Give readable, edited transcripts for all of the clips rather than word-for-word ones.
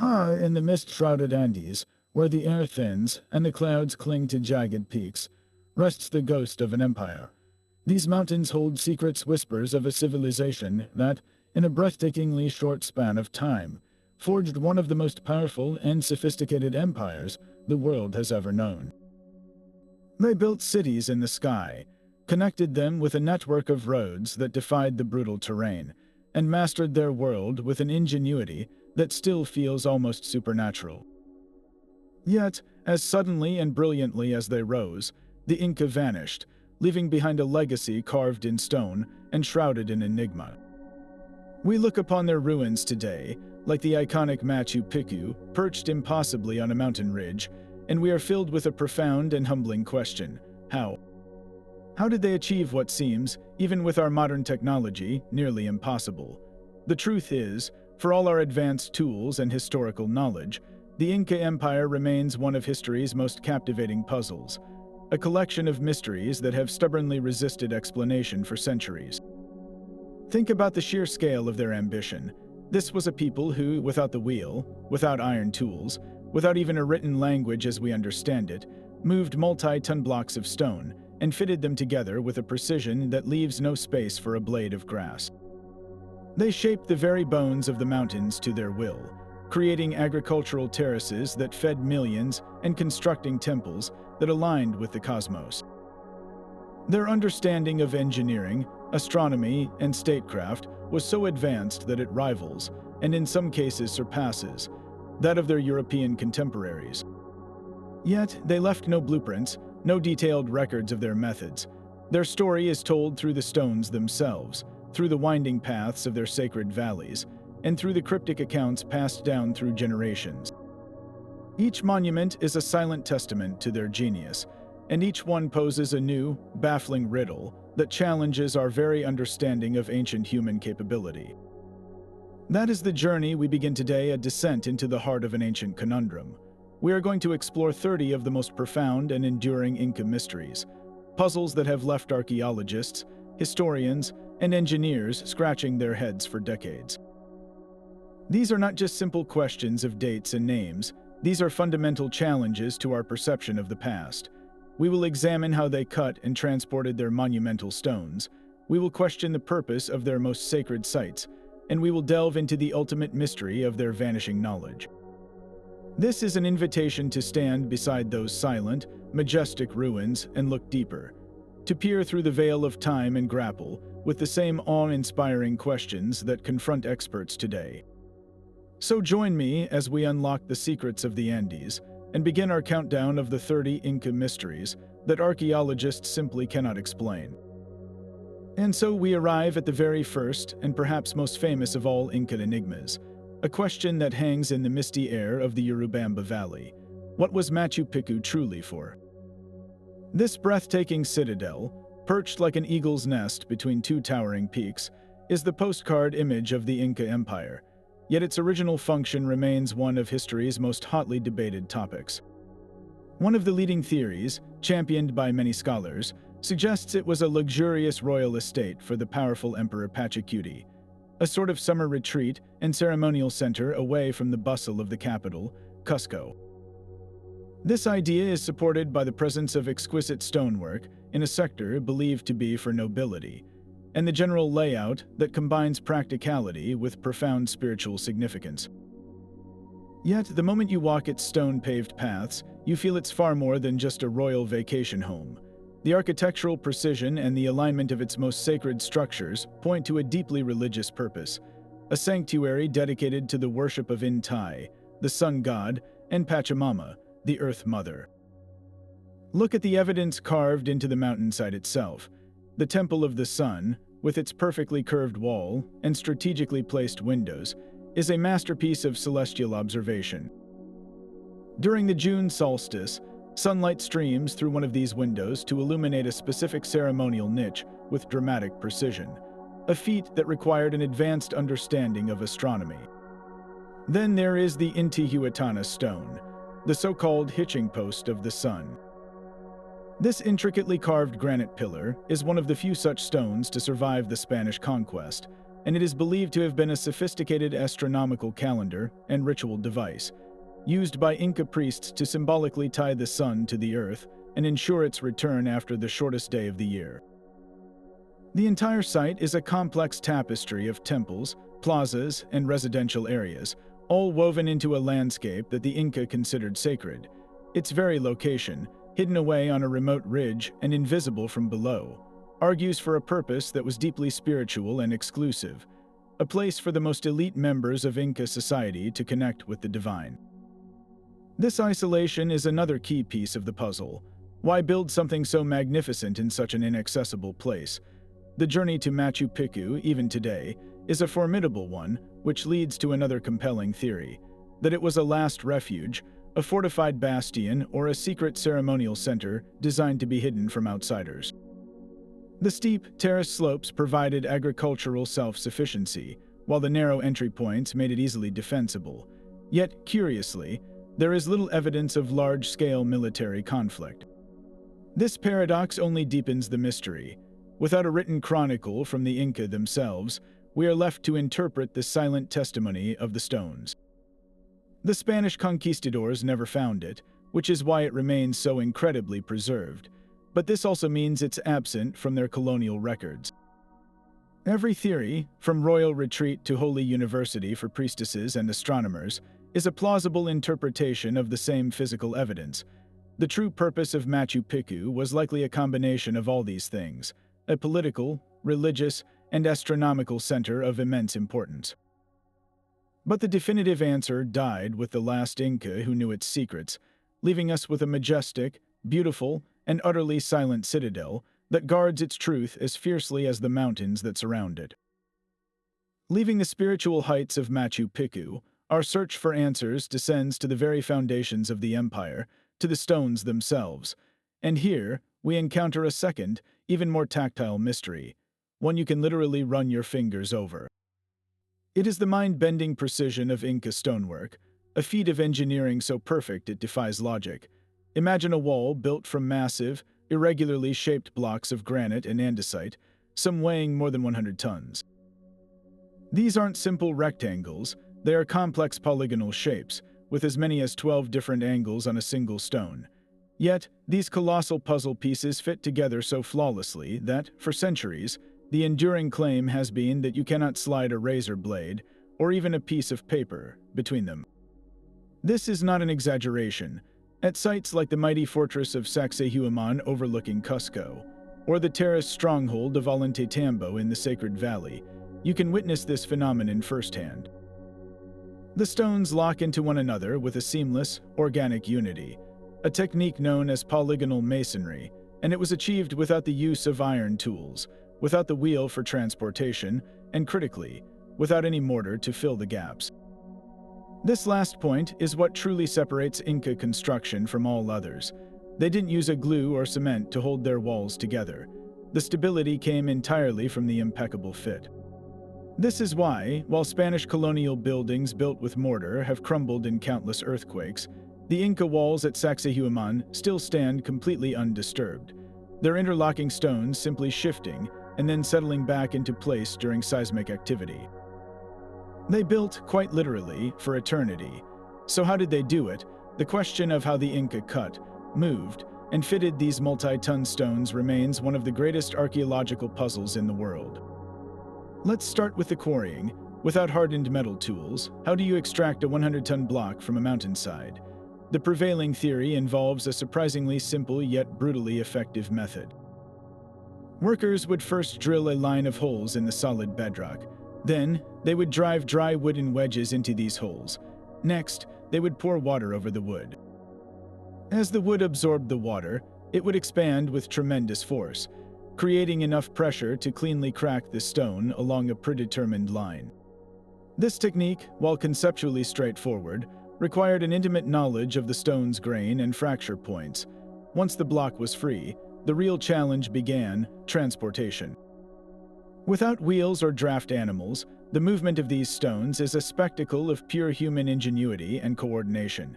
In the mist-shrouded Andes, where the air thins and the clouds cling to jagged peaks, rests the ghost of an empire. These mountains hold secrets, whispers of a civilization that, in a breathtakingly short span of time, forged one of the most powerful and sophisticated empires the world has ever known. They built cities in the sky, connected them with a network of roads that defied the brutal terrain, and mastered their world with an ingenuity that still feels almost supernatural. Yet, as suddenly and brilliantly as they rose, the Inca vanished, leaving behind a legacy carved in stone and shrouded in enigma. We look upon their ruins today, like the iconic Machu Picchu, perched impossibly on a mountain ridge, and we are filled with a profound and humbling question: how? How did they achieve what seems, even with our modern technology, nearly impossible? The truth is, for all our advanced tools and historical knowledge, the Inca Empire remains one of history's most captivating puzzles, a collection of mysteries that have stubbornly resisted explanation for centuries. Think about the sheer scale of their ambition. This was a people who, without the wheel, without iron tools, without even a written language as we understand it, moved multi-ton blocks of stone and fitted them together with a precision that leaves no space for a blade of grass. They shaped the very bones of the mountains to their will, creating agricultural terraces that fed millions and constructing temples that aligned with the cosmos. Their understanding of engineering, astronomy, and statecraft was so advanced that it rivals, and in some cases surpasses, that of their European contemporaries. Yet, they left no blueprints, no detailed records of their methods. Their story is told through the stones themselves, through the winding paths of their sacred valleys, and through the cryptic accounts passed down through generations. Each monument is a silent testament to their genius, and each one poses a new, baffling riddle that challenges our very understanding of ancient human capability. That is the journey we begin today, a descent into the heart of an ancient conundrum. We are going to explore 30 of the most profound and enduring Inca mysteries, puzzles that have left archaeologists, historians, and engineers scratching their heads for decades. These are not just simple questions of dates and names, these are fundamental challenges to our perception of the past. We will examine how they cut and transported their monumental stones. We will question the purpose of their most sacred sites, and we will delve into the ultimate mystery of their vanishing knowledge. This is an invitation to stand beside those silent, majestic ruins and look deeper, to peer through the veil of time and grapple with the same awe-inspiring questions that confront experts today. So join me as we unlock the secrets of the Andes and begin our countdown of the 30 Inca mysteries that archaeologists simply cannot explain. And so we arrive at the very first and perhaps most famous of all Inca enigmas, a question that hangs in the misty air of the Urubamba Valley. What was Machu Picchu truly for? This breathtaking citadel, perched like an eagle's nest between two towering peaks, is the postcard image of the Inca Empire, yet its original function remains one of history's most hotly debated topics. One of the leading theories, championed by many scholars, suggests it was a luxurious royal estate for the powerful Emperor Pachacuti, a sort of summer retreat and ceremonial center away from the bustle of the capital, Cusco. This idea is supported by the presence of exquisite stonework in a sector believed to be for nobility, and the general layout that combines practicality with profound spiritual significance. Yet, the moment you walk its stone-paved paths, you feel it's far more than just a royal vacation home. The architectural precision and the alignment of its most sacred structures point to a deeply religious purpose, a sanctuary dedicated to the worship of Inti, the sun god, and Pachamama, the Earth Mother. Look at the evidence carved into the mountainside itself. The Temple of the Sun, with its perfectly curved wall and strategically placed windows, is a masterpiece of celestial observation. During the June solstice, sunlight streams through one of these windows to illuminate a specific ceremonial niche with dramatic precision, a feat that required an advanced understanding of astronomy. Then there is the Intihuatana stone, the so-called hitching post of the sun. This intricately carved granite pillar is one of the few such stones to survive the Spanish conquest, and it is believed to have been a sophisticated astronomical calendar and ritual device, used by Inca priests to symbolically tie the sun to the earth and ensure its return after the shortest day of the year. The entire site is a complex tapestry of temples, plazas, and residential areas, all woven into a landscape that the Inca considered sacred. Its very location, hidden away on a remote ridge and invisible from below, argues for a purpose that was deeply spiritual and exclusive, a place for the most elite members of Inca society to connect with the divine. This isolation is another key piece of the puzzle. Why build something so magnificent in such an inaccessible place? The journey to Machu Picchu, even today, is a formidable one, which leads to another compelling theory, that it was a last refuge, a fortified bastion, or a secret ceremonial center designed to be hidden from outsiders. The steep, terraced slopes provided agricultural self-sufficiency, while the narrow entry points made it easily defensible. Yet, curiously, there is little evidence of large-scale military conflict. This paradox only deepens the mystery. Without a written chronicle from the Inca themselves, we are left to interpret the silent testimony of the stones. The Spanish conquistadors never found it, which is why it remains so incredibly preserved, but this also means it's absent from their colonial records. Every theory, from royal retreat to holy university for priestesses and astronomers, is a plausible interpretation of the same physical evidence. The true purpose of Machu Picchu was likely a combination of all these things, a political, religious, and astronomical center of immense importance. But the definitive answer died with the last Inca who knew its secrets, leaving us with a majestic, beautiful, and utterly silent citadel that guards its truth as fiercely as the mountains that surround it. Leaving the spiritual heights of Machu Picchu, our search for answers descends to the very foundations of the empire, to the stones themselves. And here, we encounter a second, even more tactile mystery, one you can literally run your fingers over. It is the mind-bending precision of Inca stonework, a feat of engineering so perfect it defies logic. Imagine a wall built from massive, irregularly shaped blocks of granite and andesite, some weighing more than 100 tons. These aren't simple rectangles, they are complex polygonal shapes, with as many as 12 different angles on a single stone. Yet, these colossal puzzle pieces fit together so flawlessly that, for centuries, the enduring claim has been that you cannot slide a razor blade, or even a piece of paper, between them. This is not an exaggeration. At sites like the mighty fortress of Sacsayhuaman overlooking Cusco, or the terraced stronghold of Ollantaytambo in the Sacred Valley, you can witness this phenomenon firsthand. The stones lock into one another with a seamless, organic unity, a technique known as polygonal masonry, and it was achieved without the use of iron tools, without the wheel for transportation, and critically, without any mortar to fill the gaps. This last point is what truly separates Inca construction from all others. They didn't use a glue or cement to hold their walls together. The stability came entirely from the impeccable fit. This is why, while Spanish colonial buildings built with mortar have crumbled in countless earthquakes, the Inca walls at Sacsayhuaman still stand completely undisturbed, their interlocking stones simply shifting and then settling back into place during seismic activity. They built, quite literally, for eternity. So how did they do it? The question of how the Inca cut, moved, and fitted these multi-ton stones remains one of the greatest archaeological puzzles in the world. Let's start with the quarrying. Without hardened metal tools, how do you extract a 100-ton block from a mountainside? The prevailing theory involves a surprisingly simple yet brutally effective method. Workers would first drill a line of holes in the solid bedrock. Then, they would drive dry wooden wedges into these holes. Next, they would pour water over the wood. As the wood absorbed the water, it would expand with tremendous force, creating enough pressure to cleanly crack the stone along a predetermined line. This technique, while conceptually straightforward, required an intimate knowledge of the stone's grain and fracture points. Once the block was free, the real challenge began: transportation. Without wheels or draft animals, the movement of these stones is a spectacle of pure human ingenuity and coordination.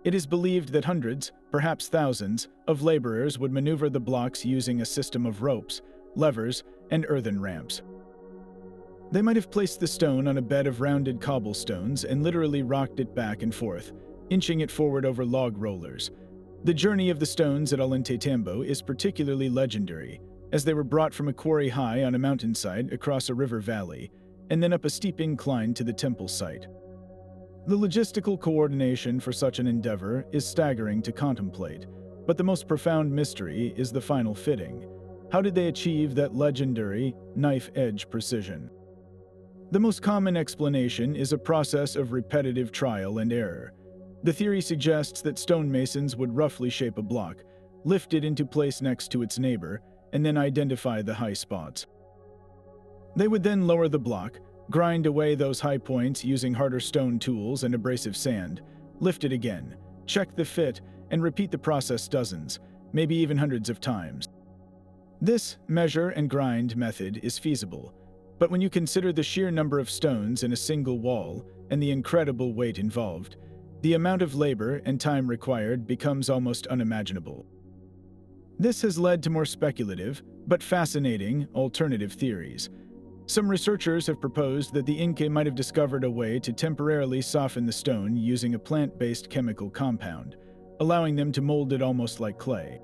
It is believed that hundreds, perhaps thousands, of laborers would maneuver the blocks using a system of ropes, levers, and earthen ramps. They might have placed the stone on a bed of rounded cobblestones and literally rocked it back and forth, inching it forward over log rollers. The journey of the stones at Ollantaytambo is particularly legendary, as they were brought from a quarry high on a mountainside across a river valley, and then up a steep incline to the temple site. The logistical coordination for such an endeavor is staggering to contemplate, but the most profound mystery is the final fitting. How did they achieve that legendary, knife-edge precision? The most common explanation is a process of repetitive trial and error. The theory suggests that stonemasons would roughly shape a block, lift it into place next to its neighbor, and then identify the high spots. They would then lower the block, grind away those high points using harder stone tools and abrasive sand, lift it again, check the fit, and repeat the process dozens, maybe even hundreds of times. This measure and grind method is feasible, but when you consider the sheer number of stones in a single wall and the incredible weight involved, the amount of labor and time required becomes almost unimaginable. This has led to more speculative, but fascinating, alternative theories. Some researchers have proposed that the Inca might have discovered a way to temporarily soften the stone using a plant-based chemical compound, allowing them to mold it almost like clay.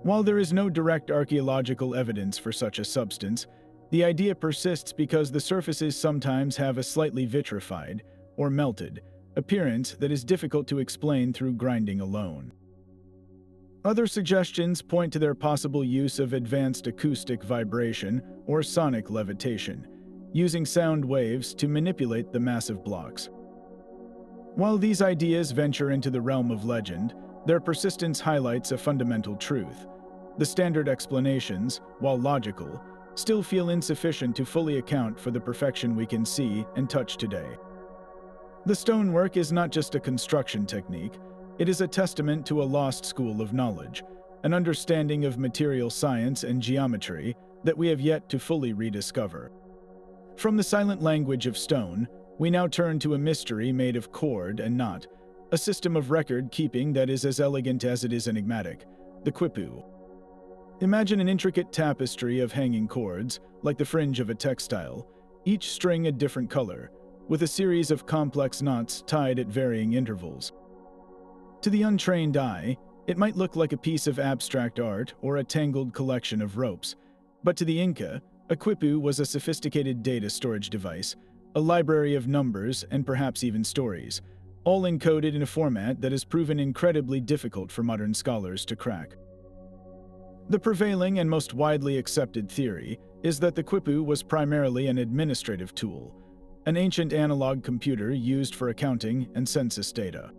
While there is no direct archaeological evidence for such a substance, the idea persists because the surfaces sometimes have a slightly vitrified, or melted, appearance that is difficult to explain through grinding alone. Other suggestions point to their possible use of advanced acoustic vibration or sonic levitation, using sound waves to manipulate the massive blocks. While these ideas venture into the realm of legend, their persistence highlights a fundamental truth. The standard explanations, while logical, still feel insufficient to fully account for the perfection we can see and touch today. The stonework is not just a construction technique, it is a testament to a lost school of knowledge, an understanding of material science and geometry that we have yet to fully rediscover. From the silent language of stone, we now turn to a mystery made of cord and knot, a system of record-keeping that is as elegant as it is enigmatic, the quipu. Imagine an intricate tapestry of hanging cords, like the fringe of a textile, each string a different color, with a series of complex knots tied at varying intervals. To the untrained eye, it might look like a piece of abstract art or a tangled collection of ropes, but to the Inca, a quipu was a sophisticated data storage device, a library of numbers and perhaps even stories, all encoded in a format that has proven incredibly difficult for modern scholars to crack. The prevailing and most widely accepted theory is that the quipu was primarily an administrative tool, an ancient analog computer used for accounting and census data.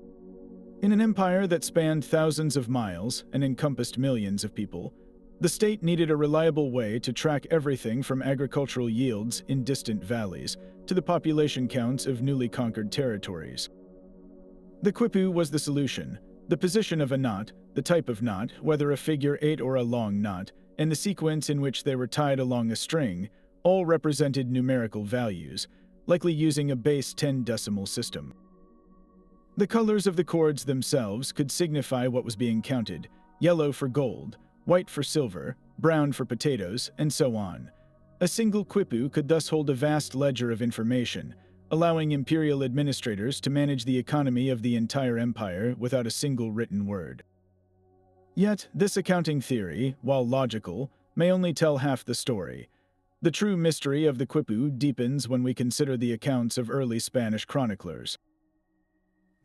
In an empire that spanned thousands of miles and encompassed millions of people, the state needed a reliable way to track everything from agricultural yields in distant valleys to the population counts of newly conquered territories. The quipu was the solution. The position of a knot, the type of knot, whether a figure 8 or a long knot, and the sequence in which they were tied along a string, all represented numerical values, likely using a base 10 decimal system. The colors of the cords themselves could signify what was being counted: yellow for gold, white for silver, brown for potatoes, and so on. A single quipu could thus hold a vast ledger of information, allowing imperial administrators to manage the economy of the entire empire without a single written word. Yet, this accounting theory, while logical, may only tell half the story. The true mystery of the quipu deepens when we consider the accounts of early Spanish chroniclers.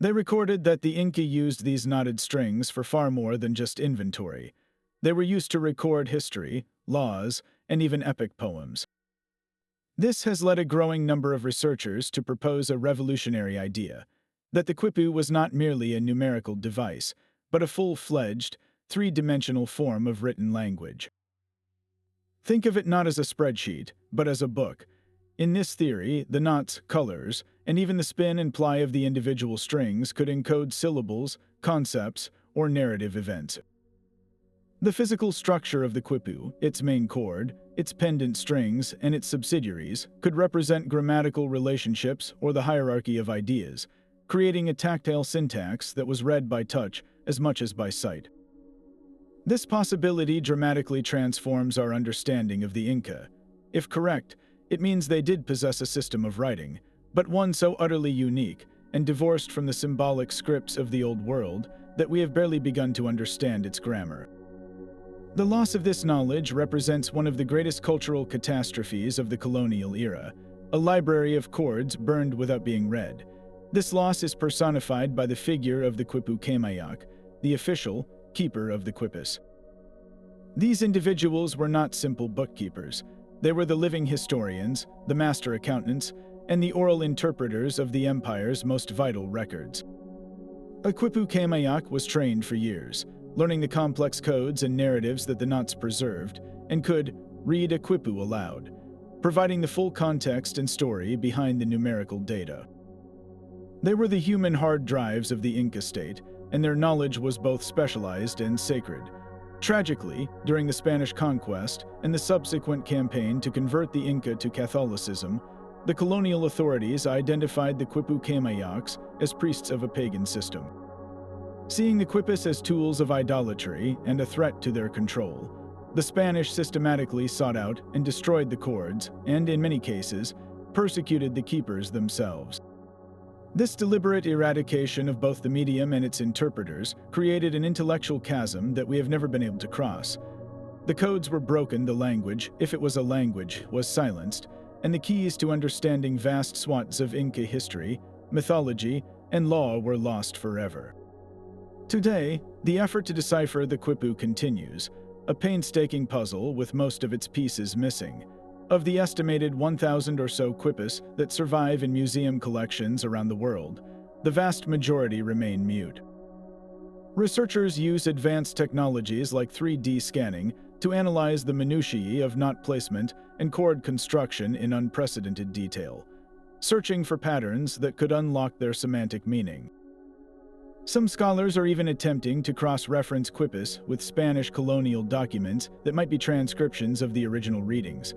They recorded that the Inca used these knotted strings for far more than just inventory. They were used to record history, laws, and even epic poems. This has led a growing number of researchers to propose a revolutionary idea, that the quipu was not merely a numerical device, but a full-fledged, three-dimensional form of written language. Think of it not as a spreadsheet, but as a book. In this theory, the knots, colors, and even the spin and ply of the individual strings could encode syllables, concepts, or narrative events. The physical structure of the quipu, its main chord, its pendant strings, and its subsidiaries, could represent grammatical relationships or the hierarchy of ideas, creating a tactile syntax that was read by touch as much as by sight. This possibility dramatically transforms our understanding of the Inca. If correct, It means they did possess a system of writing, but one so utterly unique and divorced from the symbolic scripts of the Old World that we have barely begun to understand its grammar. The loss of this knowledge represents one of the greatest cultural catastrophes of the colonial era, a library of chords burned without being read. This loss is personified by the figure of the Quipu Kemayak, the official keeper of the Quipus. These individuals were not simple bookkeepers. They were the living historians, the master accountants, and the oral interpreters of the empire's most vital records. A Quipu Kemayak was trained for years, learning the complex codes and narratives that the knots preserved, and could read a Quipu aloud, providing the full context and story behind the numerical data. They were the human hard drives of the Inca state, and their knowledge was both specialized and sacred. Tragically, during the Spanish conquest and the subsequent campaign to convert the Inca to Catholicism, the colonial authorities identified the Quipu Kemayaks as priests of a pagan system. Seeing the Quipus as tools of idolatry and a threat to their control, the Spanish systematically sought out and destroyed the cords and, in many cases, persecuted the keepers themselves. This deliberate eradication of both the medium and its interpreters created an intellectual chasm that we have never been able to cross. The codes were broken, the language, if it was a language, was silenced, and the keys to understanding vast swaths of Inca history, mythology, and law were lost forever. Today, the effort to decipher the Quipu continues, a painstaking puzzle with most of its pieces missing. Of the estimated 1,000 or so Quipus that survive in museum collections around the world, the vast majority remain mute. Researchers use advanced technologies like 3D scanning to analyze the minutiae of knot placement and cord construction in unprecedented detail, searching for patterns that could unlock their semantic meaning. Some scholars are even attempting to cross-reference Quipus with Spanish colonial documents that might be transcriptions of the original readings,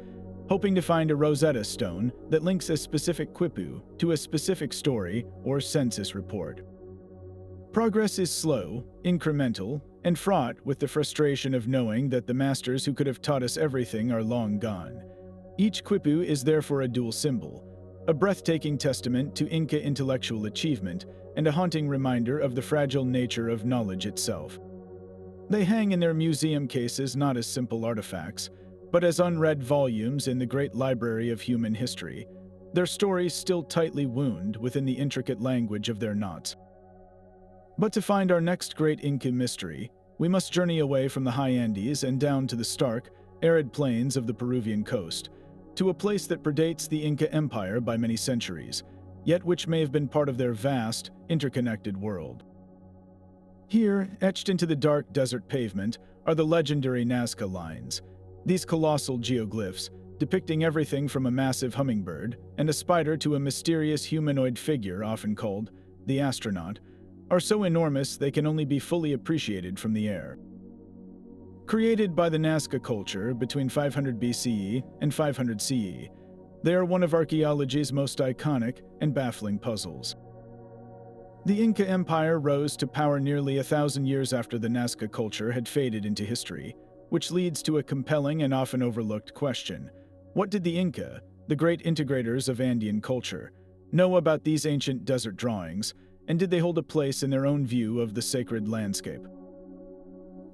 hoping to find a Rosetta Stone that links a specific Quipu to a specific story or census report. Progress is slow, incremental, and fraught with the frustration of knowing that the masters who could have taught us everything are long gone. Each Quipu is therefore a dual symbol, a breathtaking testament to Inca intellectual achievement and a haunting reminder of the fragile nature of knowledge itself. They hang in their museum cases not as simple artifacts, but as unread volumes in the great library of human history, their stories still tightly wound within the intricate language of their knots. But to find our next great Inca mystery, we must journey away from the high Andes and down to the stark, arid plains of the Peruvian coast, to a place that predates the Inca Empire by many centuries, yet which may have been part of their vast, interconnected world. Here, etched into the dark desert pavement, are the legendary Nazca lines. These colossal geoglyphs, depicting everything from a massive hummingbird and a spider to a mysterious humanoid figure often called the astronaut, are so enormous they can only be fully appreciated from the air. Created by the Nazca culture between 500 BCE and 500 CE, they are one of archaeology's most iconic and baffling puzzles. The Inca Empire rose to power nearly 1,000 years after the Nazca culture had faded into history, which leads to a compelling and often overlooked question. What did the Inca, the great integrators of Andean culture, know about these ancient desert drawings, and did they hold a place in their own view of the sacred landscape?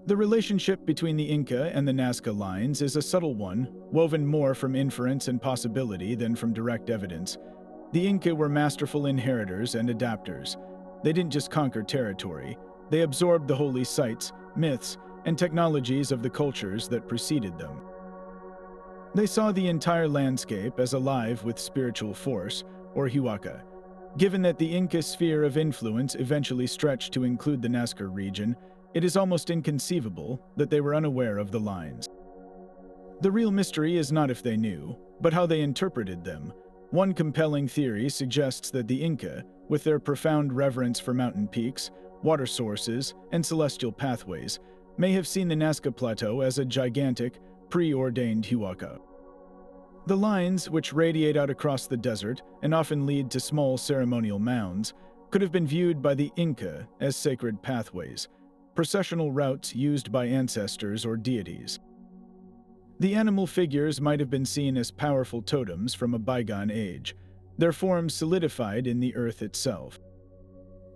The relationship between the Inca and the Nazca lines is a subtle one, woven more from inference and possibility than from direct evidence. The Inca were masterful inheritors and adapters. They didn't just conquer territory, they absorbed the holy sites, myths, and technologies of the cultures that preceded them. They saw the entire landscape as alive with spiritual force, or huaca. Given that the Inca sphere of influence eventually stretched to include the Nazca region, it is almost inconceivable that they were unaware of the lines. The real mystery is not if they knew, but how they interpreted them. One compelling theory suggests that the Inca, with their profound reverence for mountain peaks, water sources, and celestial pathways, may have seen the Nazca Plateau as a gigantic, preordained huaca. The lines, which radiate out across the desert and often lead to small ceremonial mounds, could have been viewed by the Inca as sacred pathways, processional routes used by ancestors or deities. The animal figures might have been seen as powerful totems from a bygone age, their forms solidified in the earth itself.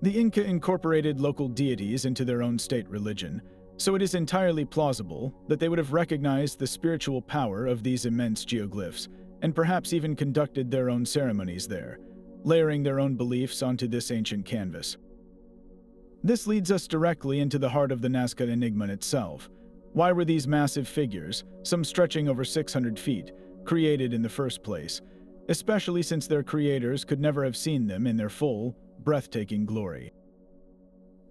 The Inca incorporated local deities into their own state religion, so it is entirely plausible that they would have recognized the spiritual power of these immense geoglyphs, and perhaps even conducted their own ceremonies there, layering their own beliefs onto this ancient canvas. This leads us directly into the heart of the Nazca enigma itself. Why were these massive figures, some stretching over 600 feet, created in the first place, especially since their creators could never have seen them in their full, breathtaking glory?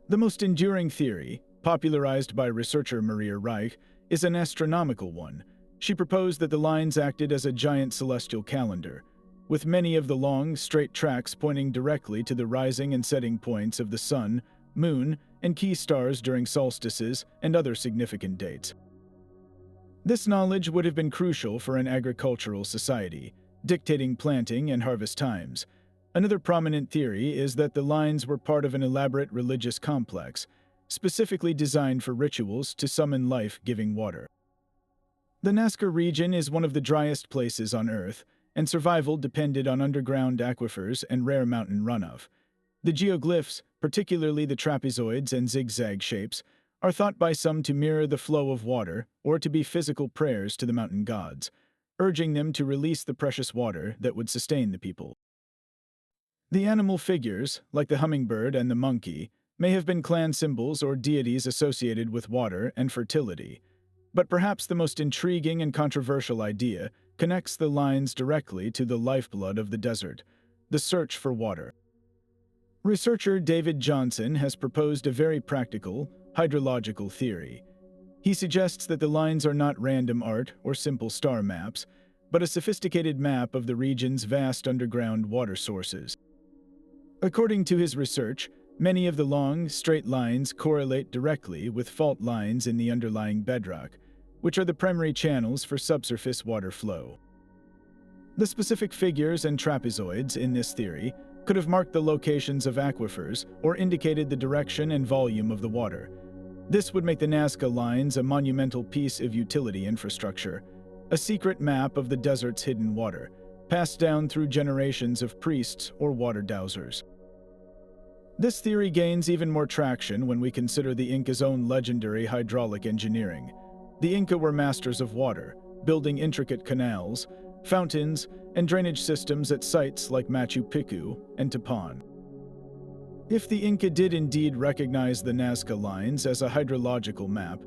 The most enduring theory, popularized by researcher Maria Reich, is an astronomical one. She proposed that the lines acted as a giant celestial calendar, with many of the long, straight tracks pointing directly to the rising and setting points of the sun, moon, and key stars during solstices and other significant dates. This knowledge would have been crucial for an agricultural society, dictating planting and harvest times. Another prominent theory is that the lines were part of an elaborate religious complex, specifically designed for rituals to summon life-giving water. The Nazca region is one of the driest places on Earth, and survival depended on underground aquifers and rare mountain runoff. The geoglyphs, particularly the trapezoids and zigzag shapes, are thought by some to mirror the flow of water or to be physical prayers to the mountain gods, urging them to release the precious water that would sustain the people. The animal figures, like the hummingbird and the monkey, may have been clan symbols or deities associated with water and fertility. But perhaps the most intriguing and controversial idea connects the lines directly to the lifeblood of the desert, the search for water. Researcher David Johnson has proposed a very practical, hydrological theory. He suggests that the lines are not random art or simple star maps, but a sophisticated map of the region's vast underground water sources. According to his research, many of the long, straight lines correlate directly with fault lines in the underlying bedrock, which are the primary channels for subsurface water flow. The specific figures and trapezoids in this theory could have marked the locations of aquifers or indicated the direction and volume of the water. This would make the Nazca lines a monumental piece of utility infrastructure, a secret map of the desert's hidden water, passed down through generations of priests or water dowsers. This theory gains even more traction when we consider the Inca's own legendary hydraulic engineering. The Inca were masters of water, building intricate canals, fountains, and drainage systems at sites like Machu Picchu and Tapan. If the Inca did indeed recognize the Nazca lines as a hydrological map,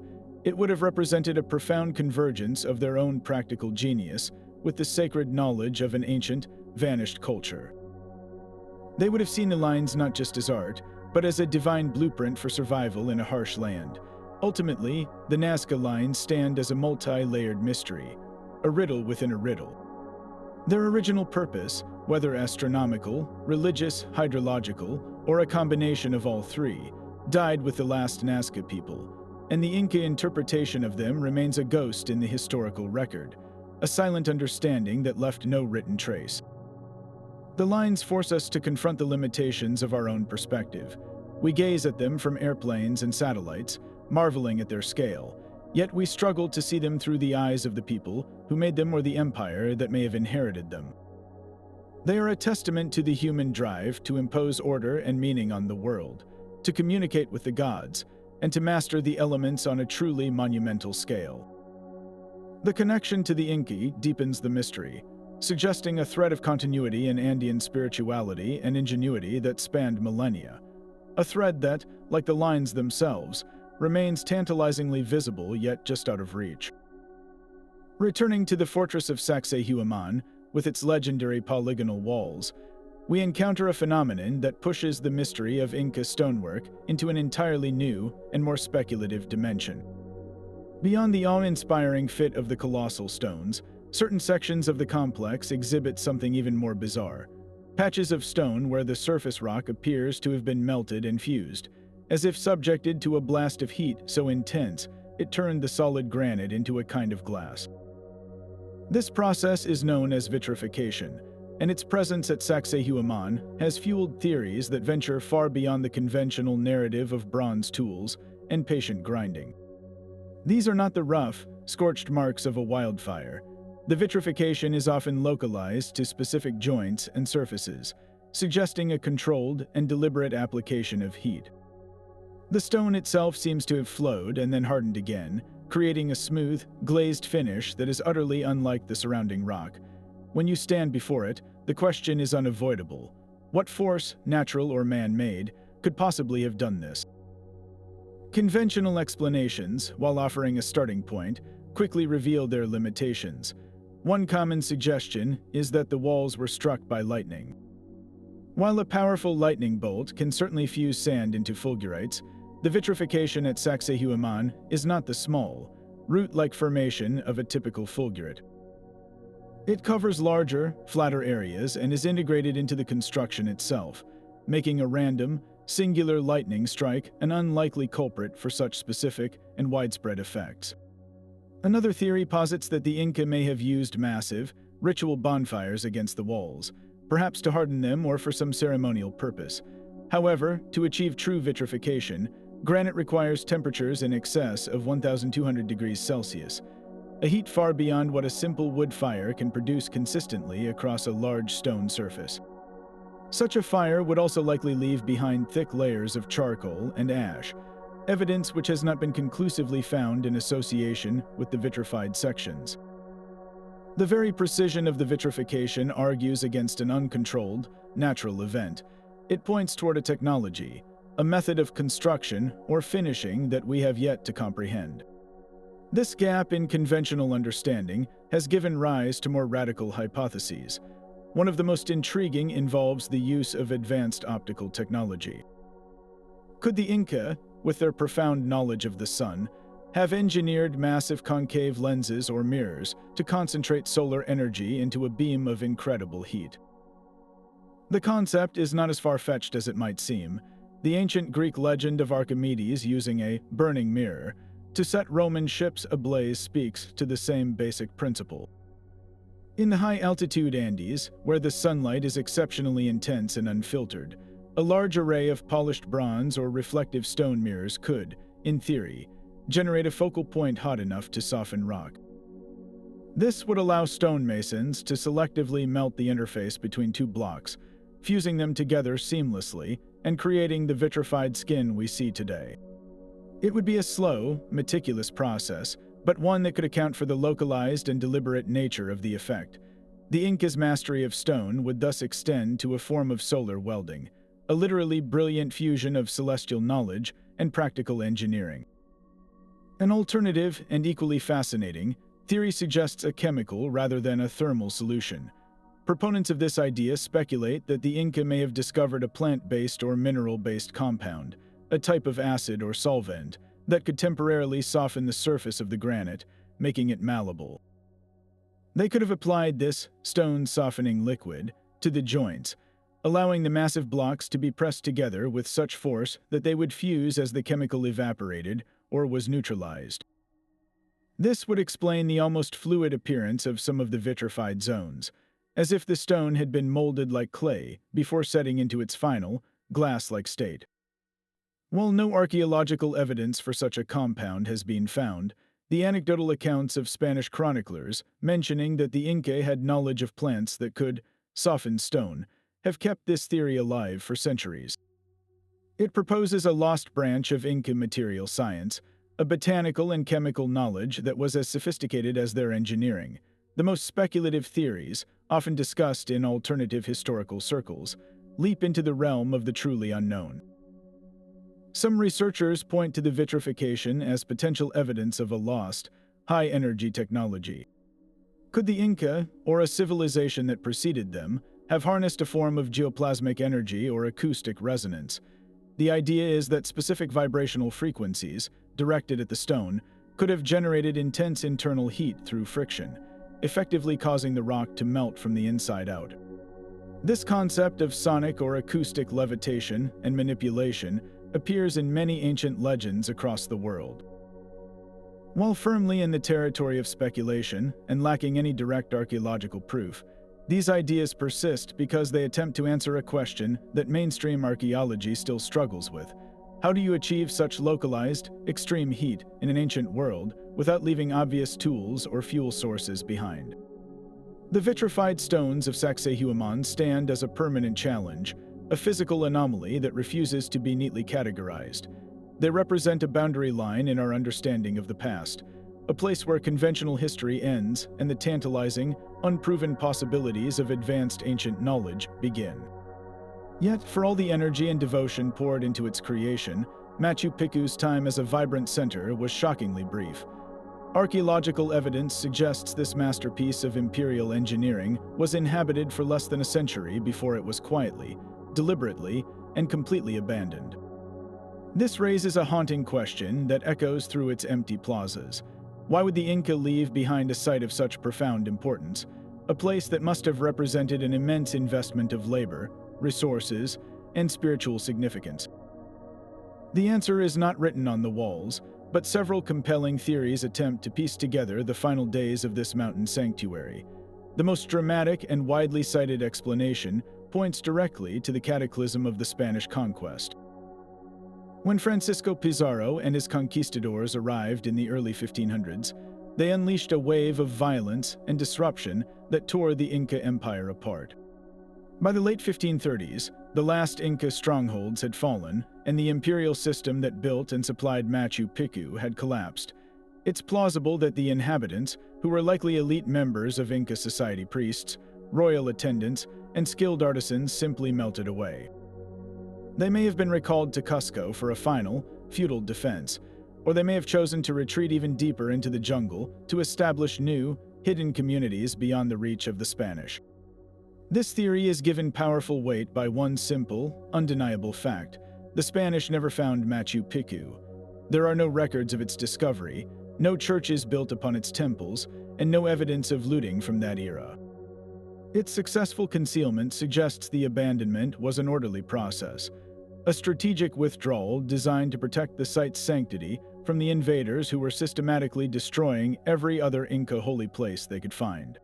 it would have represented a profound convergence of their own practical genius with the sacred knowledge of an ancient, vanished culture. They would have seen the lines not just as art, but as a divine blueprint for survival in a harsh land. Ultimately, the Nazca lines stand as a multi-layered mystery, a riddle within a riddle. Their original purpose, whether astronomical, religious, hydrological, or a combination of all three, died with the last Nazca people, and the Inca interpretation of them remains a ghost in the historical record, a silent understanding that left no written trace. The lines force us to confront the limitations of our own perspective. We gaze at them from airplanes and satellites, marveling at their scale, yet we struggle to see them through the eyes of the people who made them or the empire that may have inherited them. They are a testament to the human drive to impose order and meaning on the world, to communicate with the gods, and to master the elements on a truly monumental scale. The connection to the Inca deepens the mystery, suggesting a thread of continuity in Andean spirituality and ingenuity that spanned millennia, a thread that, like the lines themselves, remains tantalizingly visible yet just out of reach. Returning to the fortress of Sacsayhuaman, with its legendary polygonal walls, we encounter a phenomenon that pushes the mystery of Inca stonework into an entirely new and more speculative dimension. Beyond the awe-inspiring fit of the colossal stones, certain sections of the complex exhibit something even more bizarre. Patches of stone where the surface rock appears to have been melted and fused, as if subjected to a blast of heat so intense it turned the solid granite into a kind of glass. This process is known as vitrification, and its presence at Sacsayhuaman has fueled theories that venture far beyond the conventional narrative of bronze tools and patient grinding. These are not the rough, scorched marks of a wildfire. The vitrification is often localized to specific joints and surfaces, suggesting a controlled and deliberate application of heat. The stone itself seems to have flowed and then hardened again, creating a smooth, glazed finish that is utterly unlike the surrounding rock. When you stand before it, the question is unavoidable. What force, natural or man-made, could possibly have done this? Conventional explanations, while offering a starting point, quickly reveal their limitations. One common suggestion is that the walls were struck by lightning. While a powerful lightning bolt can certainly fuse sand into fulgurites, the vitrification at Sacsayhuaman is not the small, root-like formation of a typical fulgurite. It covers larger, flatter areas and is integrated into the construction itself, making a random, singular lightning strike an unlikely culprit for such specific and widespread effects. Another theory posits that the Inca may have used massive, ritual bonfires against the walls, perhaps to harden them or for some ceremonial purpose. However, to achieve true vitrification, granite requires temperatures in excess of 1,200 degrees Celsius, a heat far beyond what a simple wood fire can produce consistently across a large stone surface. Such a fire would also likely leave behind thick layers of charcoal and ash, evidence which has not been conclusively found in association with the vitrified sections. The very precision of the vitrification argues against an uncontrolled, natural event. It points toward a technology, a method of construction or finishing that we have yet to comprehend. This gap in conventional understanding has given rise to more radical hypotheses. One of the most intriguing involves the use of advanced optical technology. Could the Inca, with their profound knowledge of the sun, have engineered massive concave lenses or mirrors to concentrate solar energy into a beam of incredible heat? The concept is not as far-fetched as it might seem. The ancient Greek legend of Archimedes using a burning mirror to set Roman ships ablaze speaks to the same basic principle. In the high-altitude Andes, where the sunlight is exceptionally intense and unfiltered, a large array of polished bronze or reflective stone mirrors could, in theory, generate a focal point hot enough to soften rock. This would allow stonemasons to selectively melt the interface between two blocks, fusing them together seamlessly and creating the vitrified skin we see today. It would be a slow, meticulous process, but one that could account for the localized and deliberate nature of the effect. The Inca's mastery of stone would thus extend to a form of solar welding, a literally brilliant fusion of celestial knowledge and practical engineering. An alternative and equally fascinating theory suggests a chemical rather than a thermal solution. Proponents of this idea speculate that the Inca may have discovered a plant-based or mineral-based compound, a type of acid or solvent, that could temporarily soften the surface of the granite, making it malleable. They could have applied this stone-softening liquid to the joints, allowing the massive blocks to be pressed together with such force that they would fuse as the chemical evaporated or was neutralized. This would explain the almost fluid appearance of some of the vitrified zones, as if the stone had been molded like clay before setting into its final, glass-like state. While no archaeological evidence for such a compound has been found, the anecdotal accounts of Spanish chroniclers mentioning that the Inca had knowledge of plants that could soften stone have kept this theory alive for centuries. It proposes a lost branch of Inca material science, a botanical and chemical knowledge that was as sophisticated as their engineering. The most speculative theories, often discussed in alternative historical circles, leap into the realm of the truly unknown. Some researchers point to the vitrification as potential evidence of a lost, high-energy technology. Could the Inca, or a civilization that preceded them, have harnessed a form of geoplasmic energy or acoustic resonance? The idea is that specific vibrational frequencies, directed at the stone, could have generated intense internal heat through friction, effectively causing the rock to melt from the inside out. This concept of sonic or acoustic levitation and manipulation appears in many ancient legends across the world. While firmly in the territory of speculation and lacking any direct archaeological proof, these ideas persist because they attempt to answer a question that mainstream archaeology still struggles with: How do you achieve such localized, extreme heat in an ancient world without leaving obvious tools or fuel sources behind? The vitrified stones of Sacsayhuaman stand as a permanent challenge, a physical anomaly that refuses to be neatly categorized. They represent a boundary line in our understanding of the past, a place where conventional history ends and the tantalizing, unproven possibilities of advanced ancient knowledge begin. Yet, for all the energy and devotion poured into its creation, Machu Picchu's time as a vibrant center was shockingly brief. Archaeological evidence suggests this masterpiece of imperial engineering was inhabited for less than a century before it was quietly, deliberately, and completely abandoned. This raises a haunting question that echoes through its empty plazas. Why would the Inca leave behind a site of such profound importance, a place that must have represented an immense investment of labor, resources, and spiritual significance? The answer is not written on the walls, but several compelling theories attempt to piece together the final days of this mountain sanctuary. The most dramatic and widely cited explanation points directly to the cataclysm of the Spanish conquest. When Francisco Pizarro and his conquistadors arrived in the early 1500s, they unleashed a wave of violence and disruption that tore the Inca Empire apart. By the late 1530s, the last Inca strongholds had fallen, and the imperial system that built and supplied Machu Picchu had collapsed. It's plausible that the inhabitants, who were likely elite members of Inca society priests, royal attendants, and skilled artisans, simply melted away. They may have been recalled to Cusco for a final, futile defense, or they may have chosen to retreat even deeper into the jungle to establish new, hidden communities beyond the reach of the Spanish. This theory is given powerful weight by one simple, undeniable fact: the Spanish never found Machu Picchu. There are no records of its discovery, no churches built upon its temples, and no evidence of looting from that era. Its successful concealment suggests the abandonment was an orderly process, a strategic withdrawal designed to protect the site's sanctity from the invaders who were systematically destroying every other Inca holy place they could find.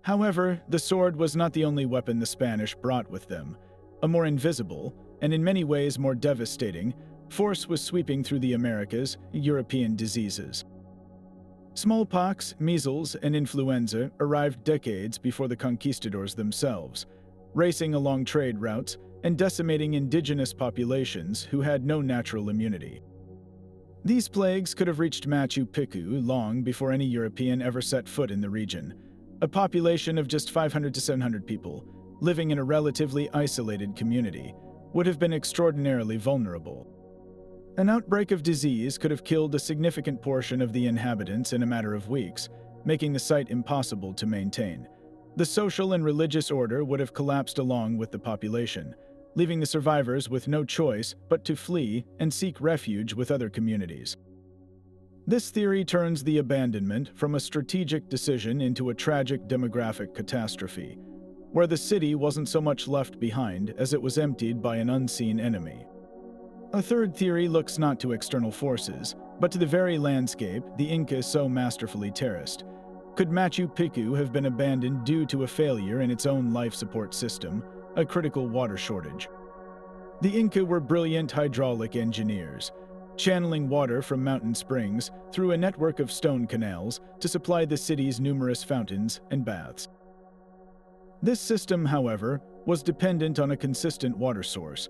However, the sword was not the only weapon the Spanish brought with them. A more invisible, and in many ways more devastating, force was sweeping through the Americas: European diseases. Smallpox, measles, and influenza arrived decades before the conquistadors themselves, racing along trade routes and decimating indigenous populations who had no natural immunity. These plagues could have reached Machu Picchu long before any European ever set foot in the region. A population of just 500 to 700 people, living in a relatively isolated community, would have been extraordinarily vulnerable. An outbreak of disease could have killed a significant portion of the inhabitants in a matter of weeks, making the site impossible to maintain. The social and religious order would have collapsed along with the population, leaving the survivors with no choice but to flee and seek refuge with other communities. This theory turns the abandonment from a strategic decision into a tragic demographic catastrophe, where the city wasn't so much left behind as it was emptied by an unseen enemy. A third theory looks not to external forces, but to the very landscape the Inca so masterfully terraced. Could Machu Picchu have been abandoned due to a failure in its own life support system, a critical water shortage? The Inca were brilliant hydraulic engineers, channeling water from mountain springs through a network of stone canals to supply the city's numerous fountains and baths. This system, however, was dependent on a consistent water source.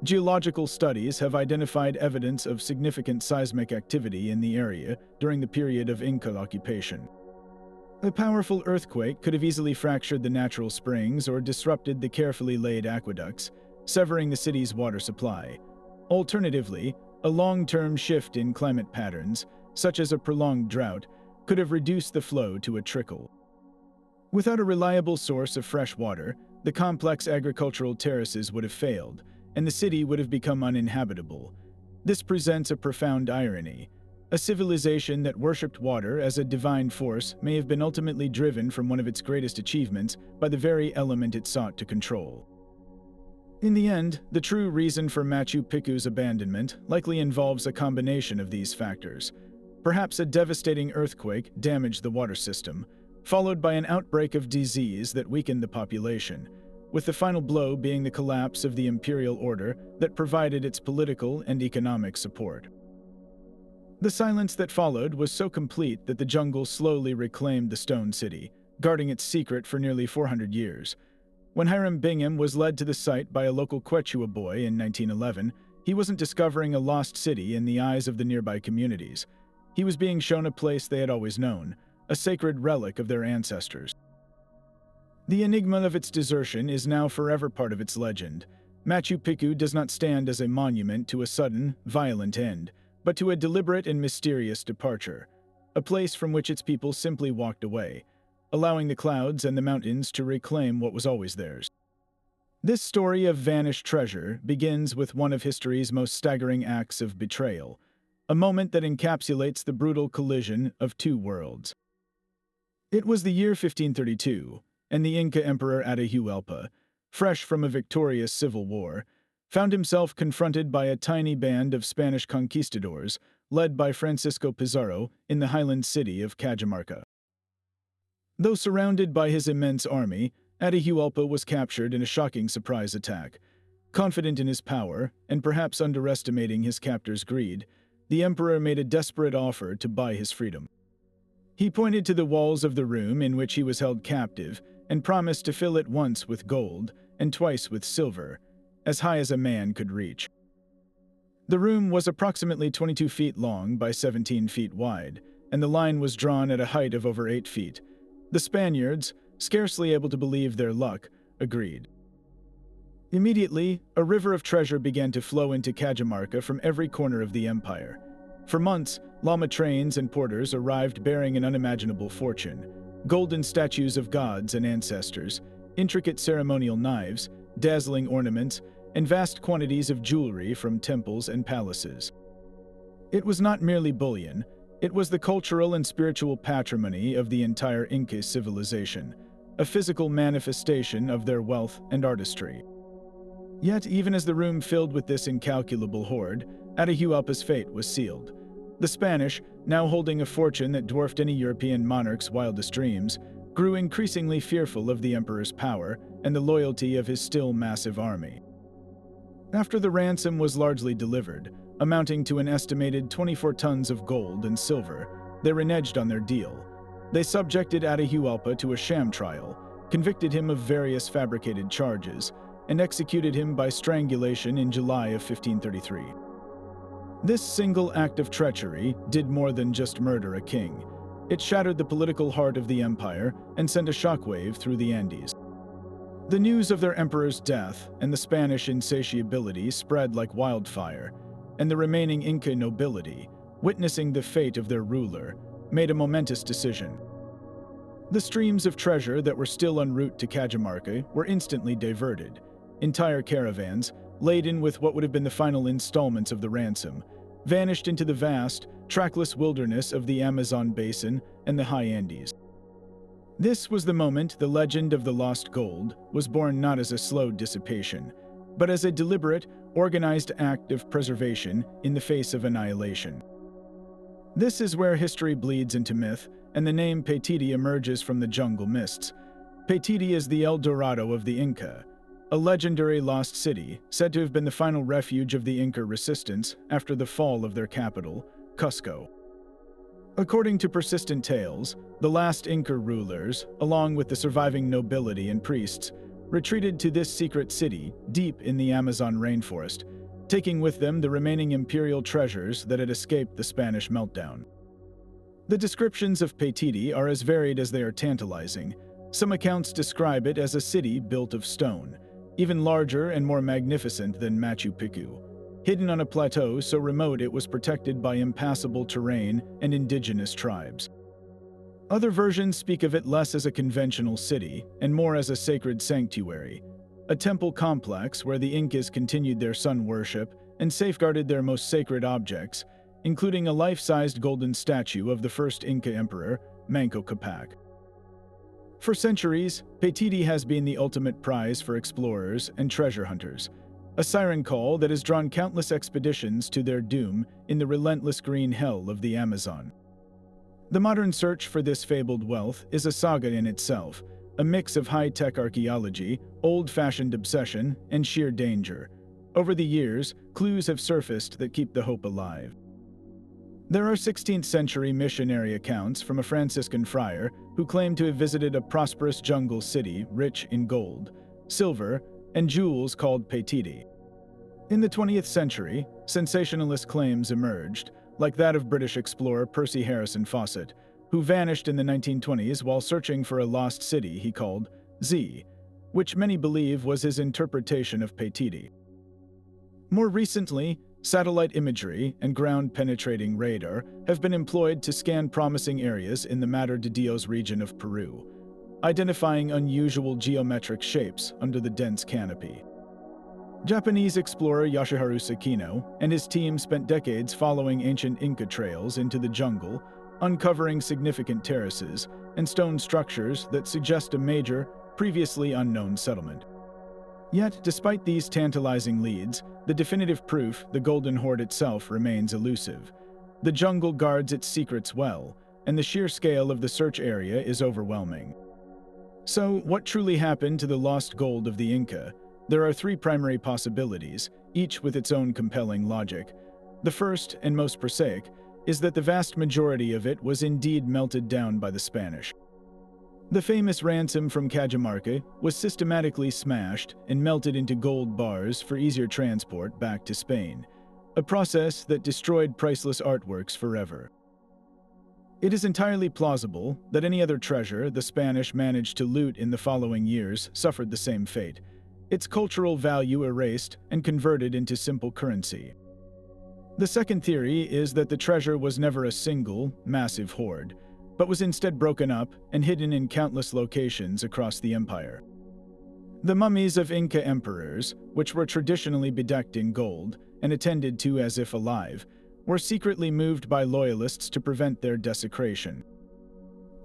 Geological studies have identified evidence of significant seismic activity in the area during the period of Inca occupation. A powerful earthquake could have easily fractured the natural springs or disrupted the carefully laid aqueducts, severing the city's water supply. Alternatively, a long-term shift in climate patterns, such as a prolonged drought, could have reduced the flow to a trickle. Without a reliable source of fresh water, the complex agricultural terraces would have failed, and the city would have become uninhabitable. This presents a profound irony. A civilization that worshipped water as a divine force may have been ultimately driven from one of its greatest achievements by the very element it sought to control. In the end, the true reason for Machu Picchu's abandonment likely involves a combination of these factors. Perhaps a devastating earthquake damaged the water system, followed by an outbreak of disease that weakened the population. with the final blow being the collapse of the imperial order that provided its political and economic support. The silence that followed was so complete that the jungle slowly reclaimed the stone city, guarding its secret for nearly 400 years. When Hiram Bingham was led to the site by a local Quechua boy in 1911, he wasn't discovering a lost city in the eyes of the nearby communities. He was being shown a place they had always known, a sacred relic of their ancestors. The enigma of its desertion is now forever part of its legend. Machu Picchu does not stand as a monument to a sudden, violent end, but to a deliberate and mysterious departure, a place from which its people simply walked away, allowing the clouds and the mountains to reclaim what was always theirs. This story of vanished treasure begins with one of history's most staggering acts of betrayal, a moment that encapsulates the brutal collision of two worlds. It was the year 1532, and the Inca Emperor Atahualpa, fresh from a victorious civil war, found himself confronted by a tiny band of Spanish conquistadors led by Francisco Pizarro in the highland city of Cajamarca. Though surrounded by his immense army, Atahualpa was captured in a shocking surprise attack. Confident in his power, and perhaps underestimating his captor's greed, the emperor made a desperate offer to buy his freedom. He pointed to the walls of the room in which he was held captive and promised to fill it once with gold and twice with silver, as high as a man could reach. The room was approximately 22 feet long by 17 feet wide, and the line was drawn at a height of over 8 feet. The Spaniards, scarcely able to believe their luck, agreed. Immediately, a river of treasure began to flow into Cajamarca from every corner of the empire. For months, llama trains and porters arrived bearing an unimaginable fortune: golden statues of gods and ancestors, intricate ceremonial knives, dazzling ornaments, and vast quantities of jewelry from temples and palaces. It was not merely bullion, it was the cultural and spiritual patrimony of the entire Inca civilization, a physical manifestation of their wealth and artistry. Yet, even as the room filled with this incalculable hoard, Atahualpa's fate was sealed. The Spanish, now holding a fortune that dwarfed any European monarch's wildest dreams, grew increasingly fearful of the emperor's power and the loyalty of his still massive army. After the ransom was largely delivered, amounting to an estimated 24 tons of gold and silver, they reneged on their deal. They subjected Atahualpa to a sham trial, convicted him of various fabricated charges, and executed him by strangulation in July of 1533. This single act of treachery did more than just murder a king. It shattered the political heart of the empire and sent a shockwave through the Andes. The news of their emperor's death and the Spanish insatiability spread like wildfire, and the remaining Inca nobility, witnessing the fate of their ruler, made a momentous decision. The streams of treasure that were still en route to Cajamarca were instantly diverted. Entire caravans, laden with what would have been the final installments of the ransom, vanished into the vast, trackless wilderness of the Amazon basin and the high Andes. This was the moment the legend of the lost gold was born, not as a slow dissipation, but as a deliberate, organized act of preservation in the face of annihilation. This is where history bleeds into myth, and the name Paititi emerges from the jungle mists. Paititi is the El Dorado of the Inca, a legendary lost city said to have been the final refuge of the Inca resistance after the fall of their capital, Cusco. According to persistent tales, the last Inca rulers, along with the surviving nobility and priests, retreated to this secret city deep in the Amazon rainforest, taking with them the remaining imperial treasures that had escaped the Spanish meltdown. The descriptions of Paititi are as varied as they are tantalizing. Some accounts describe it as a city built of stone, even larger and more magnificent than Machu Picchu, hidden on a plateau so remote it was protected by impassable terrain and indigenous tribes. Other versions speak of it less as a conventional city and more as a sacred sanctuary, a temple complex where the Incas continued their sun worship and safeguarded their most sacred objects, including a life-sized golden statue of the first Inca emperor, Manco Capac. For centuries, Paititi has been the ultimate prize for explorers and treasure hunters, a siren call that has drawn countless expeditions to their doom in the relentless green hell of the Amazon. The modern search for this fabled wealth is a saga in itself, a mix of high-tech archaeology, old-fashioned obsession, and sheer danger. Over the years, clues have surfaced that keep the hope alive. There are 16th-century missionary accounts from a Franciscan friar who claimed to have visited a prosperous jungle city rich in gold, silver, and jewels called Petiti. In the 20th century, sensationalist claims emerged, like that of British explorer Percy Harrison Fawcett, who vanished in the 1920s while searching for a lost city he called Z, which many believe was his interpretation of Petiti. More recently, satellite imagery and ground-penetrating radar have been employed to scan promising areas in the Mater de Dios region of Peru, identifying unusual geometric shapes under the dense canopy. Japanese explorer Yoshiharu Sakino and his team spent decades following ancient Inca trails into the jungle, uncovering significant terraces and stone structures that suggest a major, previously unknown settlement. Yet, despite these tantalizing leads, the definitive proof, the Golden Horde itself, remains elusive. The jungle guards its secrets well, and the sheer scale of the search area is overwhelming. So, what truly happened to the lost gold of the Inca? There are three primary possibilities, each with its own compelling logic. The first, and most prosaic, is that the vast majority of it was indeed melted down by the Spanish. The famous ransom from Cajamarca was systematically smashed and melted into gold bars for easier transport back to Spain, a process that destroyed priceless artworks forever. It is entirely plausible that any other treasure the Spanish managed to loot in the following years suffered the same fate, its cultural value erased and converted into simple currency. The second theory is that the treasure was never a single, massive hoard, but was instead broken up and hidden in countless locations across the empire. The mummies of Inca emperors, which were traditionally bedecked in gold and attended to as if alive, were secretly moved by loyalists to prevent their desecration.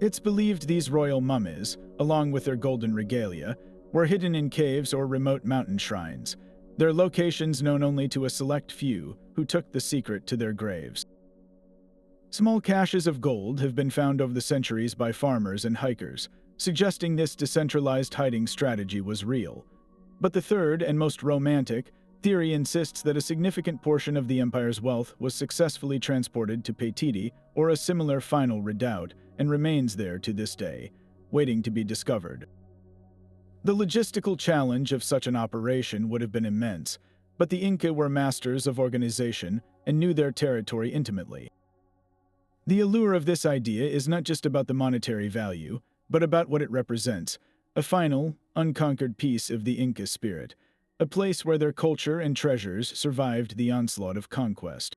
It's believed these royal mummies, along with their golden regalia, were hidden in caves or remote mountain shrines, their locations known only to a select few who took the secret to their graves. Small caches of gold have been found over the centuries by farmers and hikers, suggesting this decentralized hiding strategy was real. But the third, and most romantic, theory insists that a significant portion of the empire's wealth was successfully transported to Petiti or a similar final redoubt and remains there to this day, waiting to be discovered. The logistical challenge of such an operation would have been immense, but the Inca were masters of organization and knew their territory intimately. The allure of this idea is not just about the monetary value, but about what it represents, a final, unconquered piece of the Inca spirit, a place where their culture and treasures survived the onslaught of conquest.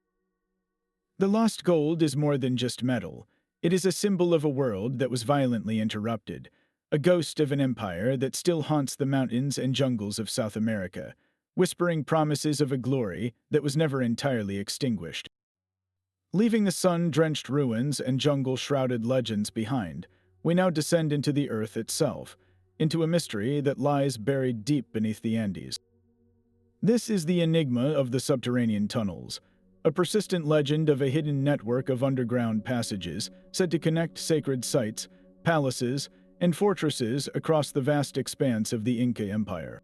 The lost gold is more than just metal. It is a symbol of a world that was violently interrupted, a ghost of an empire that still haunts the mountains and jungles of South America, whispering promises of a glory that was never entirely extinguished. Leaving the sun-drenched ruins and jungle-shrouded legends behind, we now descend into the earth itself, into a mystery that lies buried deep beneath the Andes. This is the enigma of the subterranean tunnels, a persistent legend of a hidden network of underground passages said to connect sacred sites, palaces, and fortresses across the vast expanse of the Inca Empire.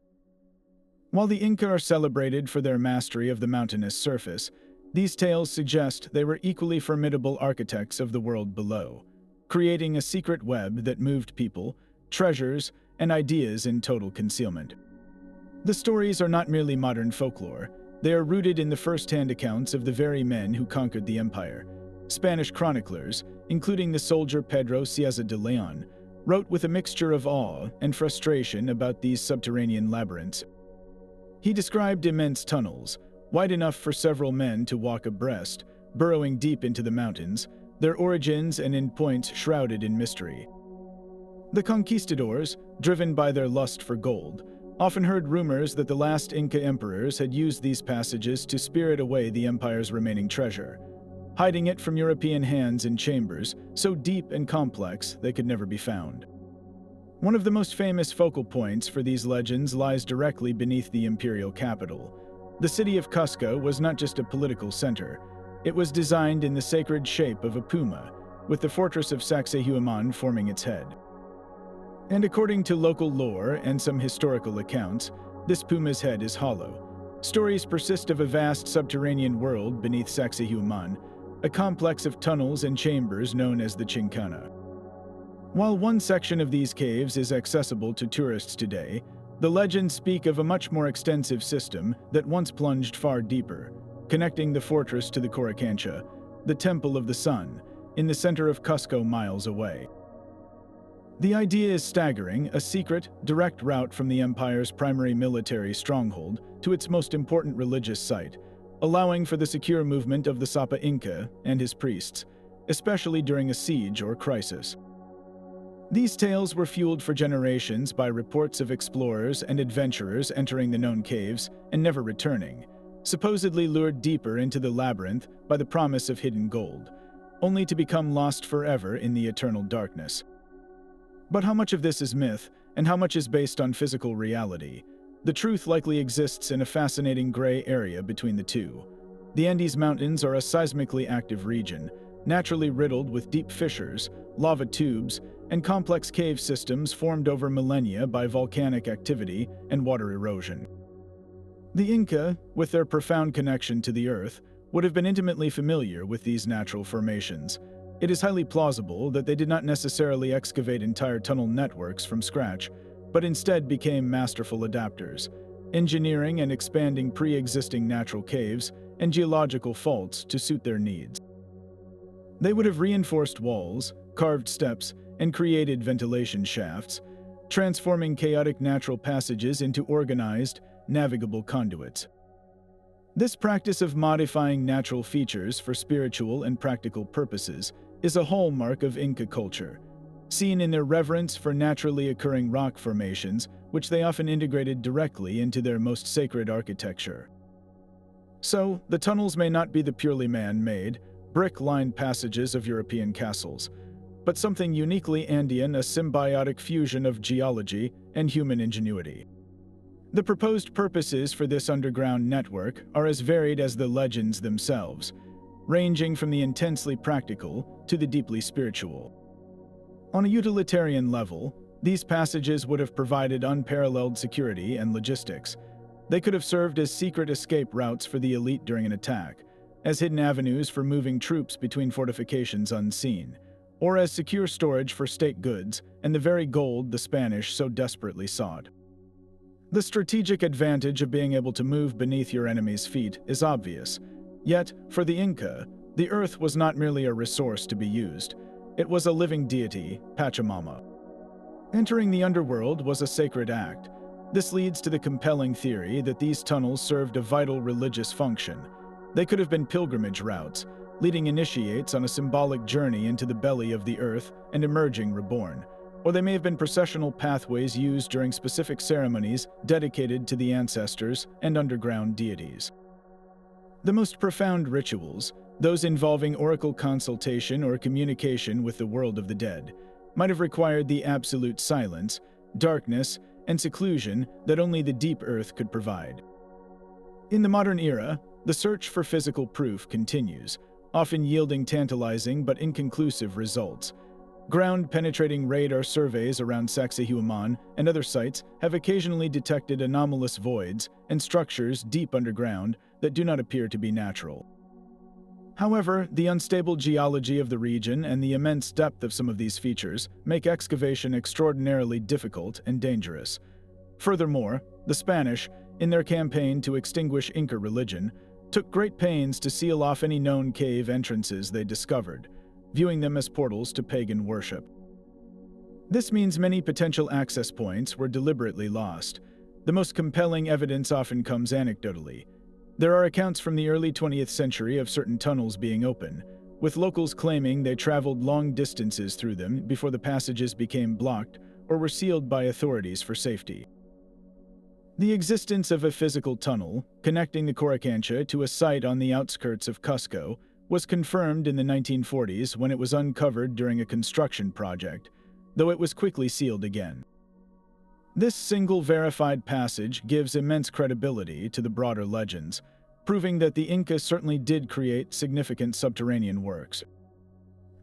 While the Inca are celebrated for their mastery of the mountainous surface, these tales suggest they were equally formidable architects of the world below, creating a secret web that moved people, treasures, and ideas in total concealment. The stories are not merely modern folklore. They are rooted in the first-hand accounts of the very men who conquered the empire. Spanish chroniclers, including the soldier Pedro Cieza de Leon, wrote with a mixture of awe and frustration about these subterranean labyrinths. He described immense tunnels, wide enough for several men to walk abreast, burrowing deep into the mountains, their origins and endpoints shrouded in mystery. The conquistadors, driven by their lust for gold, often heard rumors that the last Inca emperors had used these passages to spirit away the empire's remaining treasure, hiding it from European hands in chambers so deep and complex they could never be found. One of the most famous focal points for these legends lies directly beneath the imperial capital. The city of Cusco was not just a political center. It was designed in the sacred shape of a puma, with the fortress of Sacsayhuaman forming its head. And according to local lore and some historical accounts, this puma's head is hollow. Stories persist of a vast subterranean world beneath Sacsayhuaman, a complex of tunnels and chambers known as the Chincana. While one section of these caves is accessible to tourists today, the legends speak of a much more extensive system that once plunged far deeper, connecting the fortress to the Coricancha, the Temple of the Sun, in the center of Cusco miles away. The idea is staggering, a secret, direct route from the empire's primary military stronghold to its most important religious site, allowing for the secure movement of the Sapa Inca and his priests, especially during a siege or crisis. These tales were fueled for generations by reports of explorers and adventurers entering the known caves and never returning, supposedly lured deeper into the labyrinth by the promise of hidden gold, only to become lost forever in the eternal darkness. But how much of this is myth, and how much is based on physical reality? The truth likely exists in a fascinating gray area between the two. The Andes Mountains are a seismically active region, naturally riddled with deep fissures, lava tubes, and complex cave systems formed over millennia by volcanic activity and water erosion. The Inca, with their profound connection to the earth, would have been intimately familiar with these natural formations. It is highly plausible that they did not necessarily excavate entire tunnel networks from scratch, but instead became masterful adapters, engineering and expanding pre-existing natural caves and geological faults to suit their needs. They would have reinforced walls, carved steps, and created ventilation shafts, transforming chaotic natural passages into organized, navigable conduits. This practice of modifying natural features for spiritual and practical purposes is a hallmark of Inca culture, seen in their reverence for naturally occurring rock formations, which they often integrated directly into their most sacred architecture. So, the tunnels may not be the purely man-made, brick-lined passages of European castles, but something uniquely Andean, a symbiotic fusion of geology and human ingenuity. The proposed purposes for this underground network are as varied as the legends themselves, ranging from the intensely practical to the deeply spiritual. On a utilitarian level, these passages would have provided unparalleled security and logistics. They could have served as secret escape routes for the elite during an attack, as hidden avenues for moving troops between fortifications unseen, or as secure storage for state goods and the very gold the Spanish so desperately sought. The strategic advantage of being able to move beneath your enemy's feet is obvious. Yet, for the Inca, the earth was not merely a resource to be used. It was a living deity, Pachamama. Entering the underworld was a sacred act. This leads to the compelling theory that these tunnels served a vital religious function. They could have been pilgrimage routes, leading initiates on a symbolic journey into the belly of the earth and emerging reborn, or they may have been processional pathways used during specific ceremonies dedicated to the ancestors and underground deities. The most profound rituals, those involving oracle consultation or communication with the world of the dead, might have required the absolute silence, darkness, and seclusion that only the deep earth could provide. In the modern era, the search for physical proof continues, often yielding tantalizing but inconclusive results. Ground-penetrating radar surveys around Sacsayhuaman and other sites have occasionally detected anomalous voids and structures deep underground that do not appear to be natural. However, the unstable geology of the region and the immense depth of some of these features make excavation extraordinarily difficult and dangerous. Furthermore, the Spanish, in their campaign to extinguish Inca religion, took great pains to seal off any known cave entrances they discovered, viewing them as portals to pagan worship. This means many potential access points were deliberately lost. The most compelling evidence often comes anecdotally. There are accounts from the early 20th century of certain tunnels being open, with locals claiming they traveled long distances through them before the passages became blocked or were sealed by authorities for safety. The existence of a physical tunnel, connecting the Coricancha to a site on the outskirts of Cusco, was confirmed in the 1940s when it was uncovered during a construction project, though it was quickly sealed again. This single verified passage gives immense credibility to the broader legends, proving that the Incas certainly did create significant subterranean works.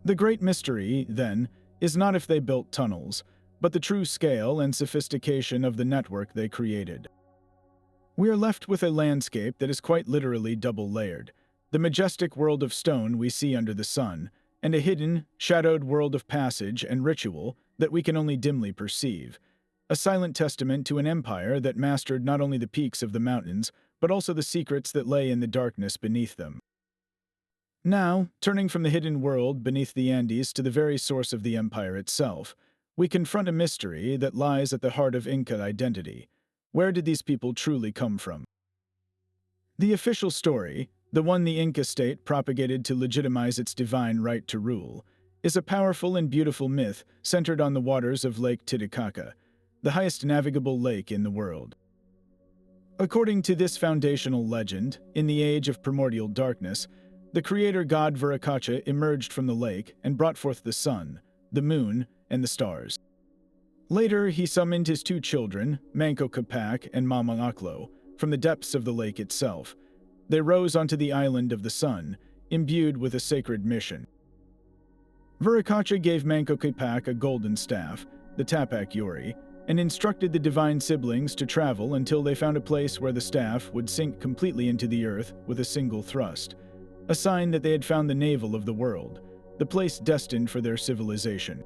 The great mystery, then, is not if they built tunnels, but the true scale and sophistication of the network they created. We are left with a landscape that is quite literally double-layered, the majestic world of stone we see under the sun, and a hidden, shadowed world of passage and ritual that we can only dimly perceive, a silent testament to an empire that mastered not only the peaks of the mountains, but also the secrets that lay in the darkness beneath them. Now, turning from the hidden world beneath the Andes to the very source of the empire itself, we confront a mystery that lies at the heart of Inca identity. Where did these people truly come from? The official story, the one the Inca state propagated to legitimize its divine right to rule, is a powerful and beautiful myth centered on the waters of Lake Titicaca, the highest navigable lake in the world. According to this foundational legend, in the age of primordial darkness, the creator god Viracocha emerged from the lake and brought forth the sun, the moon, and the stars. Later, he summoned his two children, Manco Capac and Mama Aclo, from the depths of the lake itself. They rose onto the island of the sun, imbued with a sacred mission. Viracocha gave Manco Capac a golden staff, the Tapak Yori, and instructed the divine siblings to travel until they found a place where the staff would sink completely into the earth with a single thrust, a sign that they had found the navel of the world, the place destined for their civilization.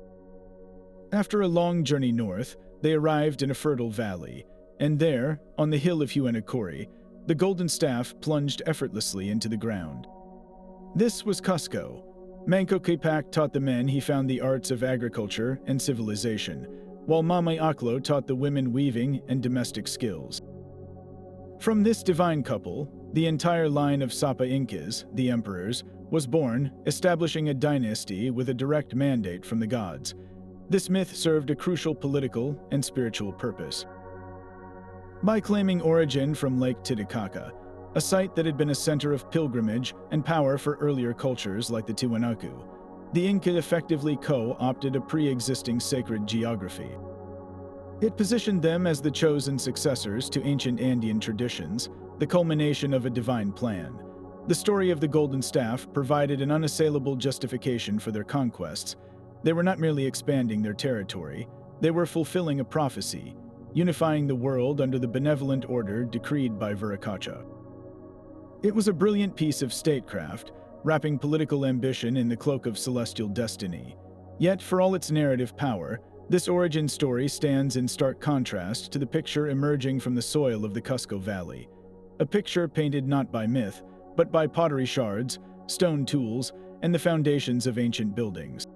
After a long journey north, they arrived in a fertile valley, and there, on the hill of Huanacori, the golden staff plunged effortlessly into the ground. This was Cusco. Manco Capac taught the men he found the arts of agriculture and civilization, while Mama Aclo taught the women weaving and domestic skills. From this divine couple, the entire line of Sapa Incas, the emperors, was born, establishing a dynasty with a direct mandate from the gods. This myth served a crucial political and spiritual purpose. By claiming origin from Lake Titicaca, a site that had been a center of pilgrimage and power for earlier cultures like the Tiwanaku, the Inca effectively co-opted a pre-existing sacred geography. It positioned them as the chosen successors to ancient Andean traditions, the culmination of a divine plan. The story of the Golden Staff provided an unassailable justification for their conquests. They were not merely expanding their territory, they were fulfilling a prophecy, unifying the world under the benevolent order decreed by Viracocha. It was a brilliant piece of statecraft, wrapping political ambition in the cloak of celestial destiny. Yet, for all its narrative power, this origin story stands in stark contrast to the picture emerging from the soil of the Cusco Valley. A picture painted not by myth, but by pottery shards, stone tools, and the foundations of ancient buildings.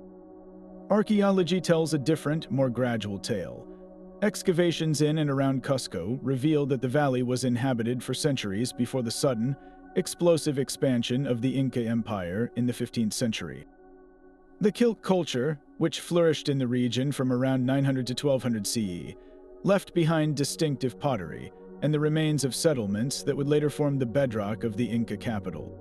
Archaeology tells a different, more gradual tale. Excavations in and around Cusco reveal that the valley was inhabited for centuries before the sudden, explosive expansion of the Inca Empire in the 15th century. The Kilk culture, which flourished in the region from around 900 to 1200 CE, left behind distinctive pottery and the remains of settlements that would later form the bedrock of the Inca capital.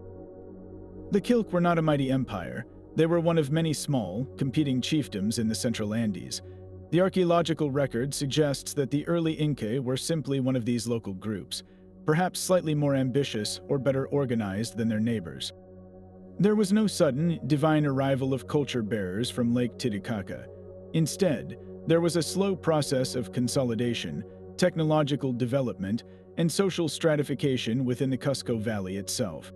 The Kilk were not a mighty empire. They were one of many small, competing chiefdoms in the central Andes. The archaeological record suggests that the early Inca were simply one of these local groups, perhaps slightly more ambitious or better organized than their neighbors. There was no sudden, divine arrival of culture bearers from Lake Titicaca. Instead, there was a slow process of consolidation, technological development, and social stratification within the Cusco Valley itself.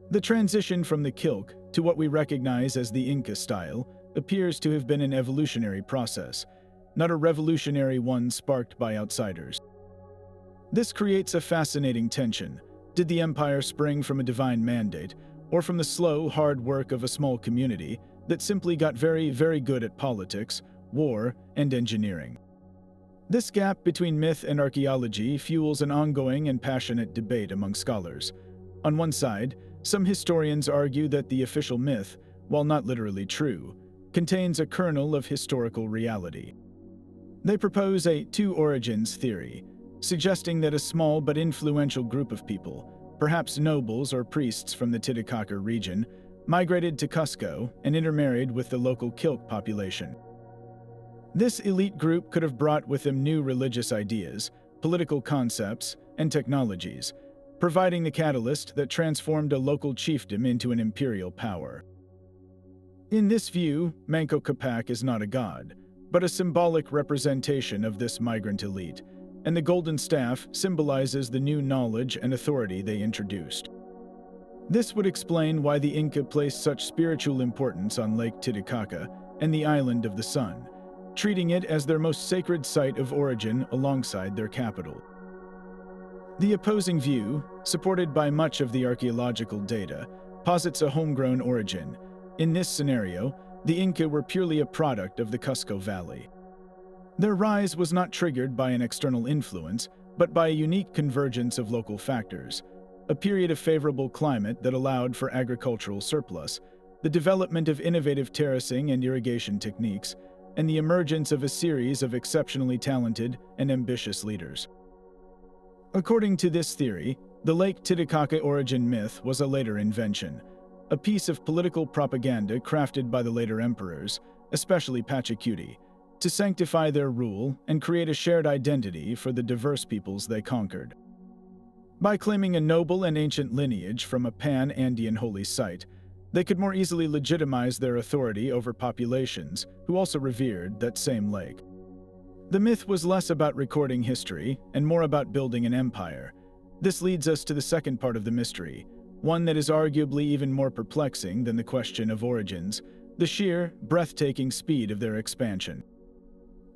The transition from the Kilk to what we recognize as the Inca style appears to have been an evolutionary process, not a revolutionary one sparked by outsiders. This creates a fascinating tension. Did the empire spring from a divine mandate, or from the slow, hard work of a small community that simply got very, very good at politics, war, and engineering? This gap between myth and archaeology fuels an ongoing and passionate debate among scholars. On one side, some historians argue that the official myth, while not literally true, contains a kernel of historical reality. They propose a two origins theory, suggesting that a small but influential group of people, perhaps nobles or priests from the Titicaca region, migrated to Cusco and intermarried with the local Kilk population. This elite group could have brought with them new religious ideas, political concepts, and technologies, providing the catalyst that transformed a local chiefdom into an imperial power. In this view, Manco Capac is not a god, but a symbolic representation of this migrant elite, and the golden staff symbolizes the new knowledge and authority they introduced. This would explain why the Inca placed such spiritual importance on Lake Titicaca and the Island of the Sun, treating it as their most sacred site of origin alongside their capital. The opposing view, supported by much of the archaeological data, posits a homegrown origin. In this scenario, the Inca were purely a product of the Cusco Valley. Their rise was not triggered by an external influence, but by a unique convergence of local factors, a period of favorable climate that allowed for agricultural surplus, the development of innovative terracing and irrigation techniques, and the emergence of a series of exceptionally talented and ambitious leaders. According to this theory, the Lake Titicaca origin myth was a later invention, a piece of political propaganda crafted by the later emperors, especially Pachacuti, to sanctify their rule and create a shared identity for the diverse peoples they conquered. By claiming a noble and ancient lineage from a pan-Andean holy site, they could more easily legitimize their authority over populations who also revered that same lake. The myth was less about recording history and more about building an empire. This leads us to the second part of the mystery, one that is arguably even more perplexing than the question of origins: the sheer, breathtaking speed of their expansion.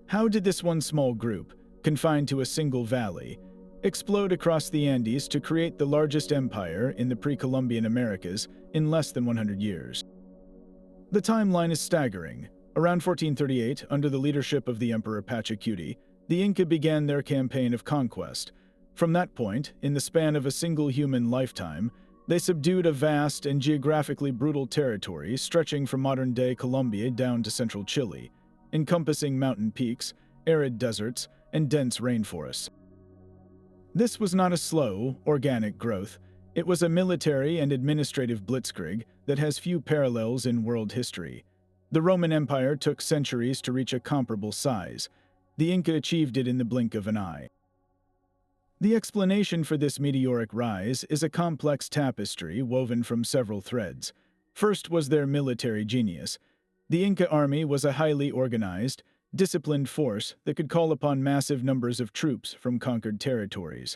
How did this one small group, confined to a single valley, explode across the Andes to create the largest empire in the pre-Columbian Americas in less than 100 years? The timeline is staggering. Around 1438, under the leadership of the Emperor Pachacuti, the Inca began their campaign of conquest. From that point, in the span of a single human lifetime, they subdued a vast and geographically brutal territory stretching from modern-day Colombia down to central Chile, encompassing mountain peaks, arid deserts, and dense rainforests. This was not a slow, organic growth. It was a military and administrative blitzkrieg that has few parallels in world history. The Roman Empire took centuries to reach a comparable size. The Inca achieved it in the blink of an eye. The explanation for this meteoric rise is a complex tapestry woven from several threads. First was their military genius. The Inca army was a highly organized, disciplined force that could call upon massive numbers of troops from conquered territories.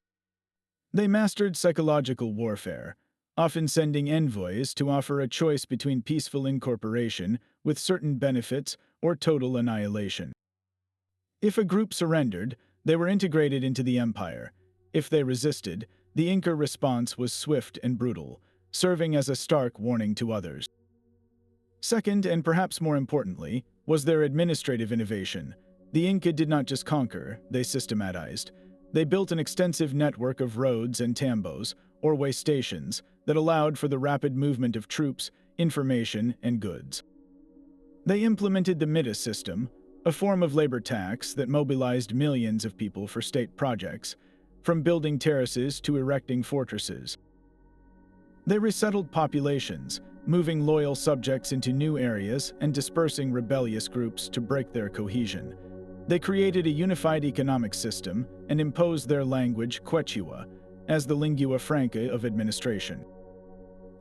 They mastered psychological warfare, often sending envoys to offer a choice between peaceful incorporation with certain benefits or total annihilation. If a group surrendered, they were integrated into the empire. If they resisted, the Inca response was swift and brutal, serving as a stark warning to others. Second, and perhaps more importantly, was their administrative innovation. The Inca did not just conquer, they systematized. They built an extensive network of roads and tambos, or way stations, that allowed for the rapid movement of troops, information, and goods. They implemented the mitas system, a form of labor tax that mobilized millions of people for state projects, from building terraces to erecting fortresses. They resettled populations, moving loyal subjects into new areas and dispersing rebellious groups to break their cohesion. They created a unified economic system and imposed their language, Quechua, as the lingua franca of administration.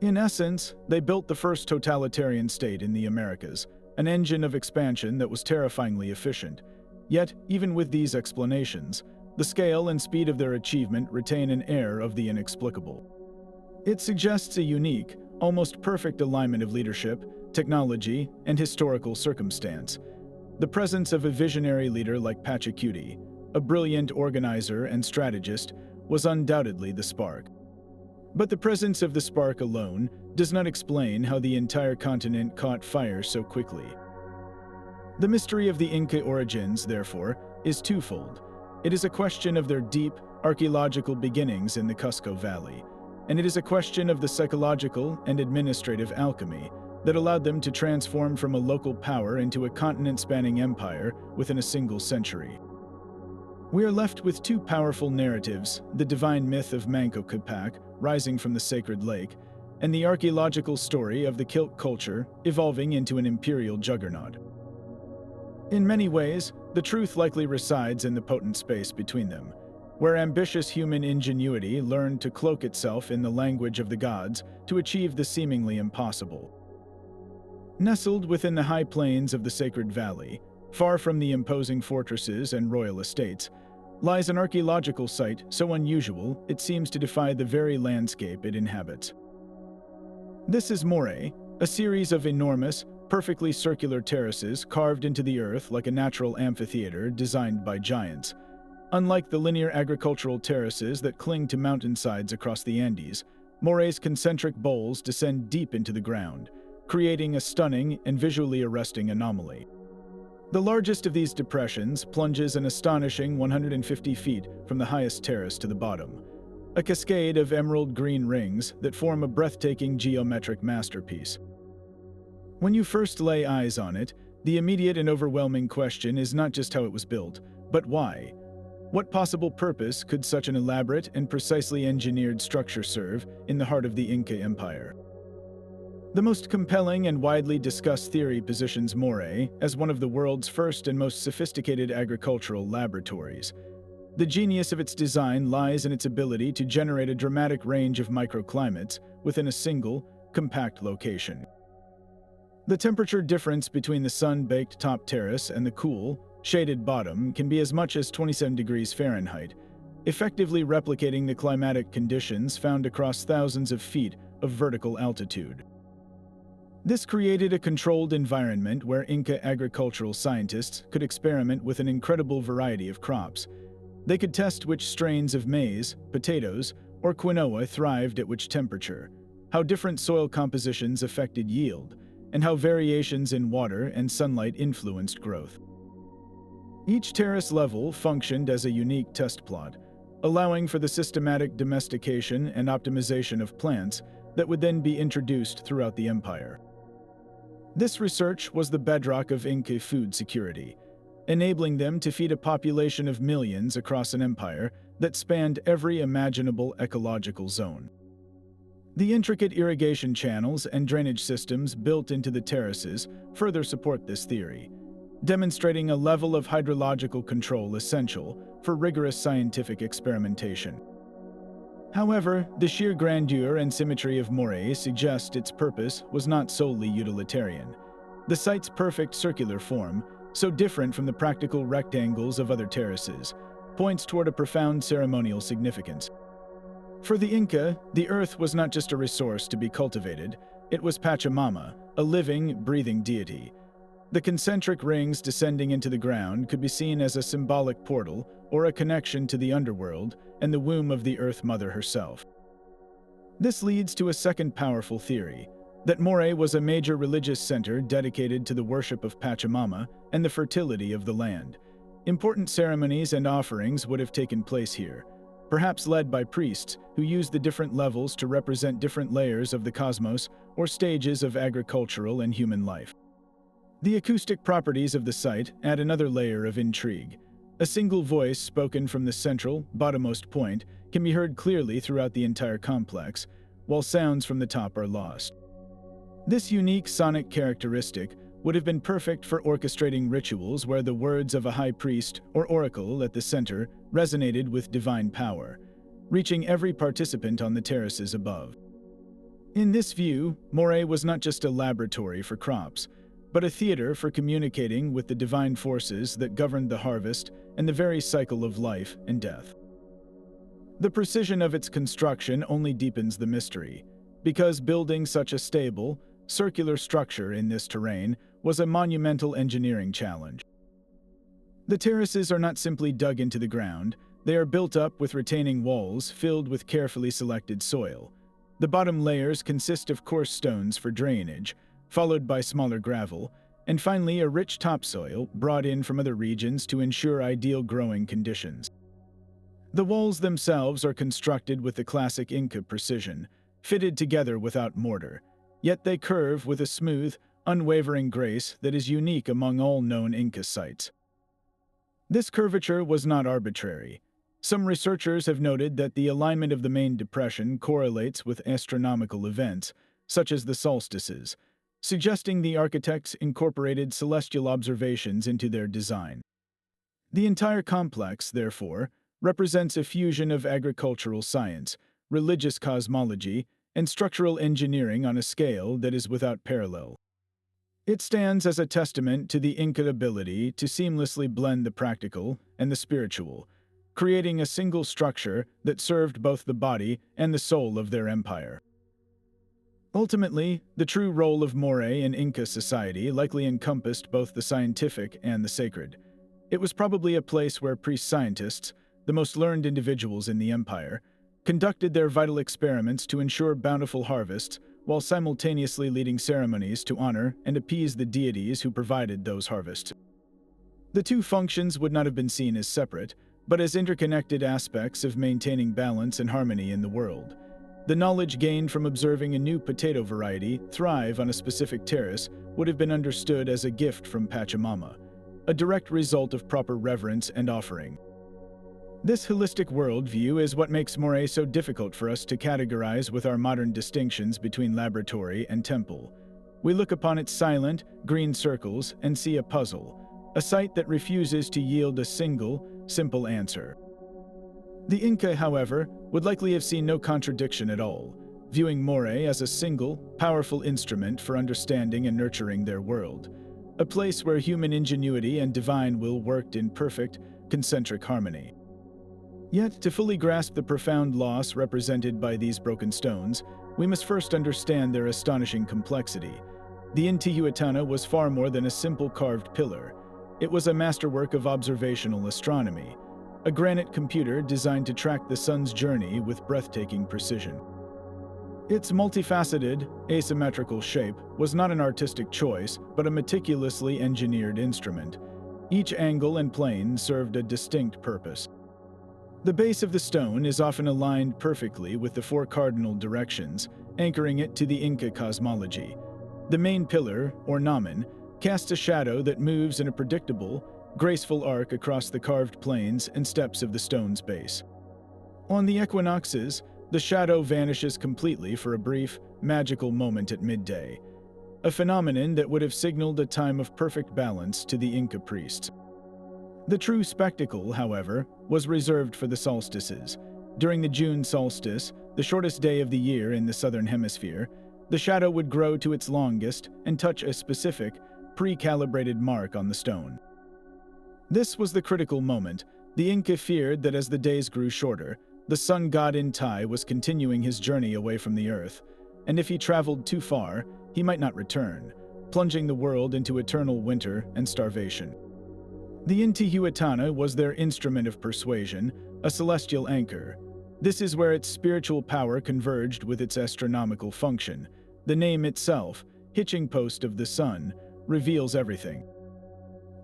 In essence, they built the first totalitarian state in the Americas, an engine of expansion that was terrifyingly efficient. Yet, even with these explanations, the scale and speed of their achievement retain an air of the inexplicable. It suggests a unique, almost perfect alignment of leadership, technology, and historical circumstance. The presence of a visionary leader like Pachacuti, a brilliant organizer and strategist, was undoubtedly the spark. But the presence of the spark alone does not explain how the entire continent caught fire so quickly. The mystery of the Inca origins, therefore, is twofold. It is a question of their deep, archaeological beginnings in the Cusco Valley, and it is a question of the psychological and administrative alchemy that allowed them to transform from a local power into a continent-spanning empire within a single century. We are left with two powerful narratives: the divine myth of Manco Capac, rising from the sacred lake, and the archaeological story of the Kilt culture evolving into an imperial juggernaut. In many ways, the truth likely resides in the potent space between them, where ambitious human ingenuity learned to cloak itself in the language of the gods to achieve the seemingly impossible. Nestled within the high plains of the Sacred Valley, Far from the imposing fortresses and royal estates, lies an archaeological site so unusual it seems to defy the very landscape it inhabits. This is Moray, a series of enormous, perfectly circular terraces carved into the earth like a natural amphitheater designed by giants. Unlike the linear agricultural terraces that cling to mountainsides across the Andes, Moray's concentric bowls descend deep into the ground, creating a stunning and visually arresting anomaly. The largest of these depressions plunges an astonishing 150 feet from the highest terrace to the bottom, a cascade of emerald green rings that form a breathtaking geometric masterpiece. When you first lay eyes on it, the immediate and overwhelming question is not just how it was built, but why. What possible purpose could such an elaborate and precisely engineered structure serve in the heart of the Inca Empire? The most compelling and widely discussed theory positions Moray as one of the world's first and most sophisticated agricultural laboratories. The genius of its design lies in its ability to generate a dramatic range of microclimates within a single, compact location. The temperature difference between the sun-baked top terrace and the cool, shaded bottom can be as much as 27 degrees Fahrenheit, effectively replicating the climatic conditions found across thousands of feet of vertical altitude. This created a controlled environment where Inca agricultural scientists could experiment with an incredible variety of crops. They could test which strains of maize, potatoes, or quinoa thrived at which temperature, how different soil compositions affected yield, and how variations in water and sunlight influenced growth. Each terrace level functioned as a unique test plot, allowing for the systematic domestication and optimization of plants that would then be introduced throughout the empire. This research was the bedrock of Inca food security, enabling them to feed a population of millions across an empire that spanned every imaginable ecological zone. The intricate irrigation channels and drainage systems built into the terraces further support this theory, demonstrating a level of hydrological control essential for rigorous scientific experimentation. However, the sheer grandeur and symmetry of Moray suggest its purpose was not solely utilitarian. The site's perfect circular form, so different from the practical rectangles of other terraces, points toward a profound ceremonial significance. For the Inca, the earth was not just a resource to be cultivated, it was Pachamama, a living, breathing deity. The concentric rings descending into the ground could be seen as a symbolic portal or a connection to the underworld and the womb of the Earth Mother herself. This leads to a second powerful theory, that Moray was a major religious center dedicated to the worship of Pachamama and the fertility of the land. Important ceremonies and offerings would have taken place here, perhaps led by priests who used the different levels to represent different layers of the cosmos or stages of agricultural and human life. The acoustic properties of the site add another layer of intrigue. A single voice spoken from the central, bottommost point can be heard clearly throughout the entire complex, while sounds from the top are lost. This unique sonic characteristic would have been perfect for orchestrating rituals where the words of a high priest or oracle at the center resonated with divine power, reaching every participant on the terraces above. In this view, Moray was not just a laboratory for crops, but a theater for communicating with the divine forces that governed the harvest and the very cycle of life and death. The precision of its construction only deepens the mystery, because building such a stable, circular structure in this terrain was a monumental engineering challenge. The terraces are not simply dug into the ground, they are built up with retaining walls filled with carefully selected soil. The bottom layers consist of coarse stones for drainage, followed by smaller gravel, and finally a rich topsoil brought in from other regions to ensure ideal growing conditions. The walls themselves are constructed with the classic Inca precision, fitted together without mortar, yet they curve with a smooth, unwavering grace that is unique among all known Inca sites. This curvature was not arbitrary. Some researchers have noted that the alignment of the main depression correlates with astronomical events, such as the solstices, suggesting the architects incorporated celestial observations into their design. The entire complex, therefore, represents a fusion of agricultural science, religious cosmology, and structural engineering on a scale that is without parallel. It stands as a testament to the Inca ability to seamlessly blend the practical and the spiritual, creating a single structure that served both the body and the soul of their empire. Ultimately, the true role of Moray in Inca society likely encompassed both the scientific and the sacred. It was probably a place where priest-scientists, the most learned individuals in the empire, conducted their vital experiments to ensure bountiful harvests while simultaneously leading ceremonies to honor and appease the deities who provided those harvests. The two functions would not have been seen as separate, but as interconnected aspects of maintaining balance and harmony in the world. The knowledge gained from observing a new potato variety thrive on a specific terrace would have been understood as a gift from Pachamama, a direct result of proper reverence and offering. This holistic worldview is what makes Moray so difficult for us to categorize with our modern distinctions between laboratory and temple. We look upon its silent, green circles and see a puzzle, a site that refuses to yield a single, simple answer. The Inca, however, would likely have seen no contradiction at all, viewing Moray as a single, powerful instrument for understanding and nurturing their world, a place where human ingenuity and divine will worked in perfect, concentric harmony. Yet, to fully grasp the profound loss represented by these broken stones, we must first understand their astonishing complexity. The Intihuatana was far more than a simple carved pillar. It was a masterwork of observational astronomy, a granite computer designed to track the sun's journey with breathtaking precision. Its multifaceted, asymmetrical shape was not an artistic choice, but a meticulously engineered instrument. Each angle and plane served a distinct purpose. The base of the stone is often aligned perfectly with the four cardinal directions, anchoring it to the Inca cosmology. The main pillar, or gnamen, casts a shadow that moves in a predictable, graceful arc across the carved planes and steps of the stone's base. On the equinoxes, the shadow vanishes completely for a brief, magical moment at midday, a phenomenon that would have signaled a time of perfect balance to the Inca priests. The true spectacle, however, was reserved for the solstices. During the June solstice, the shortest day of the year in the southern hemisphere, the shadow would grow to its longest and touch a specific, pre-calibrated mark on the stone. This was the critical moment. The Inca feared that as the days grew shorter, the sun god Inti was continuing his journey away from the earth, and if he traveled too far, he might not return, plunging the world into eternal winter and starvation. The Intihuatana was their instrument of persuasion, a celestial anchor. This is where its spiritual power converged with its astronomical function. The name itself, hitching post of the sun, reveals everything.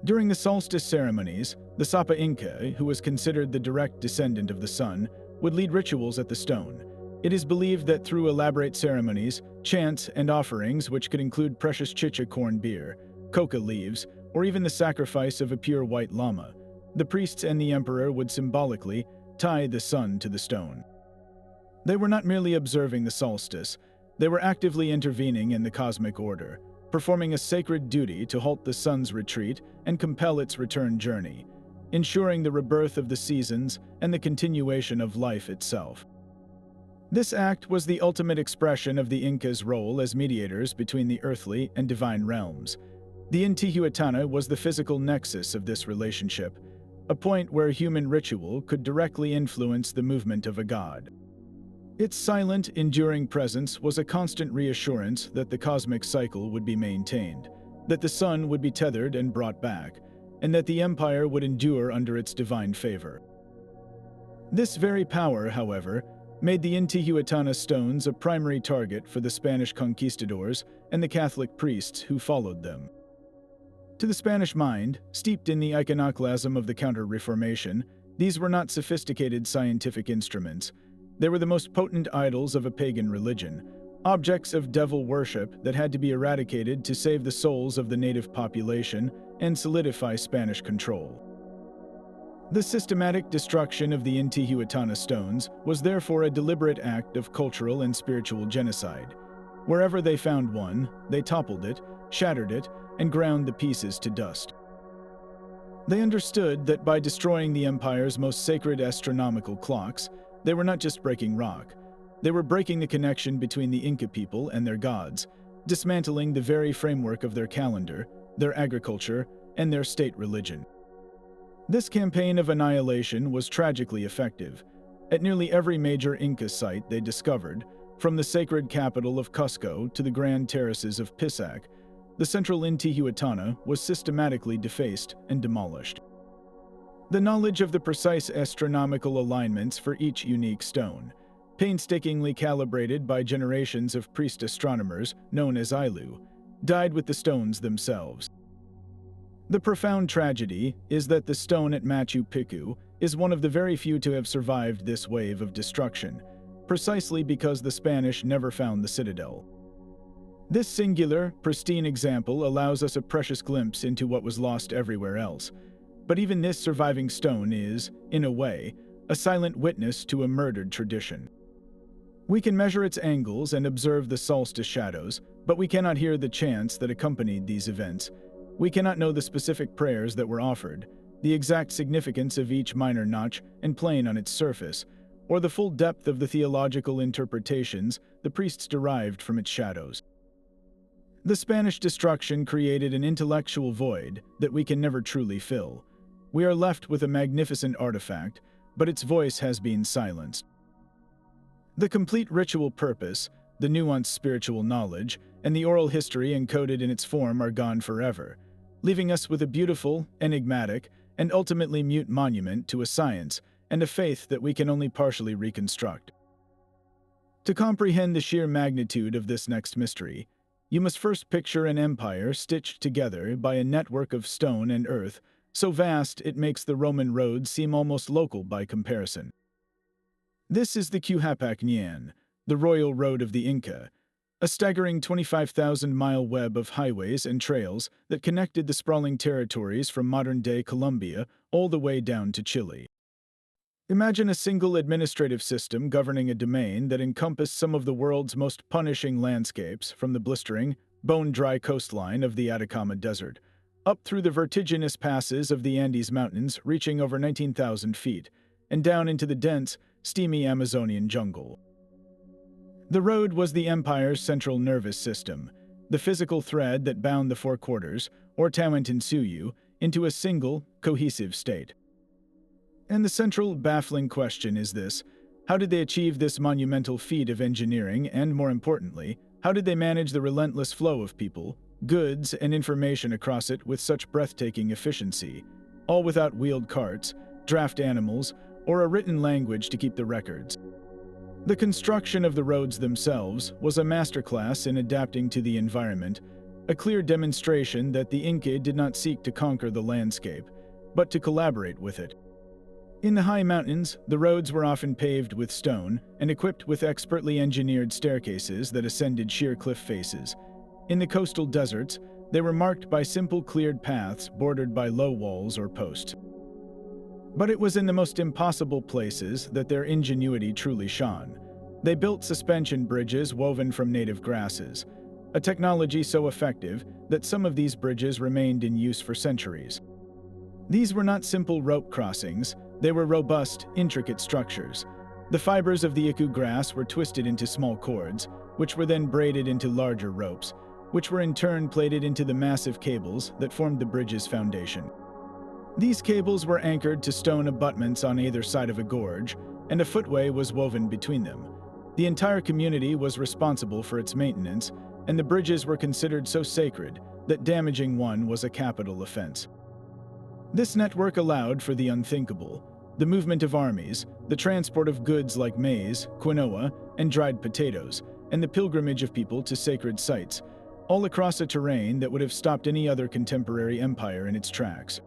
During the solstice ceremonies, the Sapa Inca, who was considered the direct descendant of the sun, would lead rituals at the stone. It is believed that through elaborate ceremonies, chants, and offerings which could include precious chicha corn beer, coca leaves, or even the sacrifice of a pure white llama, the priests and the emperor would symbolically tie the sun to the stone. They were not merely observing the solstice, they were actively intervening in the cosmic order, performing a sacred duty to halt the sun's retreat and compel its return journey, ensuring the rebirth of the seasons and the continuation of life itself. This act was the ultimate expression of the Incas' role as mediators between the earthly and divine realms. The Intihuatana was the physical nexus of this relationship, a point where human ritual could directly influence the movement of a god. Its silent, enduring presence was a constant reassurance that the cosmic cycle would be maintained, that the sun would be tethered and brought back, and that the empire would endure under its divine favor. This very power, however, made the Intihuatana stones a primary target for the Spanish conquistadors and the Catholic priests who followed them. To the Spanish mind, steeped in the iconoclasm of the Counter-Reformation, these were not sophisticated scientific instruments. They were the most potent idols of a pagan religion, objects of devil worship that had to be eradicated to save the souls of the native population and solidify Spanish control. The systematic destruction of the Intihuatana stones was therefore a deliberate act of cultural and spiritual genocide. Wherever they found one, they toppled it, shattered it, and ground the pieces to dust. They understood that by destroying the empire's most sacred astronomical clocks, they were not just breaking rock. They were breaking the connection between the Inca people and their gods. dismantling the very framework of their calendar, their agriculture, and their state religion. This campaign of annihilation was tragically effective. At nearly every major Inca site they discovered, from the sacred capital of Cusco to the grand terraces of Pisac, the central Intihuatana was systematically defaced and demolished. The knowledge of the precise astronomical alignments for each unique stone, painstakingly calibrated by generations of priest astronomers known as Ailu, died with the stones themselves. The profound tragedy is that the stone at Machu Picchu is one of the very few to have survived this wave of destruction, precisely because the Spanish never found the citadel. This singular, pristine example allows us a precious glimpse into what was lost everywhere else. But even this surviving stone is, in a way, a silent witness to a murdered tradition. We can measure its angles and observe the solstice shadows, but we cannot hear the chants that accompanied these events. We cannot know the specific prayers that were offered, the exact significance of each minor notch and plane on its surface, or the full depth of the theological interpretations the priests derived from its shadows. The Spanish destruction created an intellectual void that we can never truly fill. We are left with a magnificent artifact, but its voice has been silenced. The complete ritual purpose, the nuanced spiritual knowledge, and the oral history encoded in its form are gone forever, leaving us with a beautiful, enigmatic, and ultimately mute monument to a science and a faith that we can only partially reconstruct. To comprehend the sheer magnitude of this next mystery, you must first picture an empire stitched together by a network of stone and earth, so vast it makes the Roman road seem almost local by comparison. This is the Quihapac-Nian, the royal road of the Inca, a staggering 25,000-mile web of highways and trails that connected the sprawling territories from modern-day Colombia all the way down to Chile. Imagine a single administrative system governing a domain that encompassed some of the world's most punishing landscapes, from the blistering, bone-dry coastline of the Atacama Desert, up through the vertiginous passes of the Andes Mountains reaching over 19,000 feet, and down into the dense, steamy Amazonian jungle. The road was the empire's central nervous system, the physical thread that bound the four quarters, or Tawantinsuyu, into a single, cohesive state. And the central, baffling question is this: how did they achieve this monumental feat of engineering, and more importantly, how did they manage the relentless flow of people, goods, and information across it with such breathtaking efficiency, all without wheeled carts, draft animals, or a written language to keep the records? The construction of the roads themselves was a masterclass in adapting to the environment, a clear demonstration that the Inca did not seek to conquer the landscape, but to collaborate with it. In the high mountains, the roads were often paved with stone and equipped with expertly engineered staircases that ascended sheer cliff faces. In the coastal deserts, they were marked by simple cleared paths bordered by low walls or posts. But it was in the most impossible places that their ingenuity truly shone. They built suspension bridges woven from native grasses, a technology so effective that some of these bridges remained in use for centuries. These were not simple rope crossings, they were robust, intricate structures. The fibers of the iku grass were twisted into small cords, which were then braided into larger ropes, which were in turn plaited into the massive cables that formed the bridge's foundation. These cables were anchored to stone abutments on either side of a gorge, and a footway was woven between them. The entire community was responsible for its maintenance, and the bridges were considered so sacred that damaging one was a capital offense. This network allowed for the unthinkable: the movement of armies, the transport of goods like maize, quinoa, and dried potatoes, and the pilgrimage of people to sacred sites, all across a terrain that would have stopped any other contemporary empire in its tracks.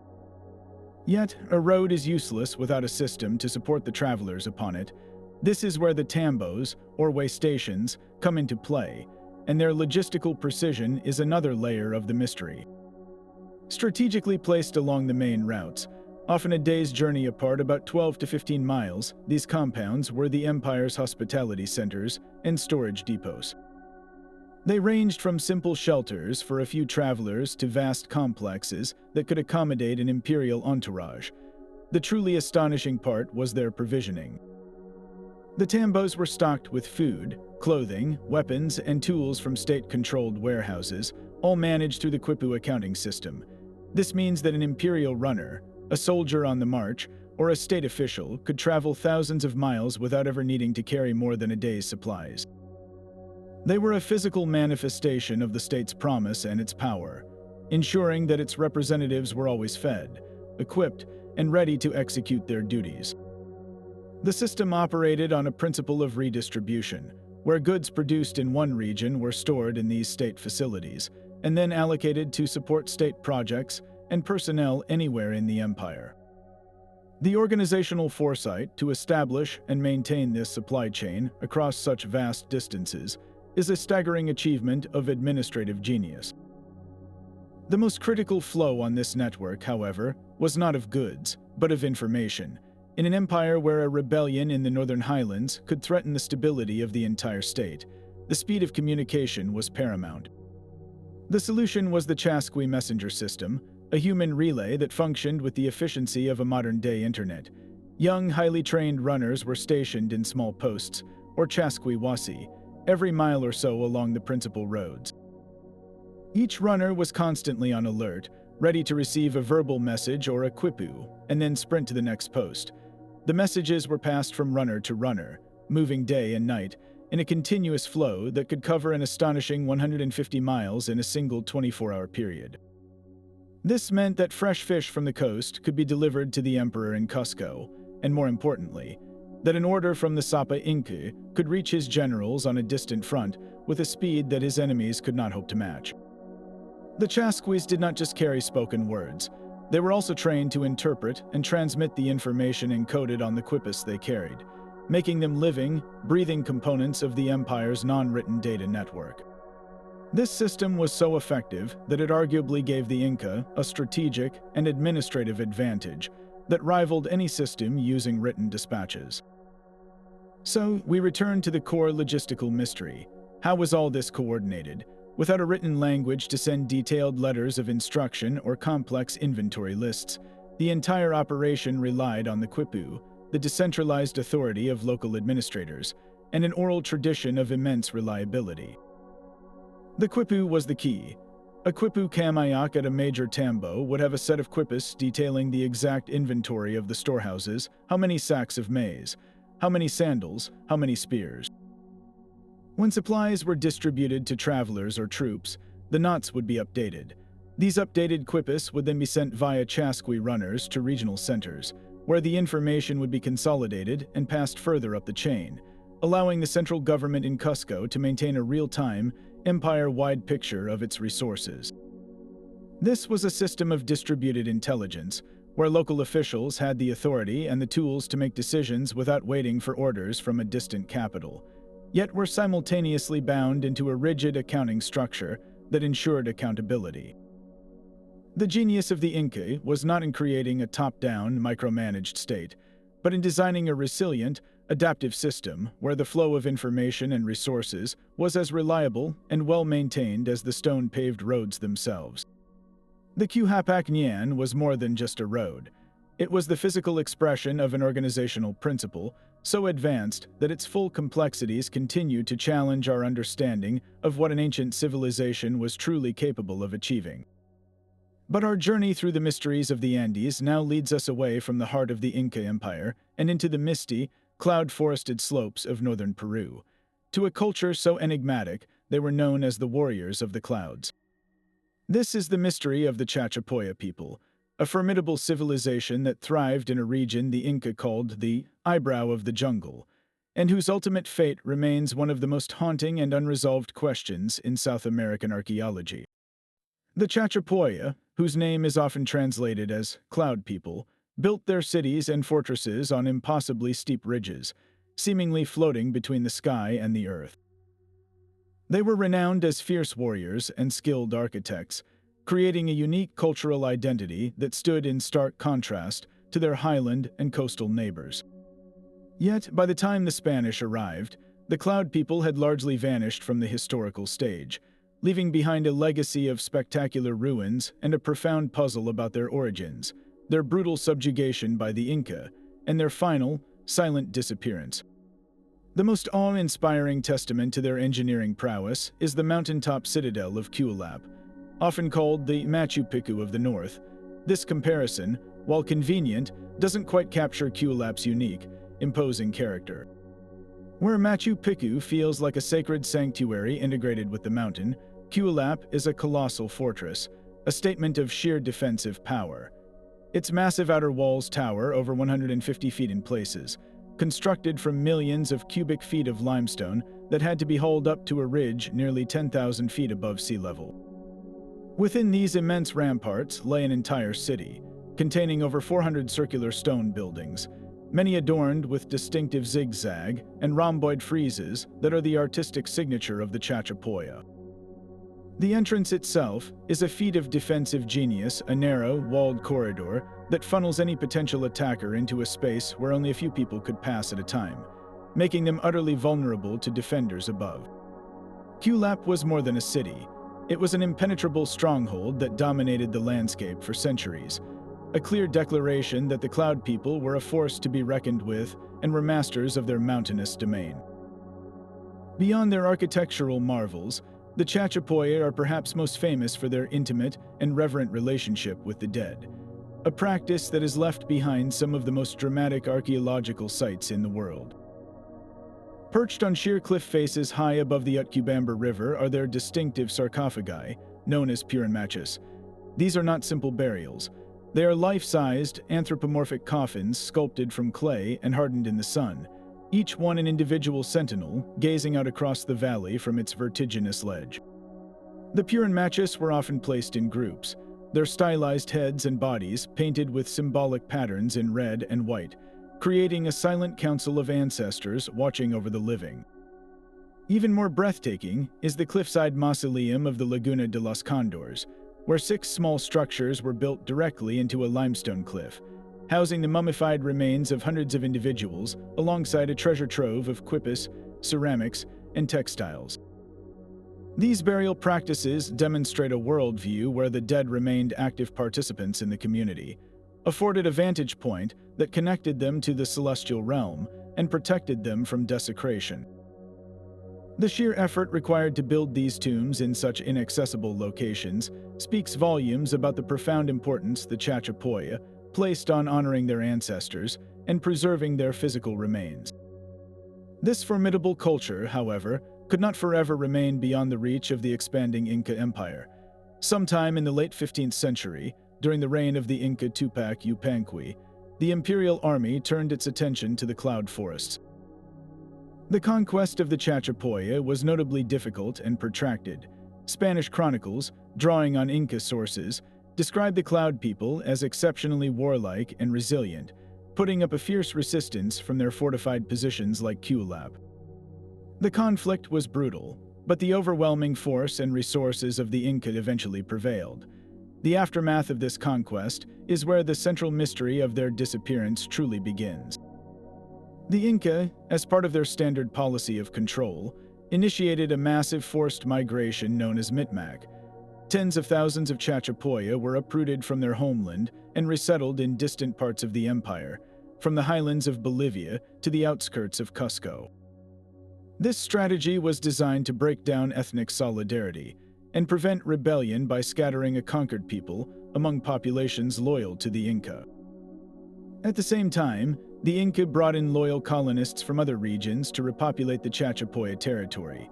Yet, a road is useless without a system to support the travelers upon it. This is where the tambos, or way stations, come into play, and their logistical precision is another layer of the mystery. Strategically placed along the main routes, often a day's journey apart, about 12 to 15 miles, these compounds were the empire's hospitality centers and storage depots. They ranged from simple shelters for a few travelers to vast complexes that could accommodate an imperial entourage. The truly astonishing part was their provisioning. The tambos were stocked with food, clothing, weapons, and tools from state-controlled warehouses, all managed through the Quipu accounting system. This means that an imperial runner, a soldier on the march, or a state official could travel thousands of miles without ever needing to carry more than a day's supplies. They were a physical manifestation of the state's promise and its power, ensuring that its representatives were always fed, equipped, and ready to execute their duties. The system operated on a principle of redistribution, where goods produced in one region were stored in these state facilities, and then allocated to support state projects and personnel anywhere in the empire. The organizational foresight to establish and maintain this supply chain across such vast distances is a staggering achievement of administrative genius. The most critical flow on this network, however, was not of goods, but of information, in an empire where a rebellion in the Northern Highlands could threaten the stability of the entire state. The speed of communication was paramount. The solution was the Chasqui messenger system, a human relay that functioned with the efficiency of a modern-day internet. Young, highly trained runners were stationed in small posts, or Chasqui wasi, every mile or so along the principal roads. Each runner was constantly on alert, ready to receive a verbal message or a quipu, and then sprint to the next post. The messages were passed from runner to runner, moving day and night, in a continuous flow that could cover an astonishing 150 miles in a single 24-hour period. This meant that fresh fish from the coast could be delivered to the emperor in Cusco, and more importantly, that an order from the Sapa Inca could reach his generals on a distant front with a speed that his enemies could not hope to match. The Chasquis did not just carry spoken words. They were also trained to interpret and transmit the information encoded on the quipus they carried, making them living, breathing components of the empire's non-written data network. This system was so effective that it arguably gave the Inca a strategic and administrative advantage that rivaled any system using written dispatches. So, we return to the core logistical mystery. How was all this coordinated? Without a written language to send detailed letters of instruction or complex inventory lists, the entire operation relied on the quipu, the decentralized authority of local administrators, and an oral tradition of immense reliability. The quipu was the key. A quipu kamayak at a major tambo would have a set of quipus detailing the exact inventory of the storehouses, how many sacks of maize, how many sandals, how many spears. When supplies were distributed to travelers or troops, the knots would be updated. These updated quipus would then be sent via Chasqui runners to regional centers, where the information would be consolidated and passed further up the chain, allowing the central government in Cusco to maintain a real-time, empire-wide picture of its resources. This was a system of distributed intelligence, where local officials had the authority and the tools to make decisions without waiting for orders from a distant capital, yet were simultaneously bound into a rigid accounting structure that ensured accountability. The genius of the Inca was not in creating a top-down, micromanaged state, but in designing a resilient, adaptive system where the flow of information and resources was as reliable and well-maintained as the stone-paved roads themselves. The Quhapak Nyan was more than just a road. It was the physical expression of an organizational principle so advanced that its full complexities continue to challenge our understanding of what an ancient civilization was truly capable of achieving. But our journey through the mysteries of the Andes now leads us away from the heart of the Inca Empire and into the misty, cloud-forested slopes of northern Peru, to a culture so enigmatic they were known as the warriors of the clouds. This is the mystery of the Chachapoya people, a formidable civilization that thrived in a region the Inca called the eyebrow of the jungle, and whose ultimate fate remains one of the most haunting and unresolved questions in South American archaeology. The Chachapoya, whose name is often translated as cloud people, built their cities and fortresses on impossibly steep ridges, seemingly floating between the sky and the earth. They were renowned as fierce warriors and skilled architects, creating a unique cultural identity that stood in stark contrast to their highland and coastal neighbors. Yet, by the time the Spanish arrived, the cloud people had largely vanished from the historical stage, leaving behind a legacy of spectacular ruins and a profound puzzle about their origins, their brutal subjugation by the Inca, and their final, silent disappearance. The most awe-inspiring testament to their engineering prowess is the mountaintop citadel of Cuelap, often called the Machu Picchu of the North. This comparison, while convenient, doesn't quite capture Cuelap's unique, imposing character. Where Machu Picchu feels like a sacred sanctuary integrated with the mountain, Cuelap is a colossal fortress, a statement of sheer defensive power. Its massive outer walls tower over 150 feet in places, constructed from millions of cubic feet of limestone that had to be hauled up to a ridge nearly 10,000 feet above sea level. Within these immense ramparts lay an entire city, containing over 400 circular stone buildings, many adorned with distinctive zigzag and rhomboid friezes that are the artistic signature of the Chachapoya. The entrance itself is a feat of defensive genius, a narrow, walled corridor that funnels any potential attacker into a space where only a few people could pass at a time, making them utterly vulnerable to defenders above. Cuelap was more than a city. It was an impenetrable stronghold that dominated the landscape for centuries, a clear declaration that the Cloud People were a force to be reckoned with and were masters of their mountainous domain. Beyond their architectural marvels, the Chachapoya are perhaps most famous for their intimate and reverent relationship with the dead, a practice that has left behind some of the most dramatic archaeological sites in the world. Perched on sheer cliff faces high above the Utcubamba River are their distinctive sarcophagi, known as purinmachis. These are not simple burials. They are life-sized, anthropomorphic coffins sculpted from clay and hardened in the sun, each one an individual sentinel, gazing out across the valley from its vertiginous ledge. The purinmachis were often placed in groups, their stylized heads and bodies painted with symbolic patterns in red and white, creating a silent council of ancestors watching over the living. Even more breathtaking is the cliffside mausoleum of the Laguna de los Condors, where 6 small structures were built directly into a limestone cliff, housing the mummified remains of hundreds of individuals alongside a treasure trove of quippus, ceramics, and textiles. These burial practices demonstrate a worldview where the dead remained active participants in the community, afforded a vantage point that connected them to the celestial realm and protected them from desecration. The sheer effort required to build these tombs in such inaccessible locations speaks volumes about the profound importance the Chachapoya placed on honoring their ancestors and preserving their physical remains. This formidable culture, however, could not forever remain beyond the reach of the expanding Inca Empire. Sometime in the late 15th century, during the reign of the Inca Tupac Yupanqui, the imperial army turned its attention to the cloud forests. The conquest of the Chachapoya was notably difficult and protracted. Spanish chronicles, drawing on Inca sources, describe the Cloud People as exceptionally warlike and resilient, putting up a fierce resistance from their fortified positions like Cuelap. The conflict was brutal, but the overwhelming force and resources of the Inca eventually prevailed. The aftermath of this conquest is where the central mystery of their disappearance truly begins. The Inca, as part of their standard policy of control, initiated a massive forced migration known as Mitmac. Tens of thousands of Chachapoya were uprooted from their homeland and resettled in distant parts of the empire, from the highlands of Bolivia to the outskirts of Cusco. This strategy was designed to break down ethnic solidarity and prevent rebellion by scattering a conquered people among populations loyal to the Inca. At the same time, the Inca brought in loyal colonists from other regions to repopulate the Chachapoya territory.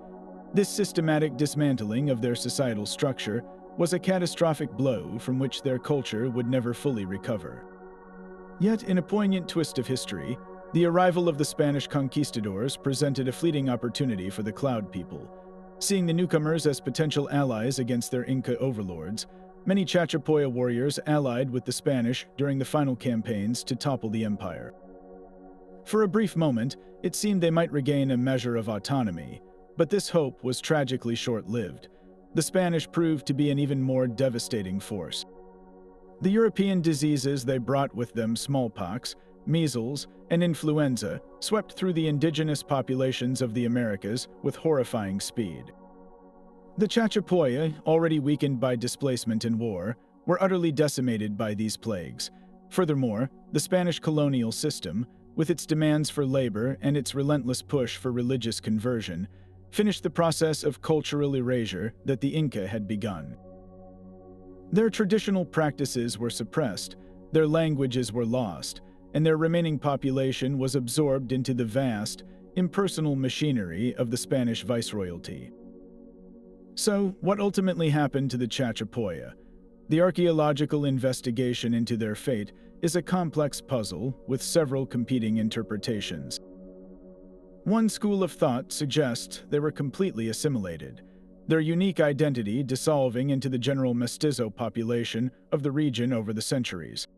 This systematic dismantling of their societal structure was a catastrophic blow from which their culture would never fully recover. Yet, in a poignant twist of history, the arrival of the Spanish conquistadors presented a fleeting opportunity for the Cloud People. Seeing the newcomers as potential allies against their Inca overlords, many Chachapoya warriors allied with the Spanish during the final campaigns to topple the empire. For a brief moment, it seemed they might regain a measure of autonomy, but this hope was tragically short-lived. The Spanish proved to be an even more devastating force. The European diseases they brought with them, smallpox, measles, and influenza, swept through the indigenous populations of the Americas with horrifying speed. The Chachapoya, already weakened by displacement and war, were utterly decimated by these plagues. Furthermore, the Spanish colonial system, with its demands for labor and its relentless push for religious conversion, finished the process of cultural erasure that the Inca had begun. Their traditional practices were suppressed, their languages were lost, and their remaining population was absorbed into the vast, impersonal machinery of the Spanish viceroyalty. So, what ultimately happened to the Chachapoya? The archaeological investigation into their fate is a complex puzzle with several competing interpretations. One school of thought suggests they were completely assimilated, their unique identity dissolving into the general mestizo population of the region over the centuries.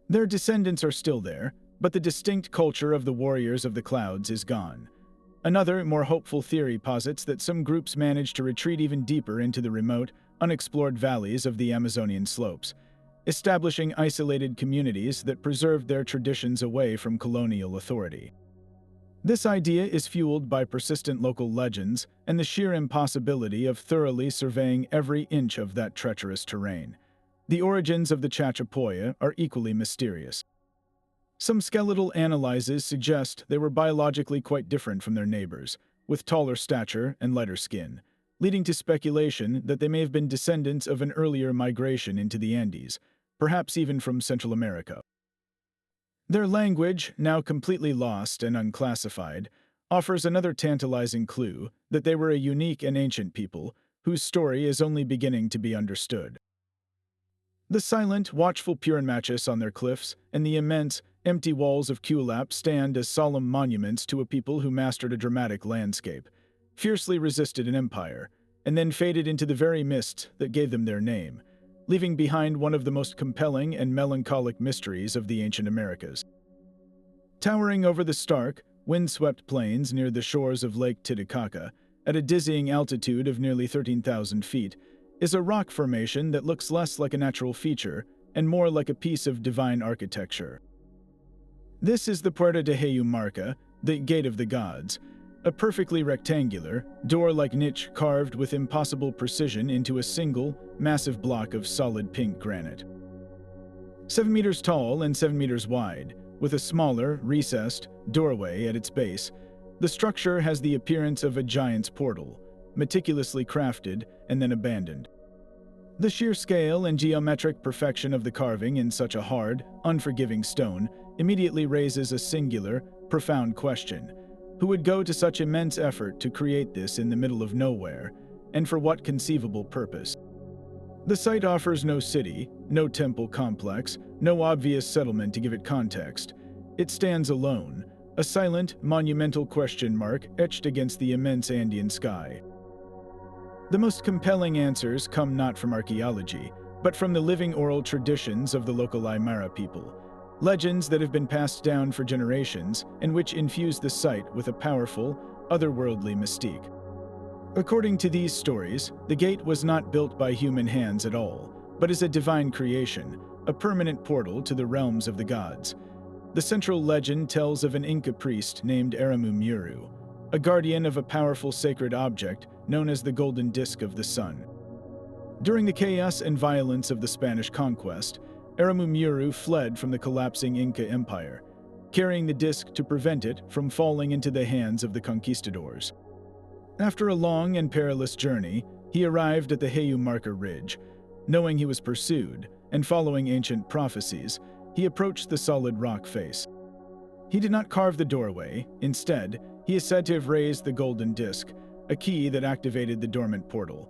Their descendants are still there, but the distinct culture of the warriors of the clouds is gone. Another, more hopeful theory posits that some groups managed to retreat even deeper into the remote, unexplored valleys of the Amazonian slopes, establishing isolated communities that preserved their traditions away from colonial authority. This idea is fueled by persistent local legends and the sheer impossibility of thoroughly surveying every inch of that treacherous terrain. The origins of the Chachapoya are equally mysterious. Some skeletal analyses suggest they were biologically quite different from their neighbors, with taller stature and lighter skin, leading to speculation that they may have been descendants of an earlier migration into the Andes, perhaps even from Central America. Their language, now completely lost and unclassified, offers another tantalizing clue that they were a unique and ancient people whose story is only beginning to be understood. The silent, watchful Purimachis on their cliffs and the immense, empty walls of Kulap stand as solemn monuments to a people who mastered a dramatic landscape, fiercely resisted an empire, and then faded into the very mist that gave them their name, leaving behind one of the most compelling and melancholic mysteries of the ancient Americas. Towering over the stark, wind-swept plains near the shores of Lake Titicaca, at a dizzying altitude of nearly 13,000 feet, is a rock formation that looks less like a natural feature and more like a piece of divine architecture. This is the Puerta de Hayumarca, the Gate of the Gods, a perfectly rectangular, door-like niche carved with impossible precision into a single, massive block of solid pink granite. 7 meters tall and 7 meters wide, with a smaller, recessed, doorway at its base, the structure has the appearance of a giant's portal, meticulously crafted and then abandoned. The sheer scale and geometric perfection of the carving in such a hard, unforgiving stone immediately raises a singular, profound question. Who would go to such immense effort to create this in the middle of nowhere, and for what conceivable purpose? The site offers no city, no temple complex, no obvious settlement to give it context. It stands alone, a silent, monumental question mark etched against the immense Andean sky. The most compelling answers come not from archaeology, but from the living oral traditions of the local Aymara people, legends that have been passed down for generations and which infuse the site with a powerful, otherworldly mystique. According to these stories, the gate was not built by human hands at all, but is a divine creation, a permanent portal to the realms of the gods. The central legend tells of an Inca priest named Aramumuru, a guardian of a powerful sacred object known as the Golden Disk of the Sun. During the chaos and violence of the Spanish conquest, Aramumuru fled from the collapsing Inca Empire, carrying the disc to prevent it from falling into the hands of the conquistadors. After a long and perilous journey, he arrived at the Hayumarca Ridge. Knowing he was pursued, and following ancient prophecies, he approached the solid rock face. He did not carve the doorway. Instead, he is said to have raised the golden disc, a key that activated the dormant portal.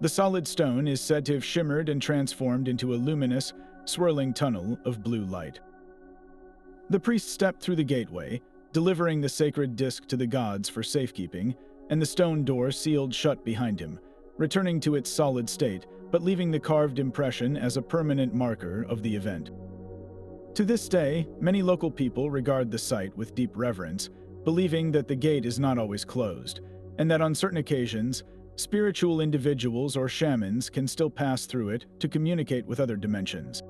The solid stone is said to have shimmered and transformed into a luminous, swirling tunnel of blue light. The priest stepped through the gateway, delivering the sacred disc to the gods for safekeeping, and the stone door sealed shut behind him, returning to its solid state, but leaving the carved impression as a permanent marker of the event. To this day, many local people regard the site with deep reverence, believing that the gate is not always closed, and that on certain occasions, spiritual individuals or shamans can still pass through it to communicate with other dimensions.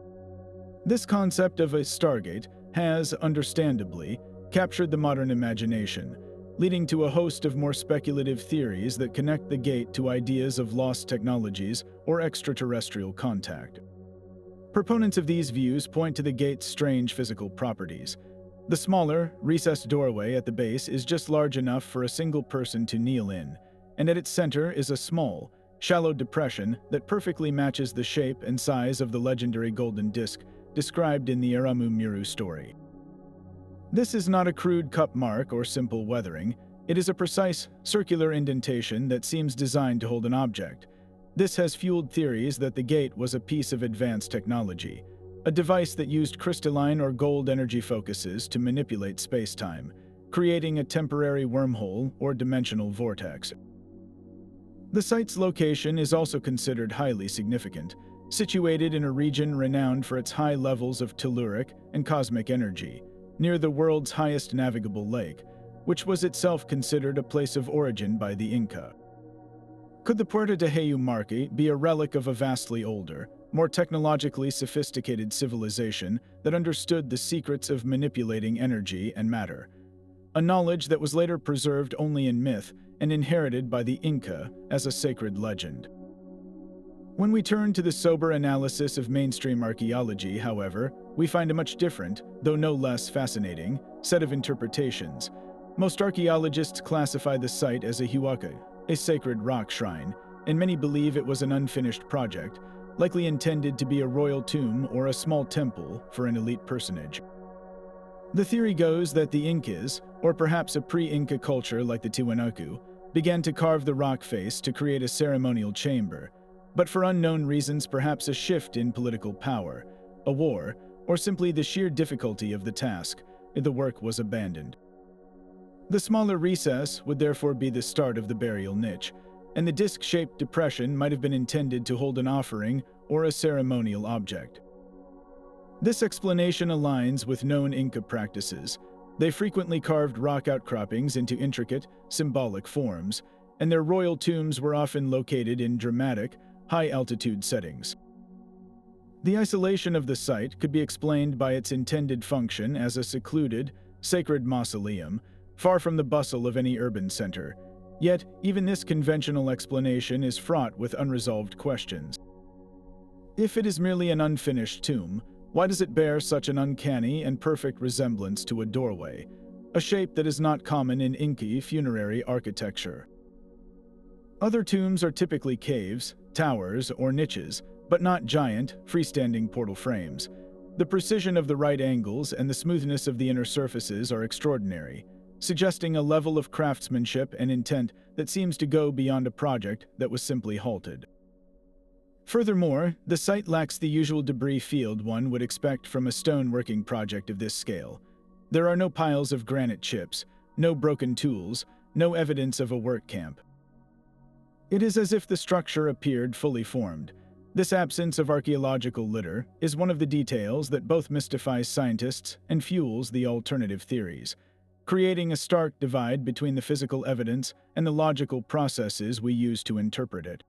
This concept of a stargate has, understandably, captured the modern imagination, leading to a host of more speculative theories that connect the gate to ideas of lost technologies or extraterrestrial contact. Proponents of these views point to the gate's strange physical properties. The smaller, recessed doorway at the base is just large enough for a single person to kneel in, and at its center is a small, shallow depression that perfectly matches the shape and size of the legendary golden disc described in the Aramu Miru story. This is not a crude cup mark or simple weathering. It is a precise, circular indentation that seems designed to hold an object. This has fueled theories that the gate was a piece of advanced technology, a device that used crystalline or gold energy focuses to manipulate space-time, creating a temporary wormhole or dimensional vortex. The site's location is also considered highly significant, situated in a region renowned for its high levels of telluric and cosmic energy, near the world's highest navigable lake, which was itself considered a place of origin by the Inca. Could the Puerta de Hayumarque be a relic of a vastly older, more technologically sophisticated civilization that understood the secrets of manipulating energy and matter, a knowledge that was later preserved only in myth and inherited by the Inca as a sacred legend? When we turn to the sober analysis of mainstream archaeology, however, we find a much different, though no less fascinating, set of interpretations. Most archaeologists classify the site as a huaca, a sacred rock shrine, and many believe it was an unfinished project, likely intended to be a royal tomb or a small temple for an elite personage. The theory goes that the Incas, or perhaps a pre-Inca culture like the Tiwanaku, began to carve the rock face to create a ceremonial chamber, but for unknown reasons, perhaps a shift in political power, a war, or simply the sheer difficulty of the task, the work was abandoned. The smaller recess would therefore be the start of the burial niche, and the disc-shaped depression might have been intended to hold an offering or a ceremonial object. This explanation aligns with known Inca practices. They frequently carved rock outcroppings into intricate, symbolic forms, and their royal tombs were often located in dramatic, high-altitude settings. The isolation of the site could be explained by its intended function as a secluded, sacred mausoleum, far from the bustle of any urban center. Yet, even this conventional explanation is fraught with unresolved questions. If it is merely an unfinished tomb, why does it bear such an uncanny and perfect resemblance to a doorway, a shape that is not common in Inca funerary architecture? Other tombs are typically caves, towers, or niches, but not giant, freestanding portal frames. The precision of the right angles and the smoothness of the inner surfaces are extraordinary, suggesting a level of craftsmanship and intent that seems to go beyond a project that was simply halted. Furthermore, the site lacks the usual debris field one would expect from a stoneworking project of this scale. There are no piles of granite chips, no broken tools, no evidence of a work camp. It is as if the structure appeared fully formed. This absence of archaeological litter is one of the details that both mystifies scientists and fuels the alternative theories, creating a stark divide between the physical evidence and the logical processes we use to interpret it.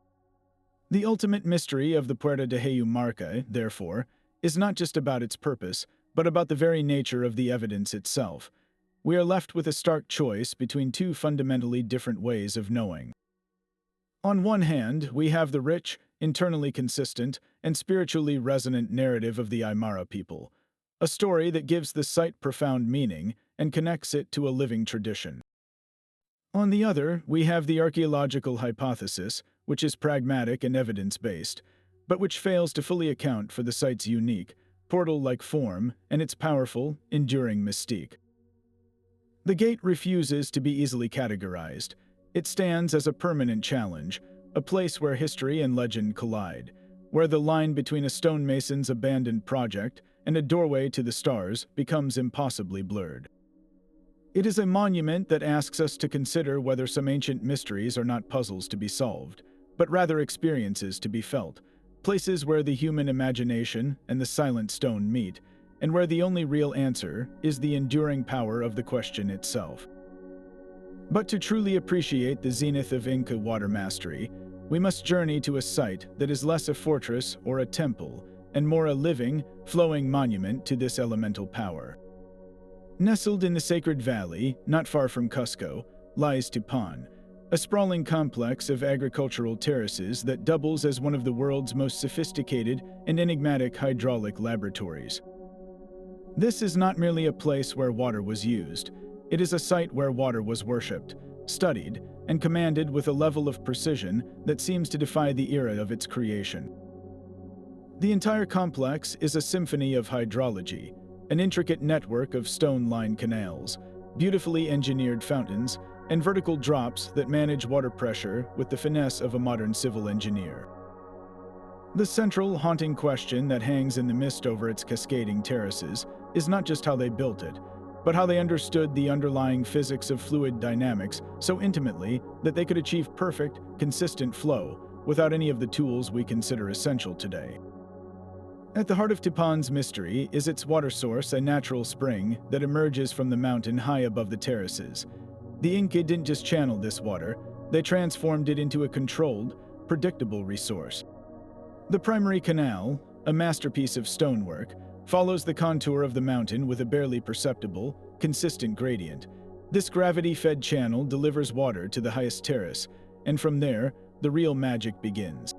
The ultimate mystery of the Puerta de Hayumarque, therefore, is not just about its purpose, but about the very nature of the evidence itself. We are left with a stark choice between two fundamentally different ways of knowing. On one hand, we have the rich, internally consistent, and spiritually resonant narrative of the Aymara people, a story that gives the site profound meaning and connects it to a living tradition. On the other, we have the archaeological hypothesis, which is pragmatic and evidence-based, but which fails to fully account for the site's unique, portal-like form and its powerful, enduring mystique. The gate refuses to be easily categorized. It stands as a permanent challenge, a place where history and legend collide, where the line between a stonemason's abandoned project and a doorway to the stars becomes impossibly blurred. It is a monument that asks us to consider whether some ancient mysteries are not puzzles to be solved, but rather experiences to be felt, places where the human imagination and the silent stone meet, and where the only real answer is the enduring power of the question itself. But to truly appreciate the zenith of Inca water mastery, we must journey to a site that is less a fortress or a temple, and more a living, flowing monument to this elemental power. Nestled in the Sacred Valley, not far from Cusco, lies Tupan, a sprawling complex of agricultural terraces that doubles as one of the world's most sophisticated and enigmatic hydraulic laboratories. This is not merely a place where water was used. It is a site where water was worshipped, studied, and commanded with a level of precision that seems to defy the era of its creation. The entire complex is a symphony of hydrology, an intricate network of stone-lined canals, beautifully engineered fountains, and vertical drops that manage water pressure with the finesse of a modern civil engineer. The central, haunting question that hangs in the mist over its cascading terraces is not just how they built it, but how they understood the underlying physics of fluid dynamics so intimately that they could achieve perfect, consistent flow without any of the tools we consider essential today. At the heart of Tipan's mystery is its water source, a natural spring that emerges from the mountain high above the terraces. The Inca didn't just channel this water, they transformed it into a controlled, predictable resource. The primary canal, a masterpiece of stonework, follows the contour of the mountain with a barely perceptible, consistent gradient. This gravity-fed channel delivers water to the highest terrace, and from there, the real magic begins.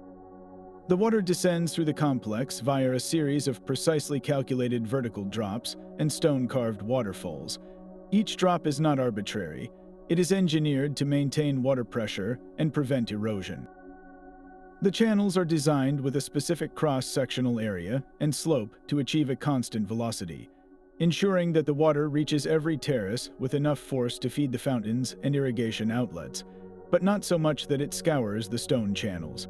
The water descends through the complex via a series of precisely calculated vertical drops and stone-carved waterfalls. Each drop is not arbitrary. It is engineered to maintain water pressure and prevent erosion. The channels are designed with a specific cross-sectional area and slope to achieve a constant velocity, ensuring that the water reaches every terrace with enough force to feed the fountains and irrigation outlets, but not so much that it scours the stone channels.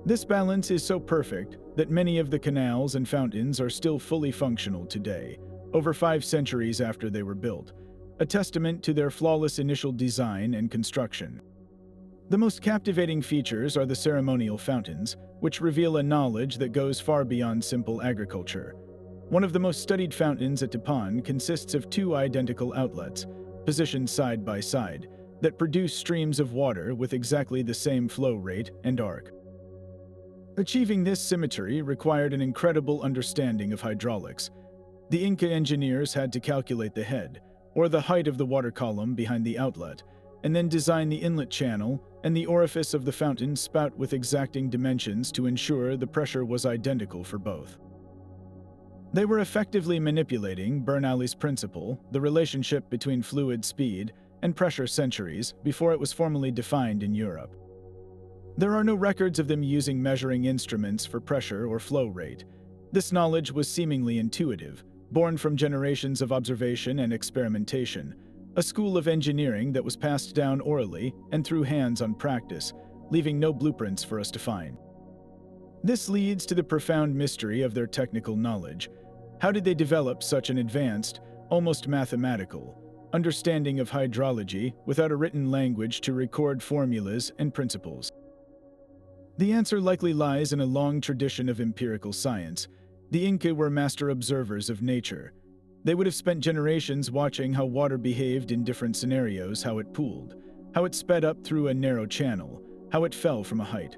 This balance is so perfect that many of the canals and fountains are still fully functional today, over 5 centuries after they were built, a testament to their flawless initial design and construction. The most captivating features are the ceremonial fountains, which reveal a knowledge that goes far beyond simple agriculture. One of the most studied fountains at Tipan consists of 2 identical outlets, positioned side by side, that produce streams of water with exactly the same flow rate and arc. Achieving this symmetry required an incredible understanding of hydraulics. The Inca engineers had to calculate the head, or the height of the water column behind the outlet, and then design the inlet channel and the orifice of the fountain spout with exacting dimensions to ensure the pressure was identical for both. They were effectively manipulating Bernoulli's principle, the relationship between fluid speed and pressure centuries before it was formally defined in Europe. There are no records of them using measuring instruments for pressure or flow rate. This knowledge was seemingly intuitive, born from generations of observation and experimentation, a school of engineering that was passed down orally and through hands-on practice, leaving no blueprints for us to find. This leads to the profound mystery of their technical knowledge. How did they develop such an advanced, almost mathematical, understanding of hydrology without a written language to record formulas and principles? The answer likely lies in a long tradition of empirical science. The Inca were master observers of nature. They would have spent generations watching how water behaved in different scenarios, how it pooled, how it sped up through a narrow channel, how it fell from a height.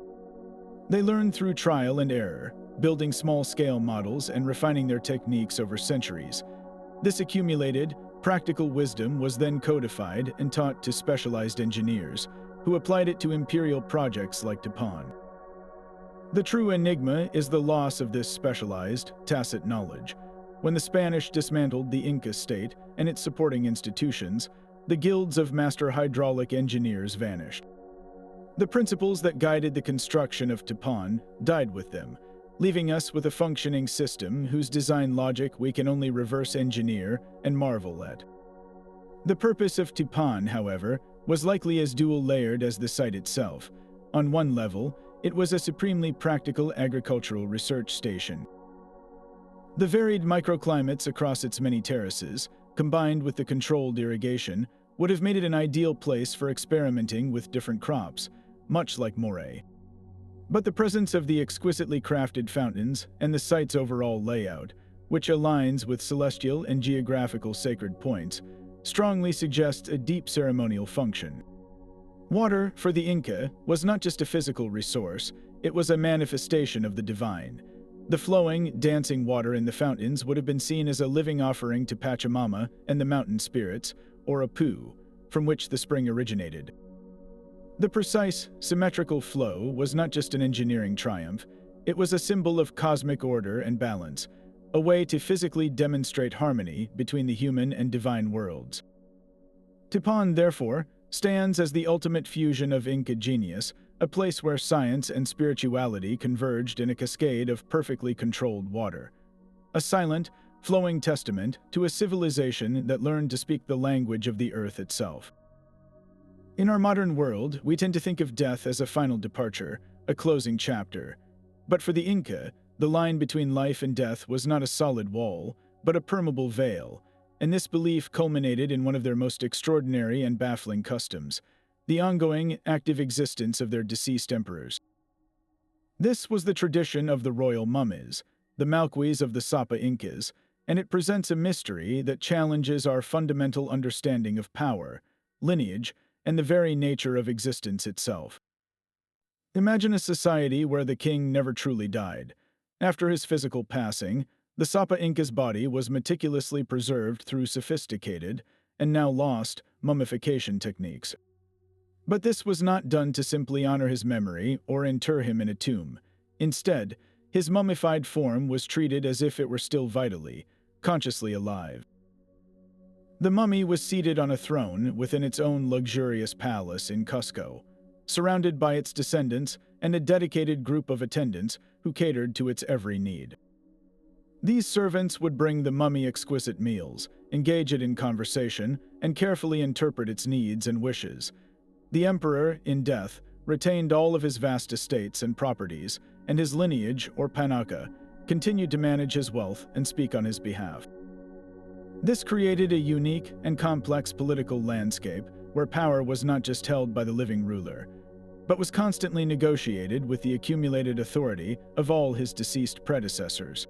They learned through trial and error, building small-scale models and refining their techniques over centuries. This accumulated, practical wisdom was then codified and taught to specialized engineers, who applied it to imperial projects like Tipan. The true enigma is the loss of this specialized, tacit knowledge. When the Spanish dismantled the Inca state and its supporting institutions, the guilds of master hydraulic engineers vanished. The principles that guided the construction of Tipan died with them, leaving us with a functioning system whose design logic we can only reverse engineer and marvel at. The purpose of Tipan, however, was likely as dual-layered as the site itself. On one level, it was a supremely practical agricultural research station. The varied microclimates across its many terraces, combined with the controlled irrigation, would have made it an ideal place for experimenting with different crops, much like Moray. But the presence of the exquisitely crafted fountains and the site's overall layout, which aligns with celestial and geographical sacred points, strongly suggests a deep ceremonial function. Water, for the Inca, was not just a physical resource, it was a manifestation of the divine. The flowing, dancing water in the fountains would have been seen as a living offering to Pachamama and the mountain spirits, or Apu, from which the spring originated. The precise, symmetrical flow was not just an engineering triumph, it was a symbol of cosmic order and balance, a way to physically demonstrate harmony between the human and divine worlds. Tipon, therefore, stands as the ultimate fusion of Inca genius, a place where science and spirituality converged in a cascade of perfectly controlled water. A silent, flowing testament to a civilization that learned to speak the language of the earth itself. In our modern world, we tend to think of death as a final departure, a closing chapter. But for the Inca, the line between life and death was not a solid wall, but a permeable veil, and this belief culminated in one of their most extraordinary and baffling customs, the ongoing, active existence of their deceased emperors. This was the tradition of the royal mummies, the Malquis of the Sapa Incas, and it presents a mystery that challenges our fundamental understanding of power, lineage, and the very nature of existence itself. Imagine a society where the king never truly died. After his physical passing, the Sapa Inca's body was meticulously preserved through sophisticated, and now lost, mummification techniques. But this was not done to simply honor his memory or inter him in a tomb. Instead, his mummified form was treated as if it were still vitally, consciously alive. The mummy was seated on a throne within its own luxurious palace in Cusco, surrounded by its descendants and a dedicated group of attendants who catered to its every need. These servants would bring the mummy exquisite meals, engage it in conversation, and carefully interpret its needs and wishes. The emperor, in death, retained all of his vast estates and properties, and his lineage, or panaka, continued to manage his wealth and speak on his behalf. This created a unique and complex political landscape where power was not just held by the living ruler, but was constantly negotiated with the accumulated authority of all his deceased predecessors.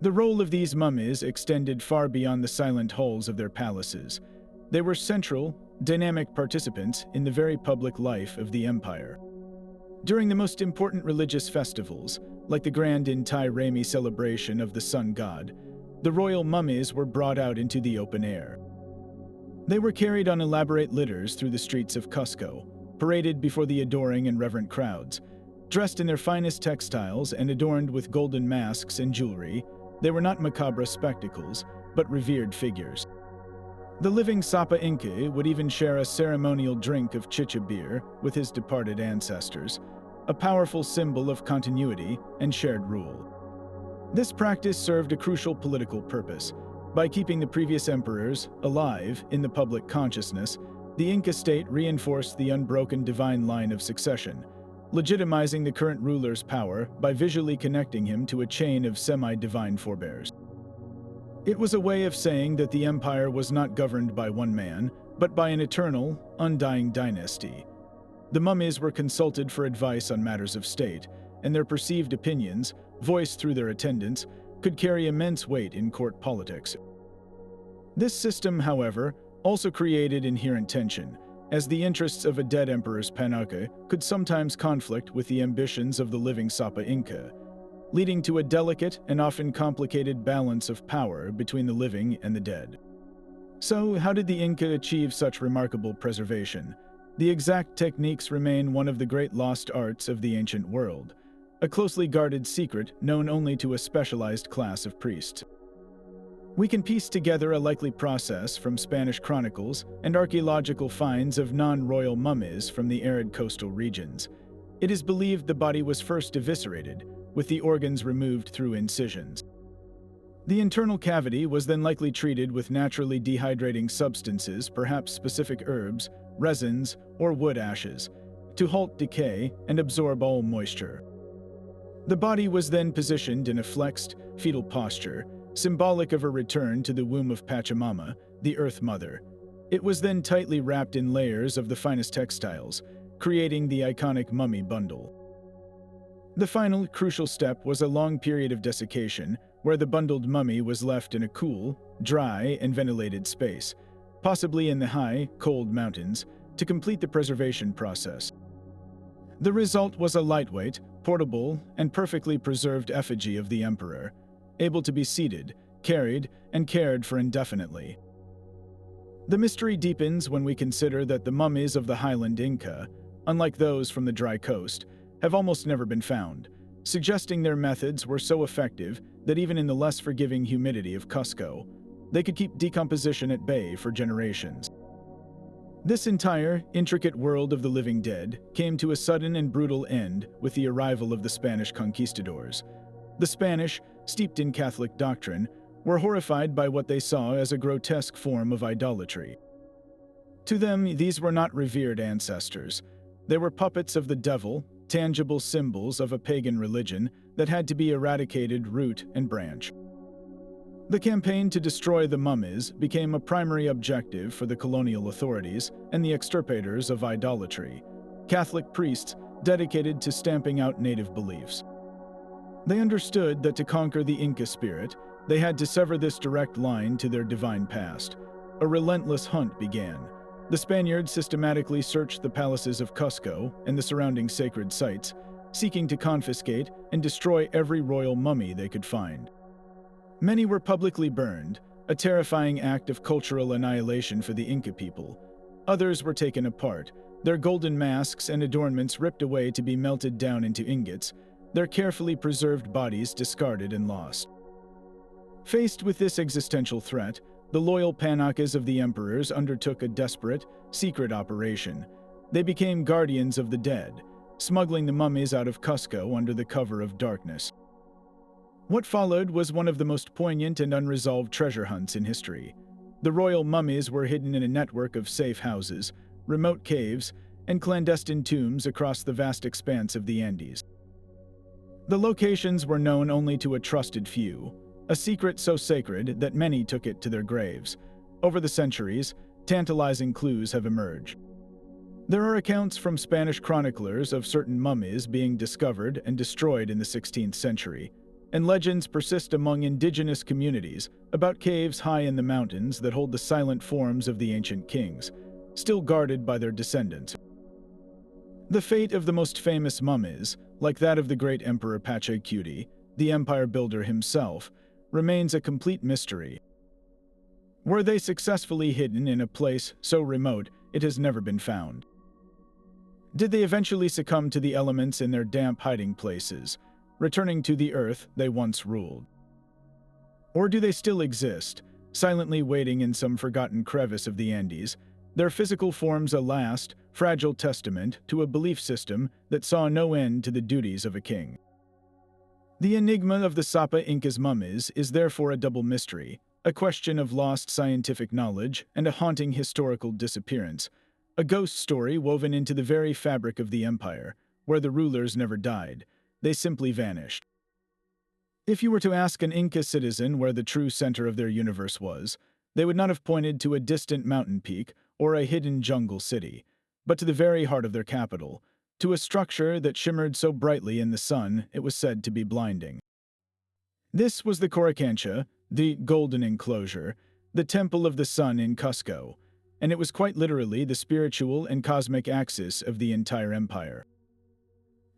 The role of these mummies extended far beyond the silent halls of their palaces. They were central, dynamic participants in the very public life of the empire. During the most important religious festivals, like the grand Inti Raymi celebration of the sun god, the royal mummies were brought out into the open air. They were carried on elaborate litters through the streets of Cusco, paraded before the adoring and reverent crowds. Dressed in their finest textiles and adorned with golden masks and jewelry, they were not macabre spectacles, but revered figures. The living Sapa Inca would even share a ceremonial drink of chicha beer with his departed ancestors, a powerful symbol of continuity and shared rule. This practice served a crucial political purpose. By keeping the previous emperors alive in the public consciousness, the Inca state reinforced the unbroken divine line of succession, legitimizing the current ruler's power by visually connecting him to a chain of semi-divine forebears. It was a way of saying that the empire was not governed by one man, but by an eternal, undying dynasty. The mummies were consulted for advice on matters of state, and their perceived opinions, voiced through their attendants, could carry immense weight in court politics. This system, however, also created inherent tension, as the interests of a dead emperor's panaka could sometimes conflict with the ambitions of the living Sapa Inca, leading to a delicate and often complicated balance of power between the living and the dead. So, how did the Inca achieve such remarkable preservation? The exact techniques remain one of the great lost arts of the ancient world, a closely guarded secret known only to a specialized class of priests. We can piece together a likely process from Spanish chronicles and archaeological finds of non-royal mummies from the arid coastal regions. It is believed the body was first eviscerated, with the organs removed through incisions. The internal cavity was then likely treated with naturally dehydrating substances, perhaps specific herbs, resins, or wood ashes, to halt decay and absorb all moisture. The body was then positioned in a flexed, fetal posture, symbolic of a return to the womb of Pachamama, the Earth Mother. It was then tightly wrapped in layers of the finest textiles, creating the iconic mummy bundle. The final, crucial step was a long period of desiccation, where the bundled mummy was left in a cool, dry, and ventilated space, possibly in the high, cold mountains, to complete the preservation process. The result was a lightweight, portable, and perfectly preserved effigy of the emperor, able to be seated, carried, and cared for indefinitely. The mystery deepens when we consider that the mummies of the highland Inca, unlike those from the dry coast, have almost never been found. suggesting their methods were so effective that even in the less forgiving humidity of Cusco, they could keep decomposition at bay for generations. This entire, intricate world of the living dead came to a sudden and brutal end with the arrival of the Spanish conquistadors. The Spanish, steeped in Catholic doctrine, were horrified by what they saw as a grotesque form of idolatry. To them, these were not revered ancestors. They were puppets of the devil, tangible symbols of a pagan religion that had to be eradicated root and branch. The campaign to destroy the mummies became a primary objective for the colonial authorities and the extirpators of idolatry, Catholic priests dedicated to stamping out native beliefs. They understood that to conquer the Inca spirit, they had to sever this direct line to their divine past. A relentless hunt began. The Spaniards systematically searched the palaces of Cusco and the surrounding sacred sites, seeking to confiscate and destroy every royal mummy they could find. Many were publicly burned, a terrifying act of cultural annihilation for the Inca people. Others were taken apart, their golden masks and adornments ripped away to be melted down into ingots, their carefully preserved bodies discarded and lost. Faced with this existential threat, the loyal Panakas of the emperors undertook a desperate, secret operation. They became guardians of the dead, smuggling the mummies out of Cusco under the cover of darkness. What followed was one of the most poignant and unresolved treasure hunts in history. The royal mummies were hidden in a network of safe houses, remote caves, and clandestine tombs across the vast expanse of the Andes. The locations were known only to a trusted few, a secret so sacred that many took it to their graves. Over the centuries, tantalizing clues have emerged. There are accounts from Spanish chroniclers of certain mummies being discovered and destroyed in the 16th century, and legends persist among indigenous communities about caves high in the mountains that hold the silent forms of the ancient kings, still guarded by their descendants. The fate of the most famous mummies, like that of the great Emperor Pachacuti, the empire builder himself, remains a complete mystery. Were they successfully hidden in a place so remote it has never been found? Did they eventually succumb to the elements in their damp hiding places, returning to the earth they once ruled? Or do they still exist, silently waiting in some forgotten crevice of the Andes, their physical forms a last, fragile testament to a belief system that saw no end to the duties of a king? The enigma of the Sapa Inca's mummies is therefore a double mystery, a question of lost scientific knowledge and a haunting historical disappearance, a ghost story woven into the very fabric of the empire, where the rulers never died. They simply vanished. If you were to ask an Inca citizen where the true center of their universe was, they would not have pointed to a distant mountain peak or a hidden jungle city, but to the very heart of their capital, to a structure that shimmered so brightly in the sun it was said to be blinding. This was the Coricancha, the Golden Enclosure, the Temple of the Sun in Cusco, and it was quite literally the spiritual and cosmic axis of the entire empire.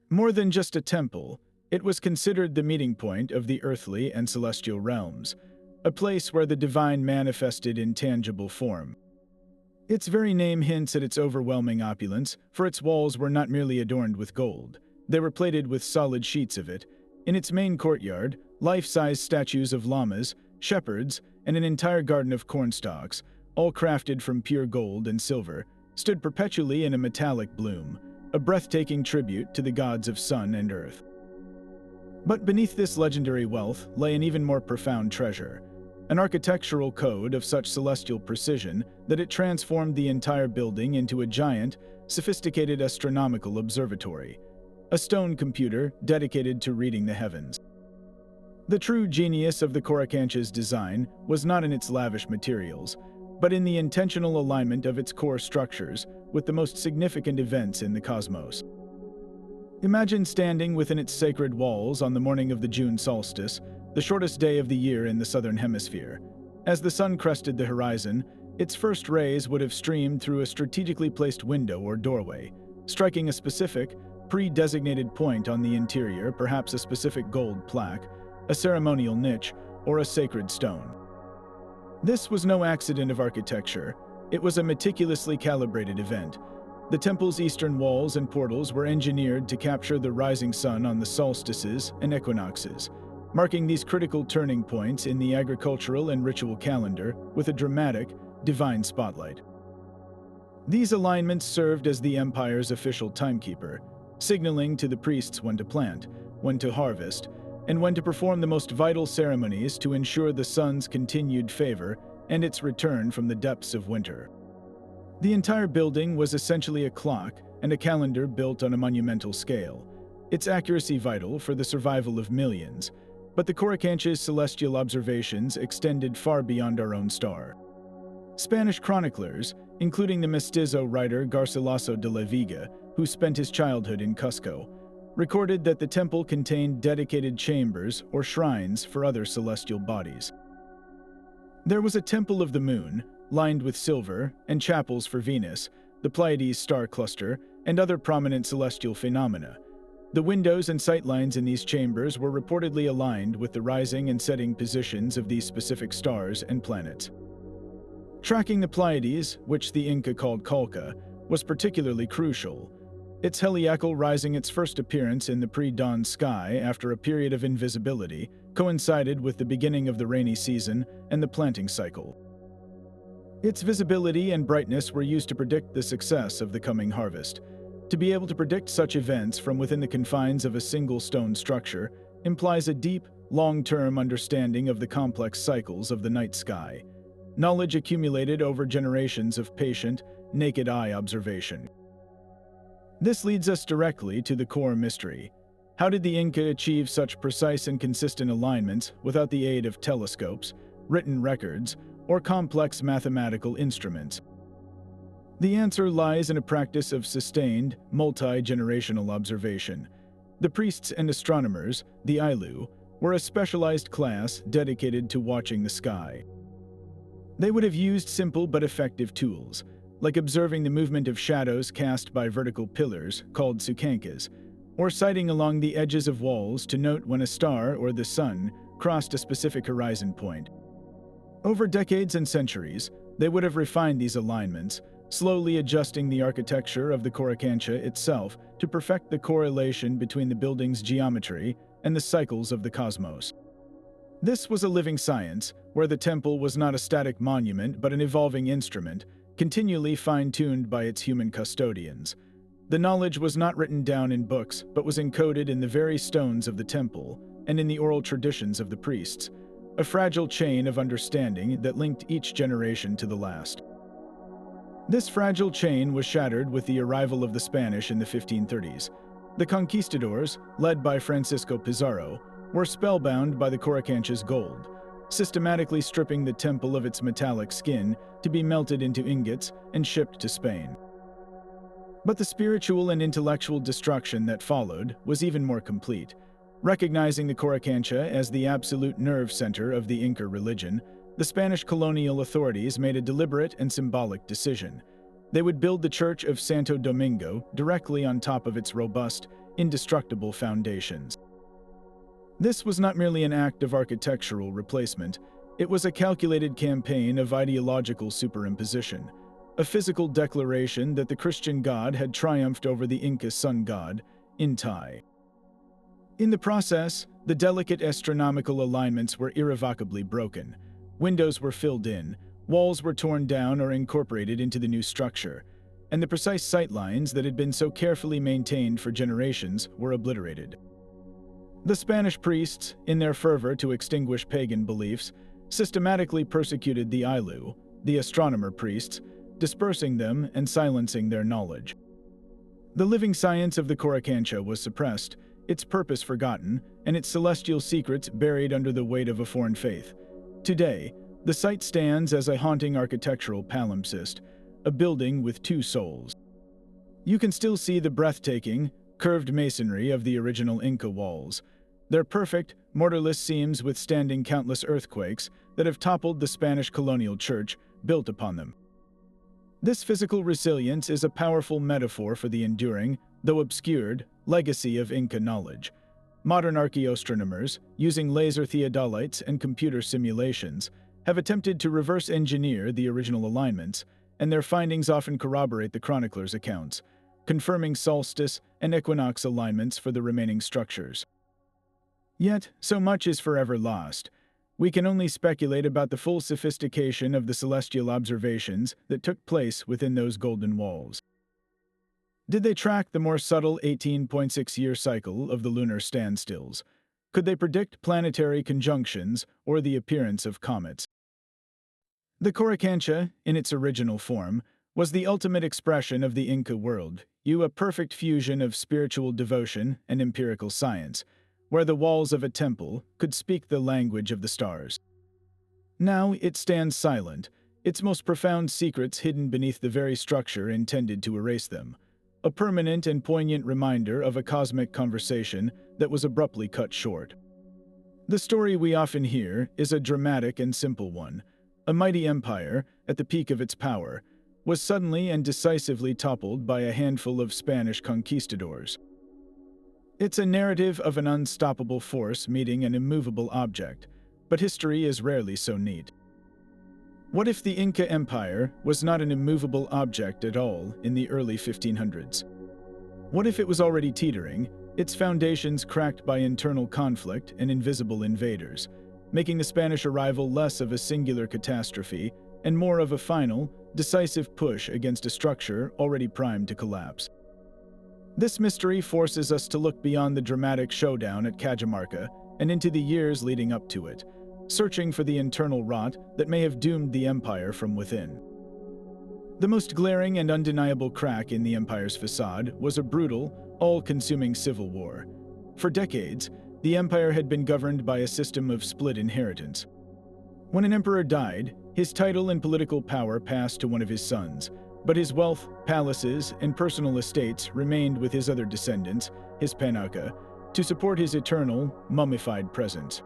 More than just a temple, it was considered the meeting point of the earthly and celestial realms, a place where the divine manifested in tangible form. Its very name hints at its overwhelming opulence, for its walls were not merely adorned with gold. They were plated with solid sheets of it. In its main courtyard, life-size statues of llamas, shepherds, and an entire garden of cornstalks, all crafted from pure gold and silver, stood perpetually in a metallic bloom, a breathtaking tribute to the gods of sun and earth. But beneath this legendary wealth lay an even more profound treasure, an architectural code of such celestial precision that it transformed the entire building into a giant, sophisticated astronomical observatory, a stone computer dedicated to reading the heavens. The true genius of the Coricancha's design was not in its lavish materials, but in the intentional alignment of its core structures with the most significant events in the cosmos. Imagine standing within its sacred walls on the morning of the June solstice, the shortest day of the year in the southern hemisphere. As the sun crested the horizon, its first rays would have streamed through a strategically placed window or doorway, striking a specific, pre-designated point on the interior, perhaps a specific gold plaque, a ceremonial niche, or a sacred stone. This was no accident of architecture. It was a meticulously calibrated event, The temple's eastern walls and portals were engineered to capture the rising sun on the solstices and equinoxes, marking these critical turning points in the agricultural and ritual calendar with a dramatic, divine spotlight. These alignments served as the empire's official timekeeper, signaling to the priests when to plant, when to harvest, and when to perform the most vital ceremonies to ensure the sun's continued favor and its return from the depths of winter. The entire building was essentially a clock and a calendar built on a monumental scale, its accuracy vital for the survival of millions, but the Coricancha's celestial observations extended far beyond our own star. Spanish chroniclers, including the mestizo writer Garcilaso de la Vega, who spent his childhood in Cusco, recorded that the temple contained dedicated chambers or shrines for other celestial bodies. There was a temple of the moon, lined with silver, and chapels for Venus, the Pleiades star cluster, and other prominent celestial phenomena. The windows and sightlines in these chambers were reportedly aligned with the rising and setting positions of these specific stars and planets. Tracking the Pleiades, which the Inca called Calca, was particularly crucial, its heliacal rising its first appearance in the pre-dawn sky after a period of invisibility coincided with the beginning of the rainy season and the planting cycle. Its visibility and brightness were used to predict the success of the coming harvest. To be able to predict such events from within the confines of a single stone structure implies a deep, long-term understanding of the complex cycles of the night sky, knowledge accumulated over generations of patient, naked-eye observation. This leads us directly to the core mystery. How did the Inca achieve such precise and consistent alignments without the aid of telescopes, written records, or complex mathematical instruments? The answer lies in a practice of sustained, multi-generational observation. The priests and astronomers, the Ailu, were a specialized class dedicated to watching the sky. They would have used simple but effective tools, like observing the movement of shadows cast by vertical pillars, called sucancas, or sighting along the edges of walls to note when a star or the sun crossed a specific horizon point. Over decades and centuries, they would have refined these alignments, slowly adjusting the architecture of the Coricancha itself to perfect the correlation between the building's geometry and the cycles of the cosmos. This was a living science, where the temple was not a static monument but an evolving instrument, continually fine-tuned by its human custodians. The knowledge was not written down in books, but was encoded in the very stones of the temple and in the oral traditions of the priests, a fragile chain of understanding that linked each generation to the last. This fragile chain was shattered with the arrival of the Spanish in the 1530s. The conquistadors, led by Francisco Pizarro, were spellbound by the Coricancha's gold, systematically stripping the temple of its metallic skin to be melted into ingots and shipped to Spain. But the spiritual and intellectual destruction that followed was even more complete. Recognizing the Coricancha as the absolute nerve center of the Inca religion, the Spanish colonial authorities made a deliberate and symbolic decision. They would build the Church of Santo Domingo directly on top of its robust, indestructible foundations. This was not merely an act of architectural replacement, it was a calculated campaign of ideological superimposition, a physical declaration that the Christian God had triumphed over the Inca sun god, Inti. In the process, the delicate astronomical alignments were irrevocably broken. Windows were filled in, walls were torn down or incorporated into the new structure, and the precise sightlines that had been so carefully maintained for generations were obliterated. The Spanish priests, in their fervor to extinguish pagan beliefs, systematically persecuted the Ailu, the astronomer priests, dispersing them and silencing their knowledge. The living science of the Coricancha was suppressed, its purpose forgotten, and its celestial secrets buried under the weight of a foreign faith. Today, the site stands as a haunting architectural palimpsest, a building with two souls. You can still see the breathtaking, curved masonry of the original Inca walls, their perfect, mortarless seams withstanding countless earthquakes that have toppled the Spanish colonial church built upon them. This physical resilience is a powerful metaphor for the enduring, though obscured, legacy of Inca knowledge. Modern archaeoastronomers, using laser theodolites and computer simulations, have attempted to reverse engineer the original alignments and their findings often corroborate the chroniclers' accounts, confirming solstice and equinox alignments for the remaining structures. Yet, so much is forever lost. We can only speculate about the full sophistication of the celestial observations that took place within those golden walls. Did they track the more subtle 18.6-year cycle of the lunar standstills? Could they predict planetary conjunctions or the appearance of comets? The Coricancha, in its original form, was the ultimate expression of the Inca world, a perfect fusion of spiritual devotion and empirical science, where the walls of a temple could speak the language of the stars. Now it stands silent, its most profound secrets hidden beneath the very structure intended to erase them, a permanent and poignant reminder of a cosmic conversation that was abruptly cut short. The story we often hear is a dramatic and simple one. A mighty empire, at the peak of its power, was suddenly and decisively toppled by a handful of Spanish conquistadors. It's a narrative of an unstoppable force meeting an immovable object, but history is rarely so neat. What if the Inca Empire was not an immovable object at all in the early 1500s? What if it was already teetering, its foundations cracked by internal conflict and invisible invaders, making the Spanish arrival less of a singular catastrophe and more of a final, decisive push against a structure already primed to collapse? This mystery forces us to look beyond the dramatic showdown at Cajamarca and into the years leading up to it, searching for the internal rot that may have doomed the empire from within. The most glaring and undeniable crack in the empire's facade was a brutal, all-consuming civil war. For decades, the empire had been governed by a system of split inheritance. When an emperor died, his title and political power passed to one of his sons, but his wealth, palaces, and personal estates remained with his other descendants, his Panaka, to support his eternal, mummified presence.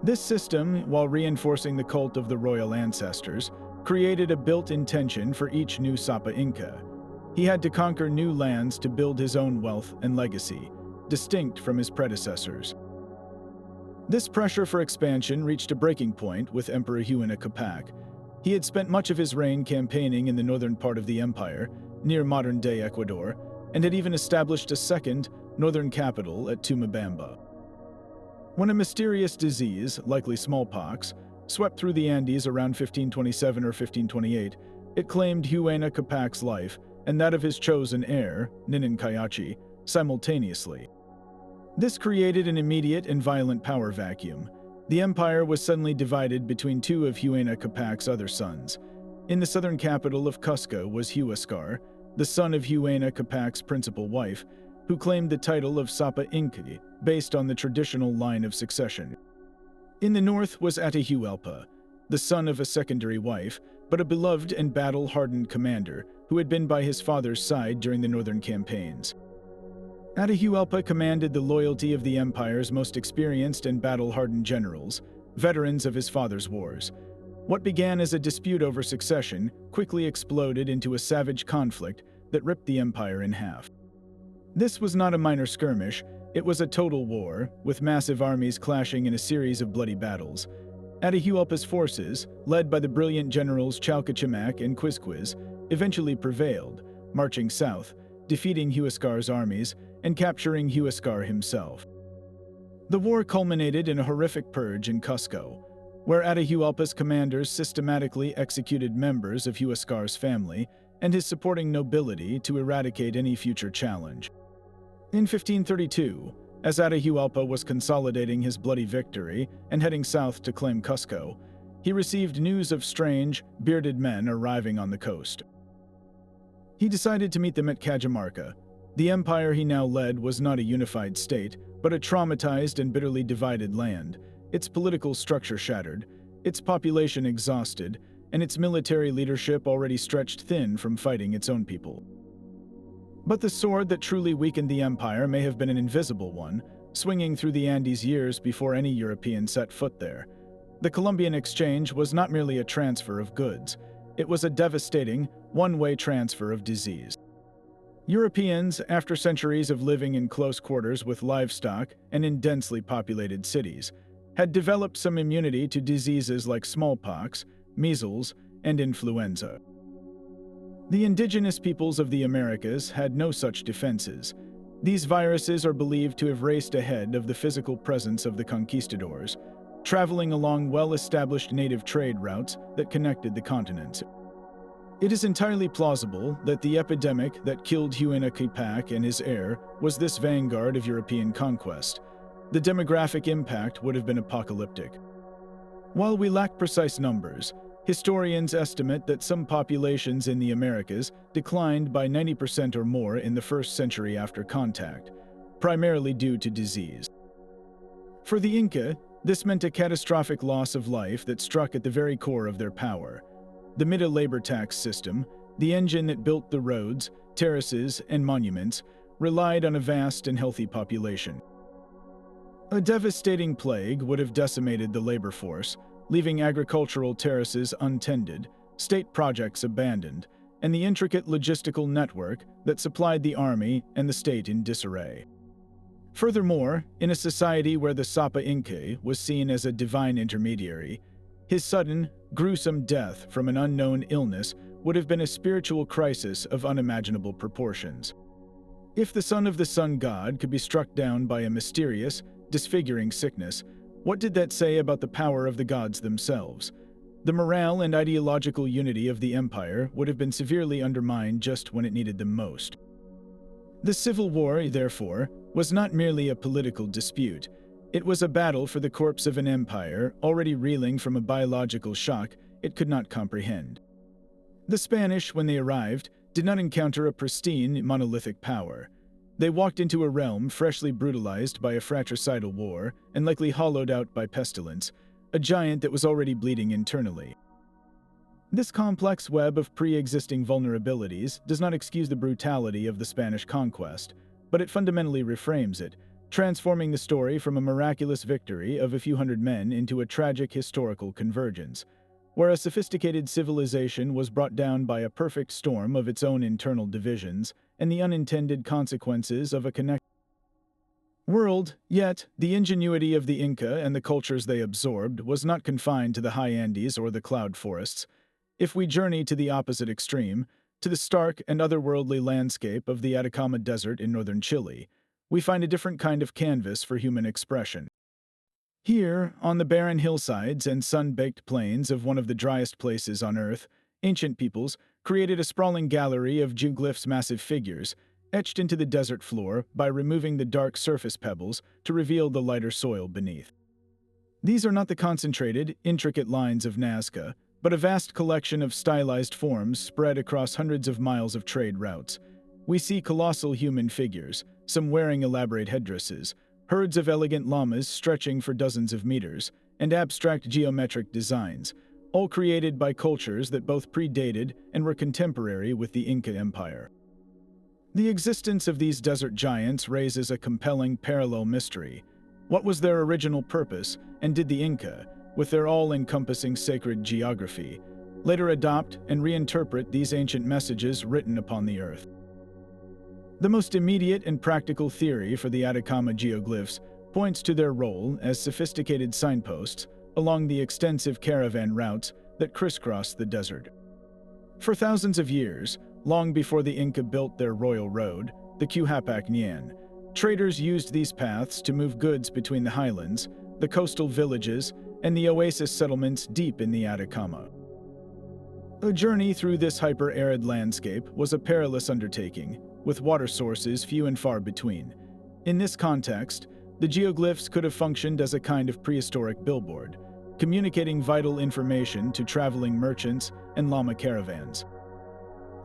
This system, while reinforcing the cult of the royal ancestors, created a built-in tension for each new Sapa Inca. He had to conquer new lands to build his own wealth and legacy, distinct from his predecessors. This pressure for expansion reached a breaking point with Emperor Huayna Capac. He had spent much of his reign campaigning in the northern part of the empire, near modern-day Ecuador, and had even established a second, northern capital at Tumabamba. When a mysterious disease, likely smallpox, swept through the Andes around 1527 or 1528, it claimed Huayna Capac's life and that of his chosen heir, Ninan Kayachi, simultaneously. This created an immediate and violent power vacuum. The empire was suddenly divided between two of Huayna Capac's other sons. In the southern capital of Cusco was Huascar, the son of Huayna Capac's principal wife, who claimed the title of Sapa Inca based on the traditional line of succession. In the north was Atahualpa, the son of a secondary wife, but a beloved and battle-hardened commander who had been by his father's side during the northern campaigns. Atahualpa commanded the loyalty of the empire's most experienced and battle-hardened generals, veterans of his father's wars. What began as a dispute over succession quickly exploded into a savage conflict that ripped the empire in half. This was not a minor skirmish, it was a total war, with massive armies clashing in a series of bloody battles. Atahualpa's forces, led by the brilliant generals Chalcachimac and Quizquiz, eventually prevailed, marching south, defeating Huascar's armies, and capturing Huascar himself. The war culminated in a horrific purge in Cusco, where Atahualpa's commanders systematically executed members of Huascar's family and his supporting nobility to eradicate any future challenge. In 1532, as Atahualpa was consolidating his bloody victory and heading south to claim Cusco, he received news of strange, bearded men arriving on the coast. He decided to meet them at Cajamarca. The empire he now led was not a unified state, but a traumatized and bitterly divided land, its political structure shattered, its population exhausted, and its military leadership already stretched thin from fighting its own people. But the sword that truly weakened the empire may have been an invisible one, swinging through the Andes years before any European set foot there. The Columbian exchange was not merely a transfer of goods, it was a devastating, one-way transfer of disease. Europeans, after centuries of living in close quarters with livestock and in densely populated cities, had developed some immunity to diseases like smallpox, measles, and influenza. The indigenous peoples of the Americas had no such defenses. These viruses are believed to have raced ahead of the physical presence of the conquistadors, traveling along well-established native trade routes that connected the continents. It is entirely plausible that the epidemic that killed Huayna Capac and his heir was this vanguard of European conquest. The demographic impact would have been apocalyptic. While we lack precise numbers, historians estimate that some populations in the Americas declined by 90% or more in the first century after contact, primarily due to disease. For the Inca, this meant a catastrophic loss of life that struck at the very core of their power. The Mida labor tax system, the engine that built the roads, terraces, and monuments, relied on a vast and healthy population. A devastating plague would have decimated the labor force, leaving agricultural terraces untended, state projects abandoned, and the intricate logistical network that supplied the army and the state in disarray. Furthermore, in a society where the Sapa Inca was seen as a divine intermediary, his sudden, gruesome death from an unknown illness would have been a spiritual crisis of unimaginable proportions. If the son of the sun god could be struck down by a mysterious, disfiguring sickness, what did that say about the power of the gods themselves? The morale and ideological unity of the empire would have been severely undermined just when it needed them most. The Civil War, therefore, was not merely a political dispute. It was a battle for the corpse of an empire already reeling from a biological shock it could not comprehend. The Spanish, when they arrived, did not encounter a pristine, monolithic power. They walked into a realm freshly brutalized by a fratricidal war and likely hollowed out by pestilence, a giant that was already bleeding internally. This complex web of pre-existing vulnerabilities does not excuse the brutality of the Spanish conquest, but it fundamentally reframes it, transforming the story from a miraculous victory of a few hundred men into a tragic historical convergence, where a sophisticated civilization was brought down by a perfect storm of its own internal divisions and the unintended consequences of a connected world. Yet, the ingenuity of the Inca and the cultures they absorbed was not confined to the high Andes or the cloud forests. If we journey to the opposite extreme, to the stark and otherworldly landscape of the Atacama Desert in northern Chile, we find a different kind of canvas for human expression. Here, on the barren hillsides and sun-baked plains of one of the driest places on Earth, ancient peoples created a sprawling gallery of geoglyphs' massive figures, etched into the desert floor by removing the dark surface pebbles to reveal the lighter soil beneath. These are not the concentrated, intricate lines of Nazca, but a vast collection of stylized forms spread across hundreds of miles of trade routes. We see colossal human figures, some wearing elaborate headdresses, herds of elegant llamas stretching for dozens of meters, and abstract geometric designs, all created by cultures that both predated and were contemporary with the Inca Empire. The existence of these desert giants raises a compelling parallel mystery. What was their original purpose, and did the Inca, with their all-encompassing sacred geography, later adopt and reinterpret these ancient messages written upon the earth? The most immediate and practical theory for the Atacama geoglyphs points to their role as sophisticated signposts along the extensive caravan routes that crisscross the desert. For thousands of years, long before the Inca built their royal road, the Quhapac Nian, traders used these paths to move goods between the highlands, the coastal villages, and the oasis settlements deep in the Atacama. A journey through this hyper-arid landscape was a perilous undertaking, with water sources few and far between. In this context, the geoglyphs could have functioned as a kind of prehistoric billboard, communicating vital information to traveling merchants and llama caravans.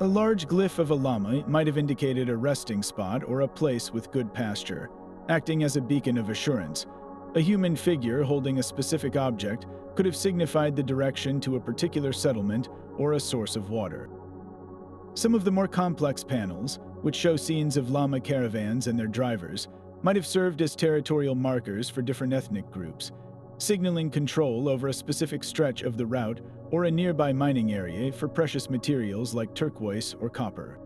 A large glyph of a llama might have indicated a resting spot or a place with good pasture, acting as a beacon of assurance. A human figure holding a specific object could have signified the direction to a particular settlement or a source of water. Some of the more complex panels, which show scenes of llama caravans and their drivers, might have served as territorial markers for different ethnic groups, signaling control over a specific stretch of the route or a nearby mining area for precious materials like turquoise or copper.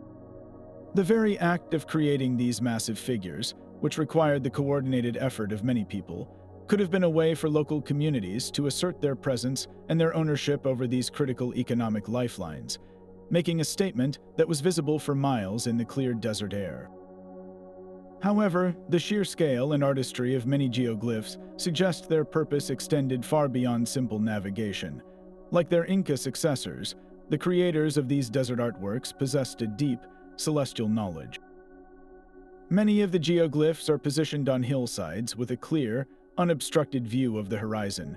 The very act of creating these massive figures, which required the coordinated effort of many people, could have been a way for local communities to assert their presence and their ownership over these critical economic lifelines. making a statement that was visible for miles in the clear desert air. However, the sheer scale and artistry of many geoglyphs suggest their purpose extended far beyond simple navigation. Like their Inca successors, the creators of these desert artworks possessed a deep, celestial knowledge. Many of the geoglyphs are positioned on hillsides with a clear, unobstructed view of the horizon,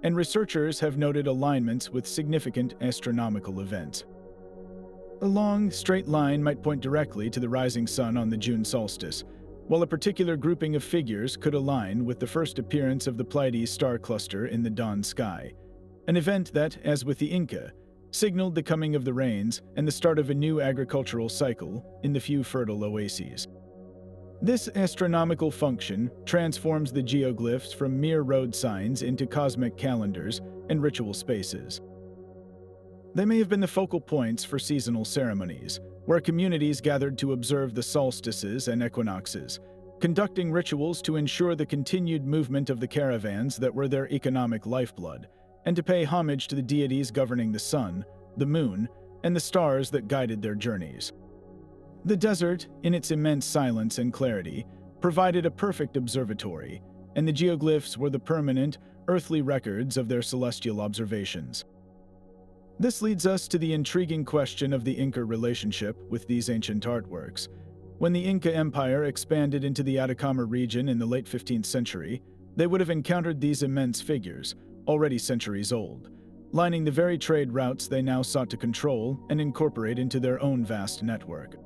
and researchers have noted alignments with significant astronomical events. A long, straight line might point directly to the rising sun on the June solstice, while a particular grouping of figures could align with the first appearance of the Pleiades star cluster in the dawn sky, an event that, as with the Inca, signaled the coming of the rains and the start of a new agricultural cycle in the few fertile oases. This astronomical function transforms the geoglyphs from mere road signs into cosmic calendars and ritual spaces. They may have been the focal points for seasonal ceremonies, where communities gathered to observe the solstices and equinoxes, conducting rituals to ensure the continued movement of the caravans that were their economic lifeblood, and to pay homage to the deities governing the sun, the moon, and the stars that guided their journeys. The desert, in its immense silence and clarity, provided a perfect observatory, and the geoglyphs were the permanent, earthly records of their celestial observations. This leads us to the intriguing question of the Inca relationship with these ancient artworks. When the Inca Empire expanded into the Atacama region in the late 15th century, they would have encountered these immense figures, already centuries old, lining the very trade routes they now sought to control and incorporate into their own vast network.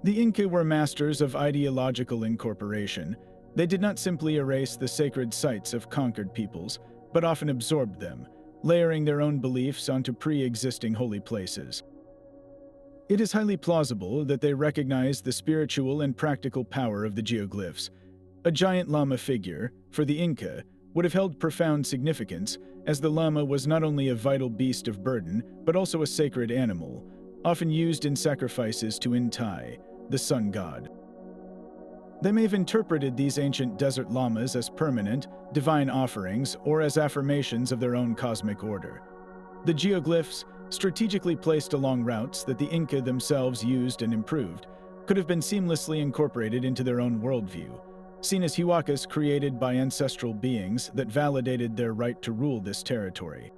The Inca were masters of ideological incorporation. They did not simply erase the sacred sites of conquered peoples, but often absorbed them, layering their own beliefs onto pre-existing holy places. It is highly plausible that they recognized the spiritual and practical power of the geoglyphs. A giant llama figure, for the Inca, would have held profound significance, as the llama was not only a vital beast of burden, but also a sacred animal, often used in sacrifices to Inti, the sun god. They may have interpreted these ancient desert llamas as permanent, divine offerings or as affirmations of their own cosmic order. The geoglyphs, strategically placed along routes that the Inca themselves used and improved, could have been seamlessly incorporated into their own worldview, seen as huacas created by ancestral beings that validated their right to rule this territory.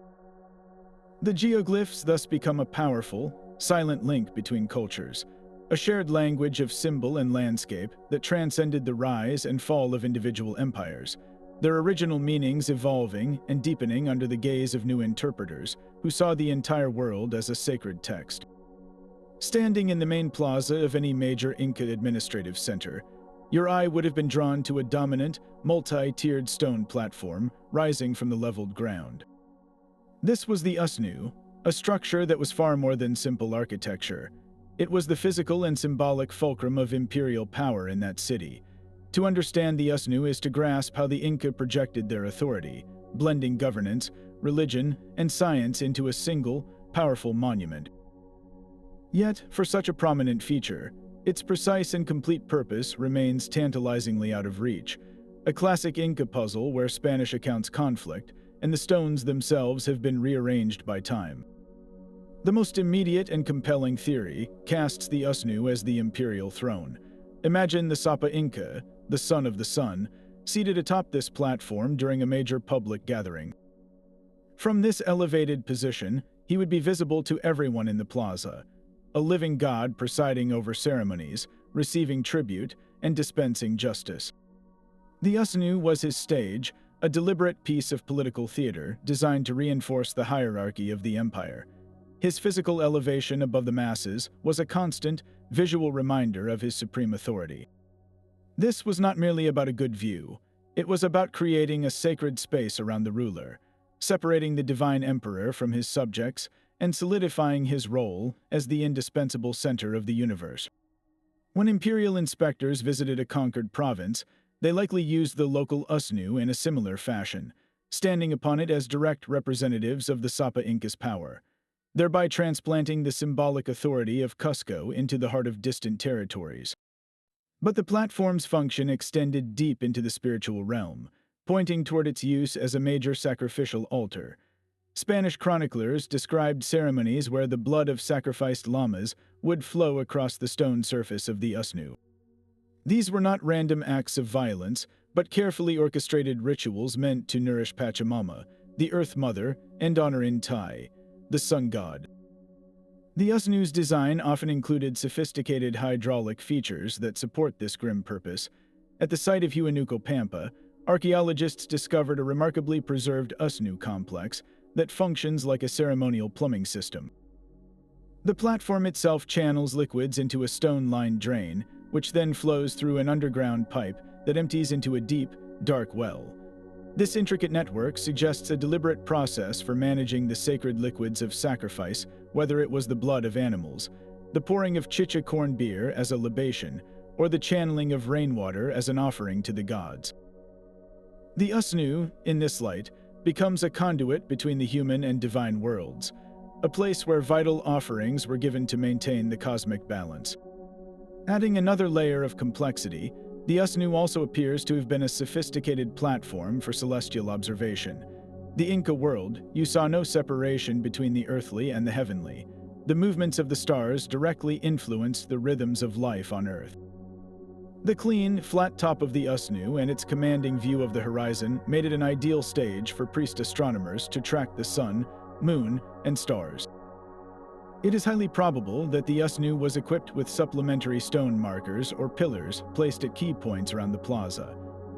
The geoglyphs thus become a powerful, silent link between cultures, a shared language of symbol and landscape that transcended the rise and fall of individual empires, their original meanings evolving and deepening under the gaze of new interpreters who saw the entire world as a sacred text. Standing in the main plaza of any major Inca administrative center, your eye would have been drawn to a dominant, multi-tiered stone platform rising from the leveled ground. This was the Usnu, a structure that was far more than simple architecture. It was the physical and symbolic fulcrum of imperial power in that city. To understand the Usnu is to grasp how the Inca projected their authority, blending governance, religion, and science into a single, powerful monument. Yet, for such a prominent feature, its precise and complete purpose remains tantalizingly out of reach, a classic Inca puzzle where Spanish accounts conflict, and the stones themselves have been rearranged by time. The most immediate and compelling theory casts the Usnu as the imperial throne. Imagine the Sapa Inca, the son of the sun, seated atop this platform during a major public gathering. From this elevated position, he would be visible to everyone in the plaza, a living god presiding over ceremonies, receiving tribute, and dispensing justice. The Usnu was his stage, a deliberate piece of political theater designed to reinforce the hierarchy of the empire. His physical elevation above the masses was a constant, visual reminder of his supreme authority. This was not merely about a good view. It was about creating a sacred space around the ruler, separating the divine emperor from his subjects and solidifying his role as the indispensable center of the universe. When imperial inspectors visited a conquered province, they likely used the local Usnu in a similar fashion, standing upon it as direct representatives of the Sapa Inca's power, thereby transplanting the symbolic authority of Cusco into the heart of distant territories. But the platform's function extended deep into the spiritual realm, pointing toward its use as a major sacrificial altar. Spanish chroniclers described ceremonies where the blood of sacrificed llamas would flow across the stone surface of the Usnu. These were not random acts of violence, but carefully orchestrated rituals meant to nourish Pachamama, the Earth Mother, and honor Inti, the sun god. The Usnu's design often included sophisticated hydraulic features that support this grim purpose. At the site of Huánuco Pampa, archaeologists discovered a remarkably preserved Usnu complex that functions like a ceremonial plumbing system. The platform itself channels liquids into a stone-lined drain, which then flows through an underground pipe that empties into a deep, dark well. This intricate network suggests a deliberate process for managing the sacred liquids of sacrifice, whether it was the blood of animals, the pouring of chicha corn beer as a libation, or the channeling of rainwater as an offering to the gods. The Usnu, in this light, becomes a conduit between the human and divine worlds, a place where vital offerings were given to maintain the cosmic balance. Adding another layer of complexity, the Usnu also appears to have been a sophisticated platform for celestial observation. The Inca world, you saw no separation between the earthly and the heavenly. The movements of the stars directly influenced the rhythms of life on Earth. The clean, flat top of the Usnu and its commanding view of the horizon made it an ideal stage for priest astronomers to track the sun, moon, and stars. It is highly probable that the Usnu was equipped with supplementary stone markers or pillars placed at key points around the plaza.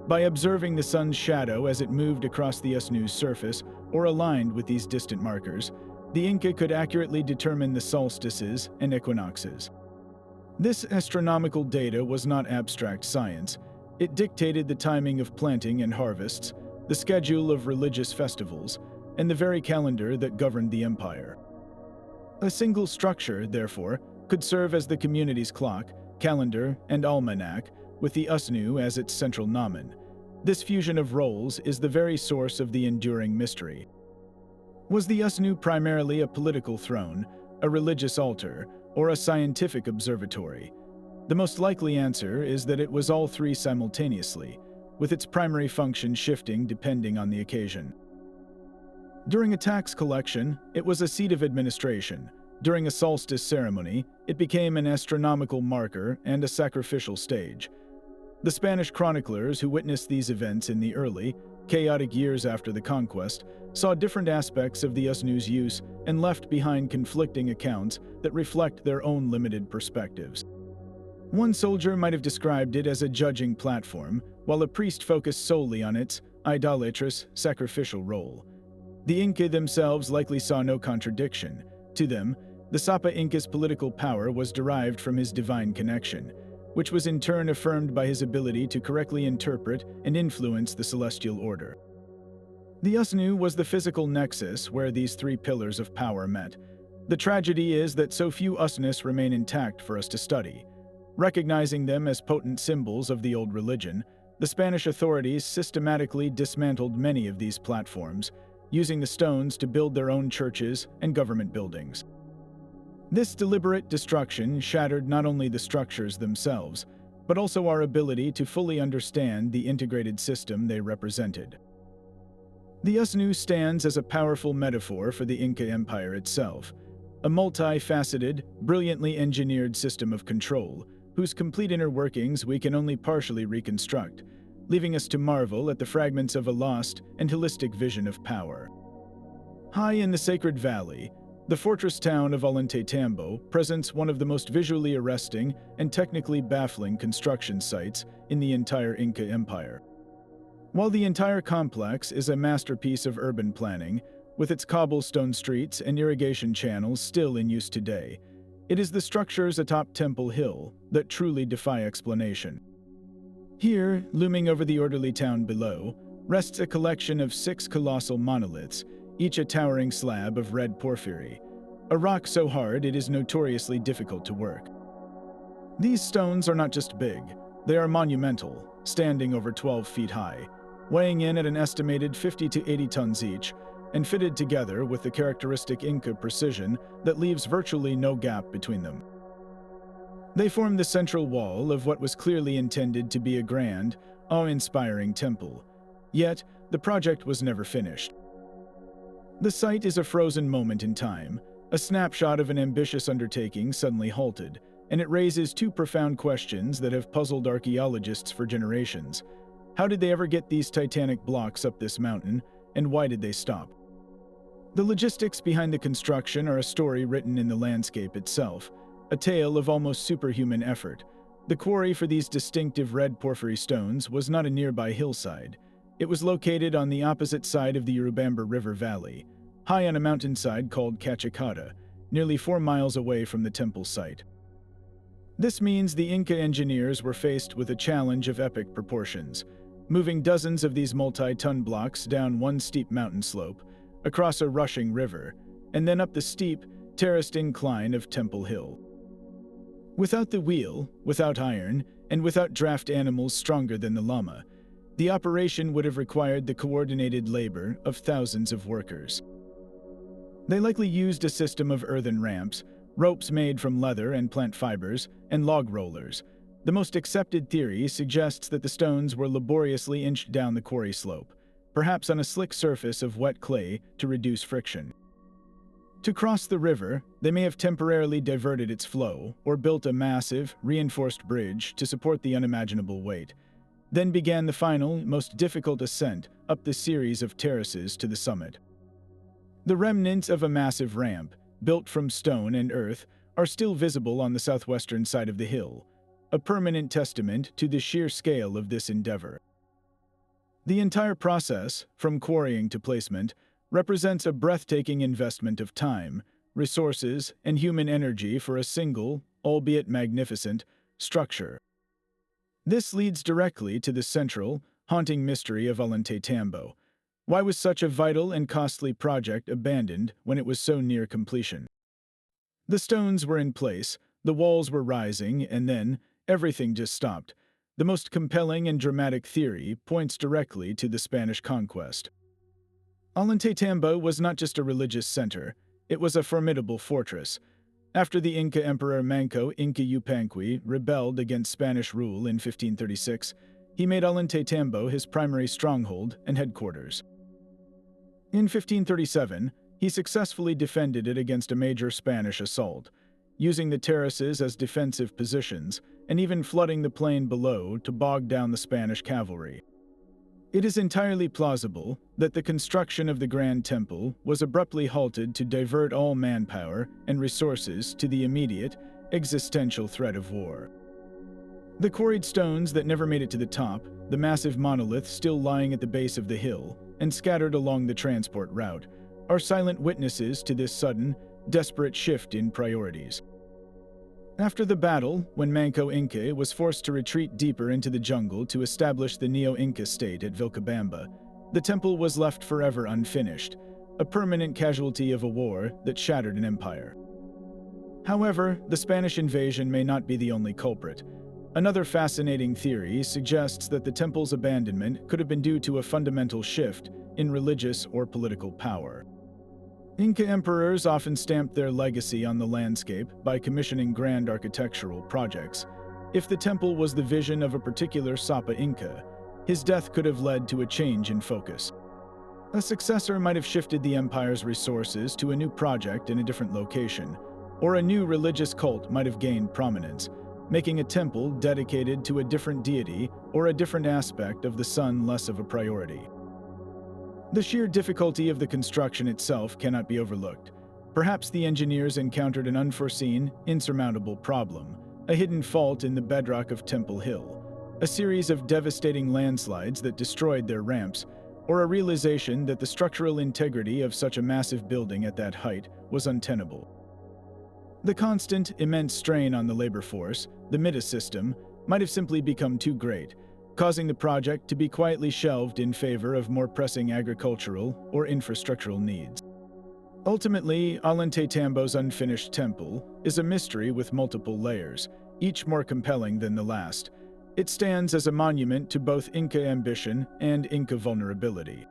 By observing the sun's shadow as it moved across the Usnu's surface or aligned with these distant markers, the Inca could accurately determine the solstices and equinoxes. This astronomical data was not abstract science. It dictated the timing of planting and harvests, the schedule of religious festivals, and the very calendar that governed the empire. A single structure, therefore, could serve as the community's clock, calendar, and almanac, with the Usnu as its central gnomon. This fusion of roles is the very source of the enduring mystery. Was the Usnu primarily a political throne, a religious altar, or a scientific observatory? The most likely answer is that it was all three simultaneously, with its primary function shifting depending on the occasion. During a tax collection, it was a seat of administration. During a solstice ceremony, it became an astronomical marker and a sacrificial stage. The Spanish chroniclers who witnessed these events in the early, chaotic years after the conquest saw different aspects of the Usnu's use and left behind conflicting accounts that reflect their own limited perspectives. One soldier might have described it as a judging platform, while a priest focused solely on its idolatrous, sacrificial role. The Inca themselves likely saw no contradiction. To them, the Sapa Inca's political power was derived from his divine connection, which was in turn affirmed by his ability to correctly interpret and influence the celestial order. The Usnu was the physical nexus where these three pillars of power met. The tragedy is that so few Usnus remain intact for us to study. Recognizing them as potent symbols of the old religion, the Spanish authorities systematically dismantled many of these platforms, using the stones to build their own churches and government buildings. This deliberate destruction shattered not only the structures themselves, but also our ability to fully understand the integrated system they represented. The Usnu stands as a powerful metaphor for the Inca Empire itself, a multifaceted, brilliantly engineered system of control, whose complete inner workings we can only partially reconstruct, leaving us to marvel at the fragments of a lost and holistic vision of power. High in the sacred valley, the fortress town of Ollantaytambo presents one of the most visually arresting and technically baffling construction sites in the entire Inca Empire. While the entire complex is a masterpiece of urban planning, with its cobblestone streets and irrigation channels still in use today, it is the structures atop Temple Hill that truly defy explanation. Here, looming over the orderly town below, rests a collection of 6 colossal monoliths, each a towering slab of red porphyry, a rock so hard it is notoriously difficult to work. These stones are not just big, they are monumental, standing over 12 feet high, weighing in at an estimated 50 to 80 tons each, and fitted together with the characteristic Inca precision that leaves virtually no gap between them. They form the central wall of what was clearly intended to be a grand, awe-inspiring temple. Yet, the project was never finished. The site is a frozen moment in time, a snapshot of an ambitious undertaking suddenly halted, and it raises two profound questions that have puzzled archaeologists for generations. How did they ever get these titanic blocks up this mountain, and why did they stop? The logistics behind the construction are a story written in the landscape itself, a tale of almost superhuman effort. The quarry for these distinctive red porphyry stones was not a nearby hillside. It was located on the opposite side of the Urubamba River Valley, high on a mountainside called Cachacata, nearly 4 miles away from the temple site. This means the Inca engineers were faced with a challenge of epic proportions, moving dozens of these multi-ton blocks down one steep mountain slope, across a rushing river, and then up the steep, terraced incline of Temple Hill. Without the wheel, without iron, and without draft animals stronger than the llama, the operation would have required the coordinated labor of thousands of workers. They likely used a system of earthen ramps, ropes made from leather and plant fibers, and log rollers. The most accepted theory suggests that the stones were laboriously inched down the quarry slope, perhaps on a slick surface of wet clay to reduce friction. To cross the river, they may have temporarily diverted its flow or built a massive, reinforced bridge to support the unimaginable weight. Then began the final, most difficult ascent up the series of terraces to the summit. The remnants of a massive ramp, built from stone and earth, are still visible on the southwestern side of the hill, a permanent testament to the sheer scale of this endeavor. The entire process, from quarrying to placement, represents a breathtaking investment of time, resources, and human energy for a single, albeit magnificent, structure. This leads directly to the central, haunting mystery of Ollantaytambo. Why was such a vital and costly project abandoned when it was so near completion? The stones were in place, the walls were rising, and then everything just stopped. The most compelling and dramatic theory points directly to the Spanish conquest. Ollantaytambo was not just a religious center, it was a formidable fortress. After the Inca Emperor Manco Inca Yupanqui rebelled against Spanish rule in 1536, he made Ollantaytambo his primary stronghold and headquarters. In 1537, he successfully defended it against a major Spanish assault, using the terraces as defensive positions and even flooding the plain below to bog down the Spanish cavalry. It is entirely plausible that the construction of the Grand Temple was abruptly halted to divert all manpower and resources to the immediate, existential threat of war. The quarried stones that never made it to the top, the massive monolith still lying at the base of the hill and scattered along the transport route, are silent witnesses to this sudden, desperate shift in priorities. After the battle, when Manco Inca was forced to retreat deeper into the jungle to establish the Neo-Inca state at Vilcabamba, the temple was left forever unfinished, a permanent casualty of a war that shattered an empire. However, the Spanish invasion may not be the only culprit. Another fascinating theory suggests that the temple's abandonment could have been due to a fundamental shift in religious or political power. Inca emperors often stamped their legacy on the landscape by commissioning grand architectural projects. If the temple was the vision of a particular Sapa Inca, his death could have led to a change in focus. A successor might have shifted the empire's resources to a new project in a different location, or a new religious cult might have gained prominence, making a temple dedicated to a different deity or a different aspect of the sun less of a priority. The sheer difficulty of the construction itself cannot be overlooked. Perhaps the engineers encountered an unforeseen, insurmountable problem, a hidden fault in the bedrock of Temple Hill, a series of devastating landslides that destroyed their ramps, or a realization that the structural integrity of such a massive building at that height was untenable. The constant, immense strain on the labor force, the MITA system, might have simply become too great, causing the project to be quietly shelved in favor of more pressing agricultural or infrastructural needs. Ultimately, Ollantaytambo's unfinished temple is a mystery with multiple layers, each more compelling than the last. It stands as a monument to both Inca ambition and Inca vulnerability.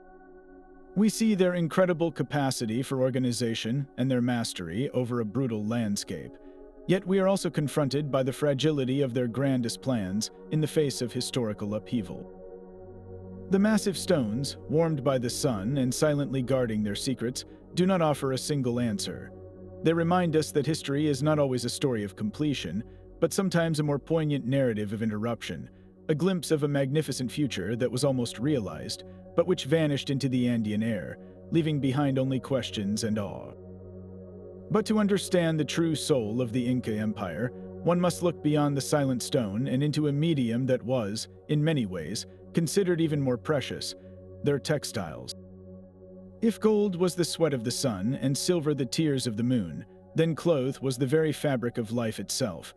We see their incredible capacity for organization and their mastery over a brutal landscape. Yet we are also confronted by the fragility of their grandest plans in the face of historical upheaval. The massive stones, warmed by the sun and silently guarding their secrets, do not offer a single answer. They remind us that history is not always a story of completion, but sometimes a more poignant narrative of interruption, a glimpse of a magnificent future that was almost realized, but which vanished into the Andean air, leaving behind only questions and awe. But to understand the true soul of the Inca Empire, one must look beyond the silent stone and into a medium that was, in many ways, considered even more precious: their textiles. If gold was the sweat of the sun and silver the tears of the moon, then cloth was the very fabric of life itself.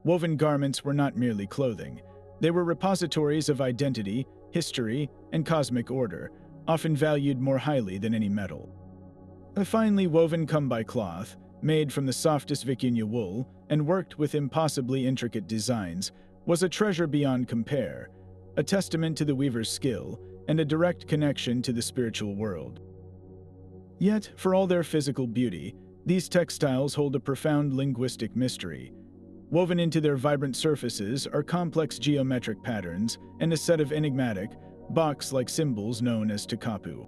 Woven garments were not merely clothing. They were repositories of identity, history, and cosmic order, often valued more highly than any metal. A finely woven come-by cloth, made from the softest vicuña wool and worked with impossibly intricate designs, was a treasure beyond compare, a testament to the weaver's skill and a direct connection to the spiritual world. Yet, for all their physical beauty, these textiles hold a profound linguistic mystery. Woven into their vibrant surfaces are complex geometric patterns and a set of enigmatic, box-like symbols known as takapu.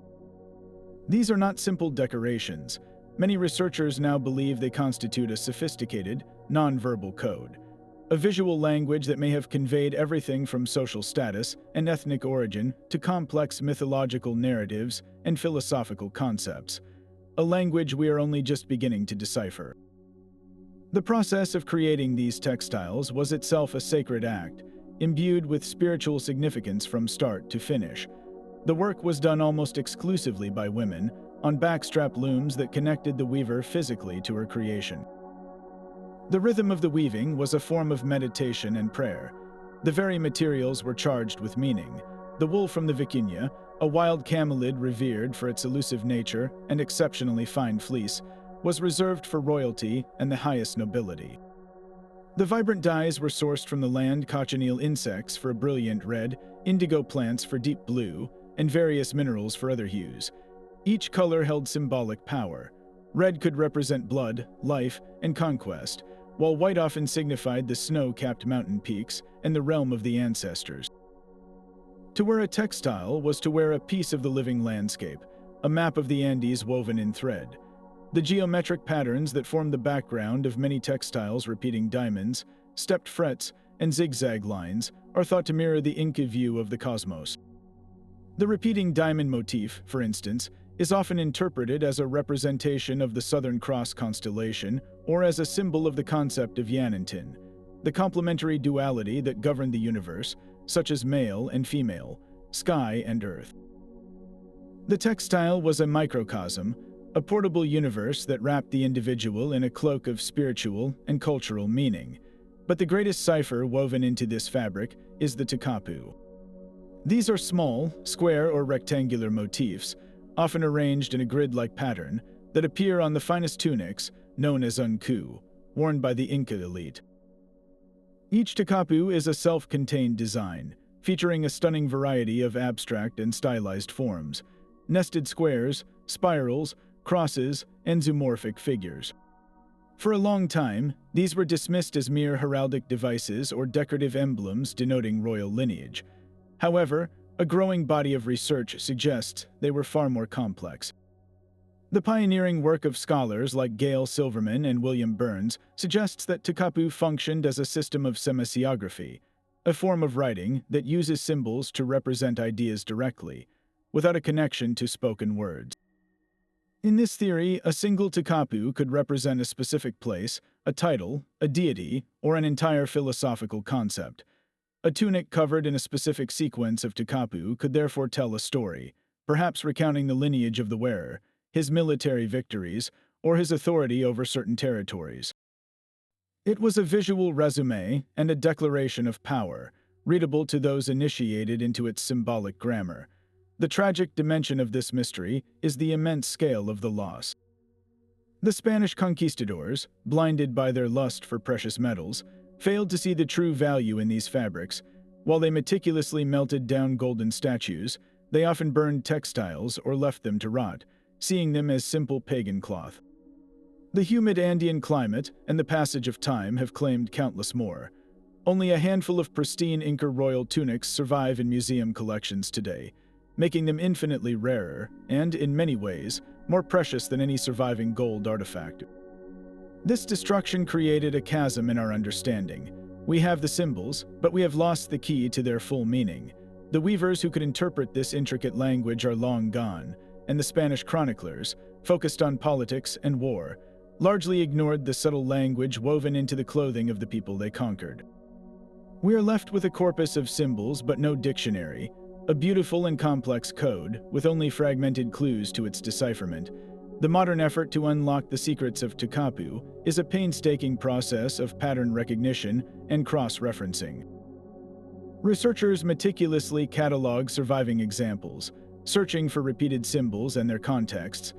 These are not simple decorations. Many researchers now believe they constitute a sophisticated, non-verbal code, a visual language that may have conveyed everything from social status and ethnic origin to complex mythological narratives and philosophical concepts, a language we are only just beginning to decipher. The process of creating these textiles was itself a sacred act, imbued with spiritual significance from start to finish. The work was done almost exclusively by women, on backstrap looms that connected the weaver physically to her creation. The rhythm of the weaving was a form of meditation and prayer. The very materials were charged with meaning. The wool from the vicuña, a wild camelid revered for its elusive nature and exceptionally fine fleece, was reserved for royalty and the highest nobility. The vibrant dyes were sourced from the land cochineal insects for a brilliant red, indigo plants for deep blue, and various minerals for other hues. Each color held symbolic power. Red could represent blood, life, and conquest, while white often signified the snow-capped mountain peaks and the realm of the ancestors. To wear a textile was to wear a piece of the living landscape, a map of the Andes woven in thread. The geometric patterns that formed the background of many textiles repeating diamonds, stepped frets, and zigzag lines are thought to mirror the Inca view of the cosmos. The repeating diamond motif, for instance, is often interpreted as a representation of the Southern Cross constellation or as a symbol of the concept of Yanantin, the complementary duality that governed the universe, such as male and female, sky and earth. The textile was a microcosm, a portable universe that wrapped the individual in a cloak of spiritual and cultural meaning. But the greatest cipher woven into this fabric is the takapu. These are small, square or rectangular motifs, often arranged in a grid-like pattern, that appear on the finest tunics, known as unku, worn by the Inca elite. Each takapu is a self-contained design, featuring a stunning variety of abstract and stylized forms, nested squares, spirals, crosses, and zoomorphic figures. For a long time, these were dismissed as mere heraldic devices or decorative emblems denoting royal lineage. However, a growing body of research suggests they were far more complex. The pioneering work of scholars like Gail Silverman and William Burns suggests that takapu functioned as a system of semasiography, a form of writing that uses symbols to represent ideas directly, without a connection to spoken words. In this theory, a single takapu could represent a specific place, a title, a deity, or an entire philosophical concept. A tunic covered in a specific sequence of takapu could therefore tell a story, perhaps recounting the lineage of the wearer, his military victories, or his authority over certain territories. It was a visual resume and a declaration of power, readable to those initiated into its symbolic grammar. The tragic dimension of this mystery is the immense scale of the loss. The Spanish conquistadors, blinded by their lust for precious metals, failed to see the true value in these fabrics. While they meticulously melted down golden statues, they often burned textiles or left them to rot, seeing them as simple pagan cloth. The humid Andean climate and the passage of time have claimed countless more. Only a handful of pristine Inca royal tunics survive in museum collections today, making them infinitely rarer and, in many ways, more precious than any surviving gold artifact. This destruction created a chasm in our understanding. We have the symbols, but we have lost the key to their full meaning. The weavers who could interpret this intricate language are long gone, and the Spanish chroniclers, focused on politics and war, largely ignored the subtle language woven into the clothing of the people they conquered. We are left with a corpus of symbols but no dictionary, a beautiful and complex code with only fragmented clues to its decipherment. The modern effort to unlock the secrets of Takapu is a painstaking process of pattern recognition and cross-referencing. Researchers meticulously catalog surviving examples, searching for repeated symbols and their contexts.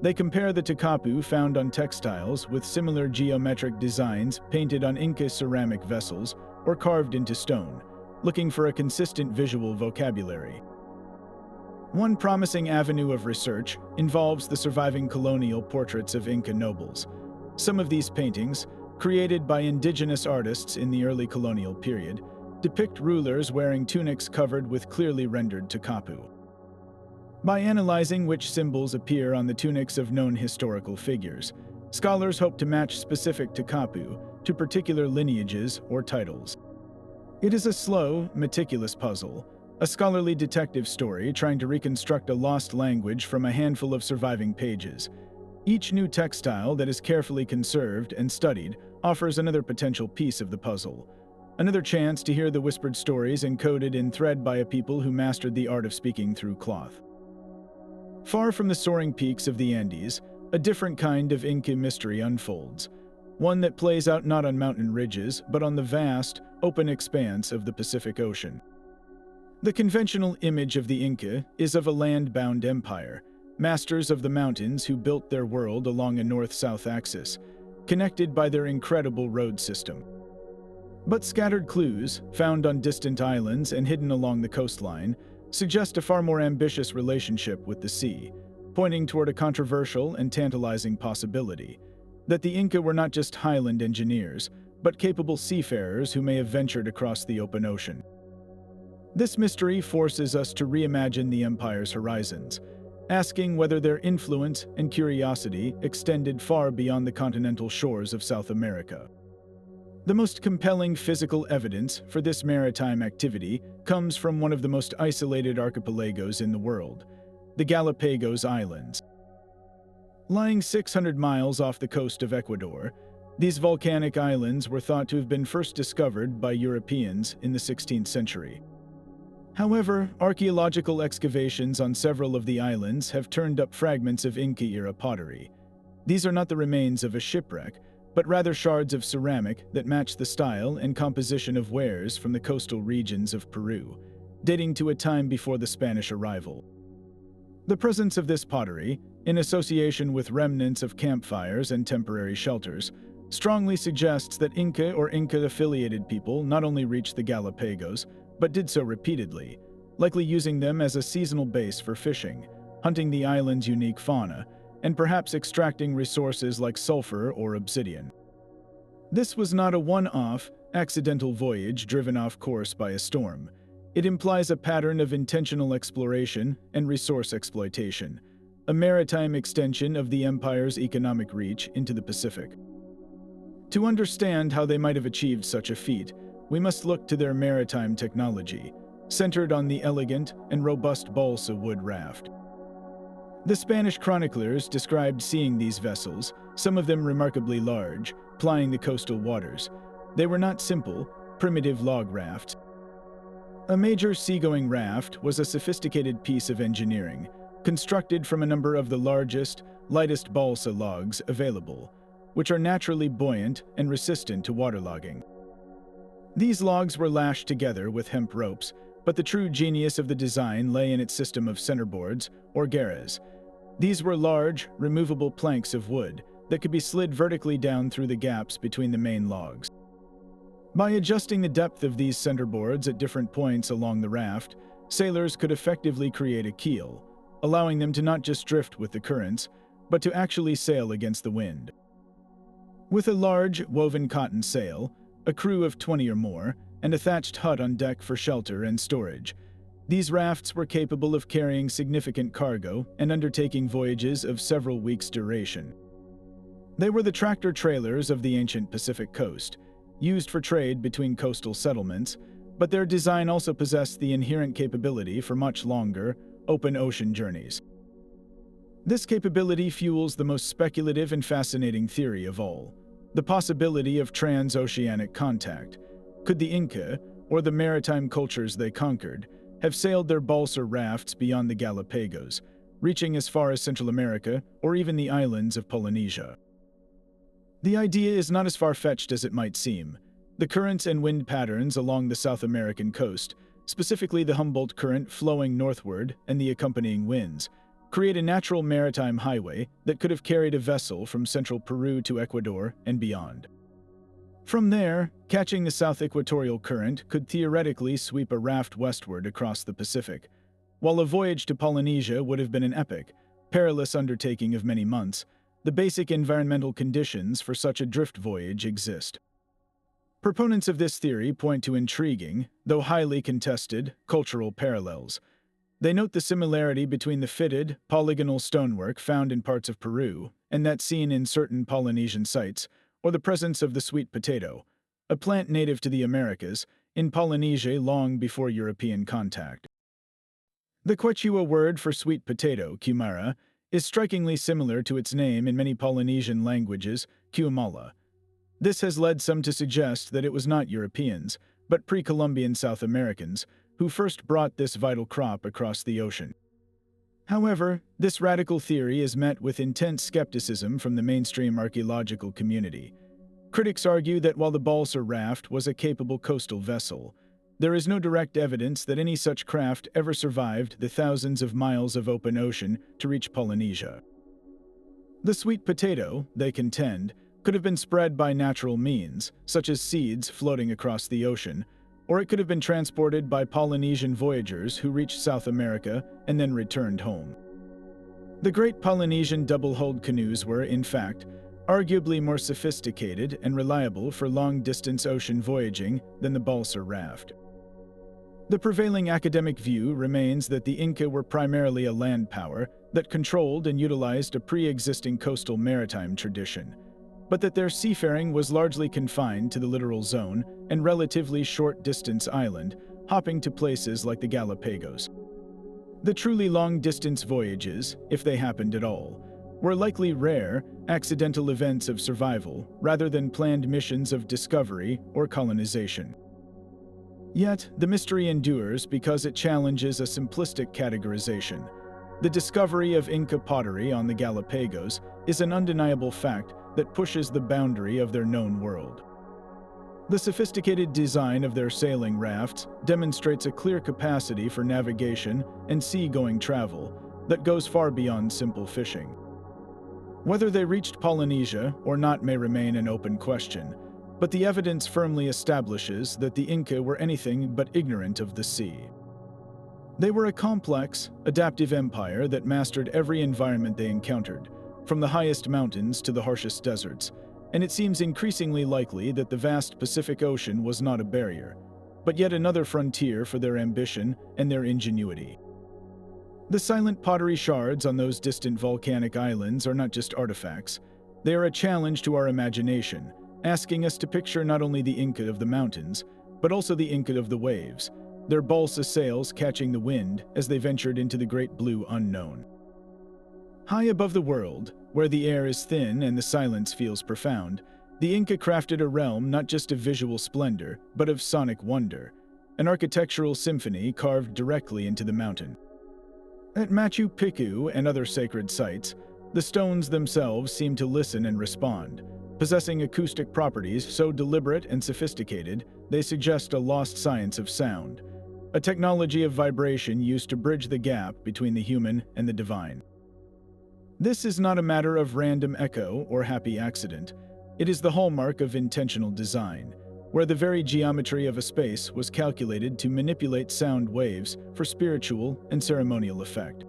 They compare the Takapu found on textiles with similar geometric designs painted on Inca ceramic vessels or carved into stone, looking for a consistent visual vocabulary. One promising avenue of research involves the surviving colonial portraits of Inca nobles. Some of these paintings, created by indigenous artists in the early colonial period, depict rulers wearing tunics covered with clearly rendered Takapu. By analyzing which symbols appear on the tunics of known historical figures, scholars hope to match specific Takapu to particular lineages or titles. It is a slow, meticulous puzzle, a scholarly detective story trying to reconstruct a lost language from a handful of surviving pages. Each new textile that is carefully conserved and studied offers another potential piece of the puzzle, another chance to hear the whispered stories encoded in thread by a people who mastered the art of speaking through cloth. Far from the soaring peaks of the Andes, a different kind of Inca mystery unfolds, one that plays out not on mountain ridges, but on the vast, open expanse of the Pacific Ocean. The conventional image of the Inca is of a land-bound empire, masters of the mountains who built their world along a north-south axis, connected by their incredible road system. But scattered clues, found on distant islands and hidden along the coastline, suggest a far more ambitious relationship with the sea, pointing toward a controversial and tantalizing possibility, that the Inca were not just highland engineers, but capable seafarers who may have ventured across the open ocean. This mystery forces us to reimagine the empire's horizons, asking whether their influence and curiosity extended far beyond the continental shores of South America. The most compelling physical evidence for this maritime activity comes from one of the most isolated archipelagos in the world, the Galapagos Islands. Lying 600 miles off the coast of Ecuador, these volcanic islands were thought to have been first discovered by Europeans in the 16th century. However, archaeological excavations on several of the islands have turned up fragments of Inca-era pottery. These are not the remains of a shipwreck, but rather shards of ceramic that match the style and composition of wares from the coastal regions of Peru, dating to a time before the Spanish arrival. The presence of this pottery, in association with remnants of campfires and temporary shelters, strongly suggests that Inca or Inca-affiliated people not only reached the Galapagos, but did so repeatedly, likely using them as a seasonal base for fishing, hunting the island's unique fauna, and perhaps extracting resources like sulfur or obsidian. This was not a one-off, accidental voyage driven off course by a storm. It implies a pattern of intentional exploration and resource exploitation, a maritime extension of the empire's economic reach into the Pacific. To understand how they might have achieved such a feat, we must look to their maritime technology, centered on the elegant and robust balsa wood raft. The Spanish chroniclers described seeing these vessels, some of them remarkably large, plying the coastal waters. They were not simple, primitive log rafts. A major seagoing raft was a sophisticated piece of engineering, constructed from a number of the largest, lightest balsa logs available, which are naturally buoyant and resistant to waterlogging. These logs were lashed together with hemp ropes, but the true genius of the design lay in its system of centerboards, or garras. These were large, removable planks of wood that could be slid vertically down through the gaps between the main logs. By adjusting the depth of these centerboards at different points along the raft, sailors could effectively create a keel, allowing them to not just drift with the currents, but to actually sail against the wind. With a large, woven cotton sail, a crew of 20 or more, and a thatched hut on deck for shelter and storage, These rafts were capable of carrying significant cargo and undertaking voyages of several weeks' duration. They were the tractor-trailers of the ancient Pacific coast, used for trade between coastal settlements, but their design also possessed the inherent capability for much longer, open ocean journeys. This capability fuels the most speculative and fascinating theory of all: the possibility of transoceanic contact. Could the Inca, or the maritime cultures they conquered, have sailed their balsa rafts beyond the Galapagos, reaching as far as Central America or even the islands of Polynesia? The idea is not as far-fetched as it might seem. The currents and wind patterns along the South American coast, specifically the Humboldt Current flowing northward and the accompanying winds, create a natural maritime highway that could have carried a vessel from central Peru to Ecuador and beyond. From there, catching the South Equatorial Current could theoretically sweep a raft westward across the Pacific, while a voyage to Polynesia would have been an epic, perilous undertaking of many months. The basic environmental conditions for such a drift voyage exist. Proponents of this theory point to intriguing, though highly contested, cultural parallels. They note the similarity between the fitted, polygonal stonework found in parts of Peru and that seen in certain Polynesian sites, or the presence of the sweet potato, a plant native to the Americas, in Polynesia long before European contact. The Quechua word for sweet potato, cumara, is strikingly similar to its name in many Polynesian languages, Cuamala. This has led some to suggest that it was not Europeans, but pre-Columbian South Americans, who first brought this vital crop across the ocean. However, this radical theory is met with intense skepticism from the mainstream archaeological community. Critics argue that while the balsa raft was a capable coastal vessel, there is no direct evidence that any such craft ever survived the thousands of miles of open ocean to reach Polynesia. The sweet potato, they contend, could have been spread by natural means, such as seeds floating across the ocean, or it could have been transported by Polynesian voyagers who reached South America and then returned home. The great Polynesian double-hulled canoes were, in fact, arguably more sophisticated and reliable for long-distance ocean voyaging than the balsa raft. The prevailing academic view remains that the Inca were primarily a land power that controlled and utilized a pre-existing coastal maritime tradition, but that their seafaring was largely confined to the littoral zone and relatively short-distance island, hopping to places like the Galapagos. The truly long-distance voyages, if they happened at all, were likely rare, accidental events of survival rather than planned missions of discovery or colonization. Yet, the mystery endures because it challenges a simplistic categorization. The discovery of Inca pottery on the Galapagos is an undeniable fact that pushes the boundary of their known world. The sophisticated design of their sailing rafts demonstrates a clear capacity for navigation and sea-going travel that goes far beyond simple fishing. Whether they reached Polynesia or not may remain an open question, but the evidence firmly establishes that the Inca were anything but ignorant of the sea. They were a complex, adaptive empire that mastered every environment they encountered, from the highest mountains to the harshest deserts, and it seems increasingly likely that the vast Pacific Ocean was not a barrier, but yet another frontier for their ambition and their ingenuity. The silent pottery shards on those distant volcanic islands are not just artifacts. They are a challenge to our imagination, asking us to picture not only the Inca of the mountains, but also the Inca of the waves, their balsa sails catching the wind as they ventured into the great blue unknown. High above the world, where the air is thin and the silence feels profound, the Inca crafted a realm not just of visual splendor, but of sonic wonder, an architectural symphony carved directly into the mountain. At Machu Picchu and other sacred sites, the stones themselves seem to listen and respond, possessing acoustic properties so deliberate and sophisticated they suggest a lost science of sound, a technology of vibration used to bridge the gap between the human and the divine. This is not a matter of random echo or happy accident. It is the hallmark of intentional design, where the very geometry of a space was calculated to manipulate sound waves for spiritual and ceremonial effect.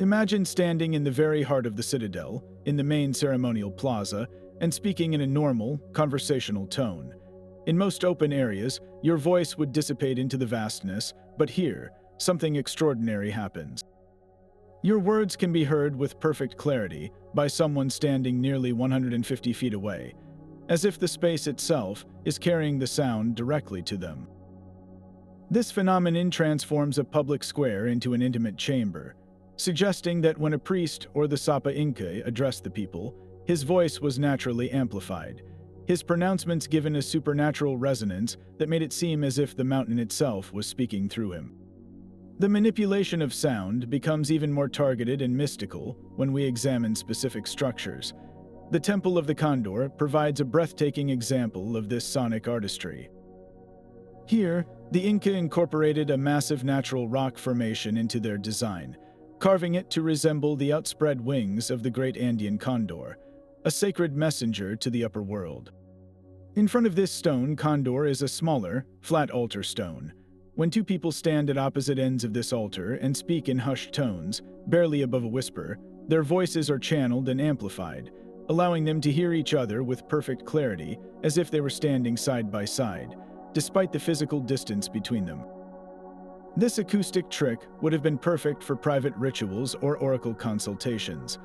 Imagine standing in the very heart of the citadel, in the main ceremonial plaza, and speaking in a normal, conversational tone. In most open areas, your voice would dissipate into the vastness, but here, something extraordinary happens. Your words can be heard with perfect clarity by someone standing nearly 150 feet away, as if the space itself is carrying the sound directly to them. This phenomenon transforms a public square into an intimate chamber, suggesting that when a priest or the Sapa Inca addressed the people, his voice was naturally amplified, his pronouncements given a supernatural resonance that made it seem as if the mountain itself was speaking through him. The manipulation of sound becomes even more targeted and mystical when we examine specific structures. The Temple of the Condor provides a breathtaking example of this sonic artistry. Here, the Inca incorporated a massive natural rock formation into their design, carving it to resemble the outspread wings of the great Andean condor, a sacred messenger to the upper world. In front of this stone condor is a smaller, flat altar stone. When two people stand at opposite ends of this altar and speak in hushed tones, barely above a whisper, their voices are channeled and amplified, allowing them to hear each other with perfect clarity, as if they were standing side by side, despite the physical distance between them. This acoustic trick would have been perfect for private rituals or oracle consultations,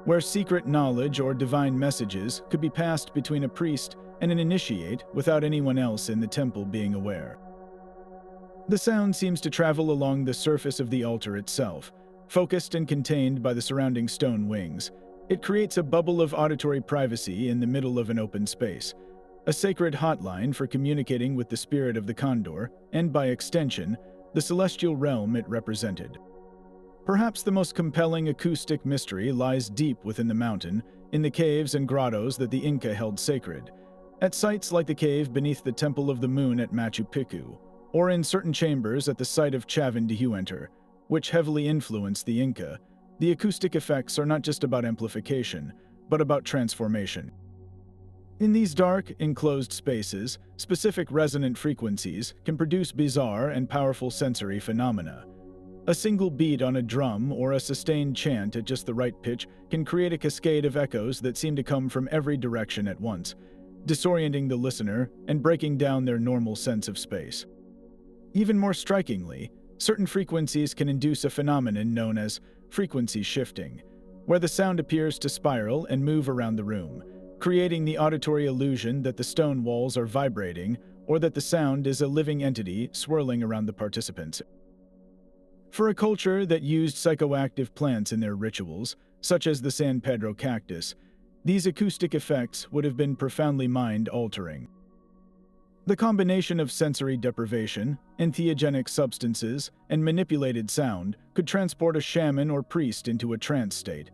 where secret knowledge or divine messages could be passed between a priest and an initiate without anyone else in the temple being aware. The sound seems to travel along the surface of the altar itself, focused and contained by the surrounding stone wings. It creates a bubble of auditory privacy in the middle of an open space, a sacred hotline for communicating with the spirit of the condor and, by extension, the celestial realm it represented. Perhaps the most compelling acoustic mystery lies deep within the mountain, in the caves and grottos that the Inca held sacred, at sites like the cave beneath the Temple of the Moon at Machu Picchu, or in certain chambers at the site of Chavín de Huántar, which heavily influenced the Inca. The acoustic effects are not just about amplification, but about transformation. In these dark, enclosed spaces, specific resonant frequencies can produce bizarre and powerful sensory phenomena. A single beat on a drum or a sustained chant at just the right pitch can create a cascade of echoes that seem to come from every direction at once, disorienting the listener and breaking down their normal sense of space. Even more strikingly, certain frequencies can induce a phenomenon known as frequency shifting, where the sound appears to spiral and move around the room, creating the auditory illusion that the stone walls are vibrating or that the sound is a living entity swirling around the participants. For a culture that used psychoactive plants in their rituals, such as the San Pedro cactus, these acoustic effects would have been profoundly mind-altering. The combination of sensory deprivation, entheogenic substances, and manipulated sound could transport a shaman or priest into a trance state,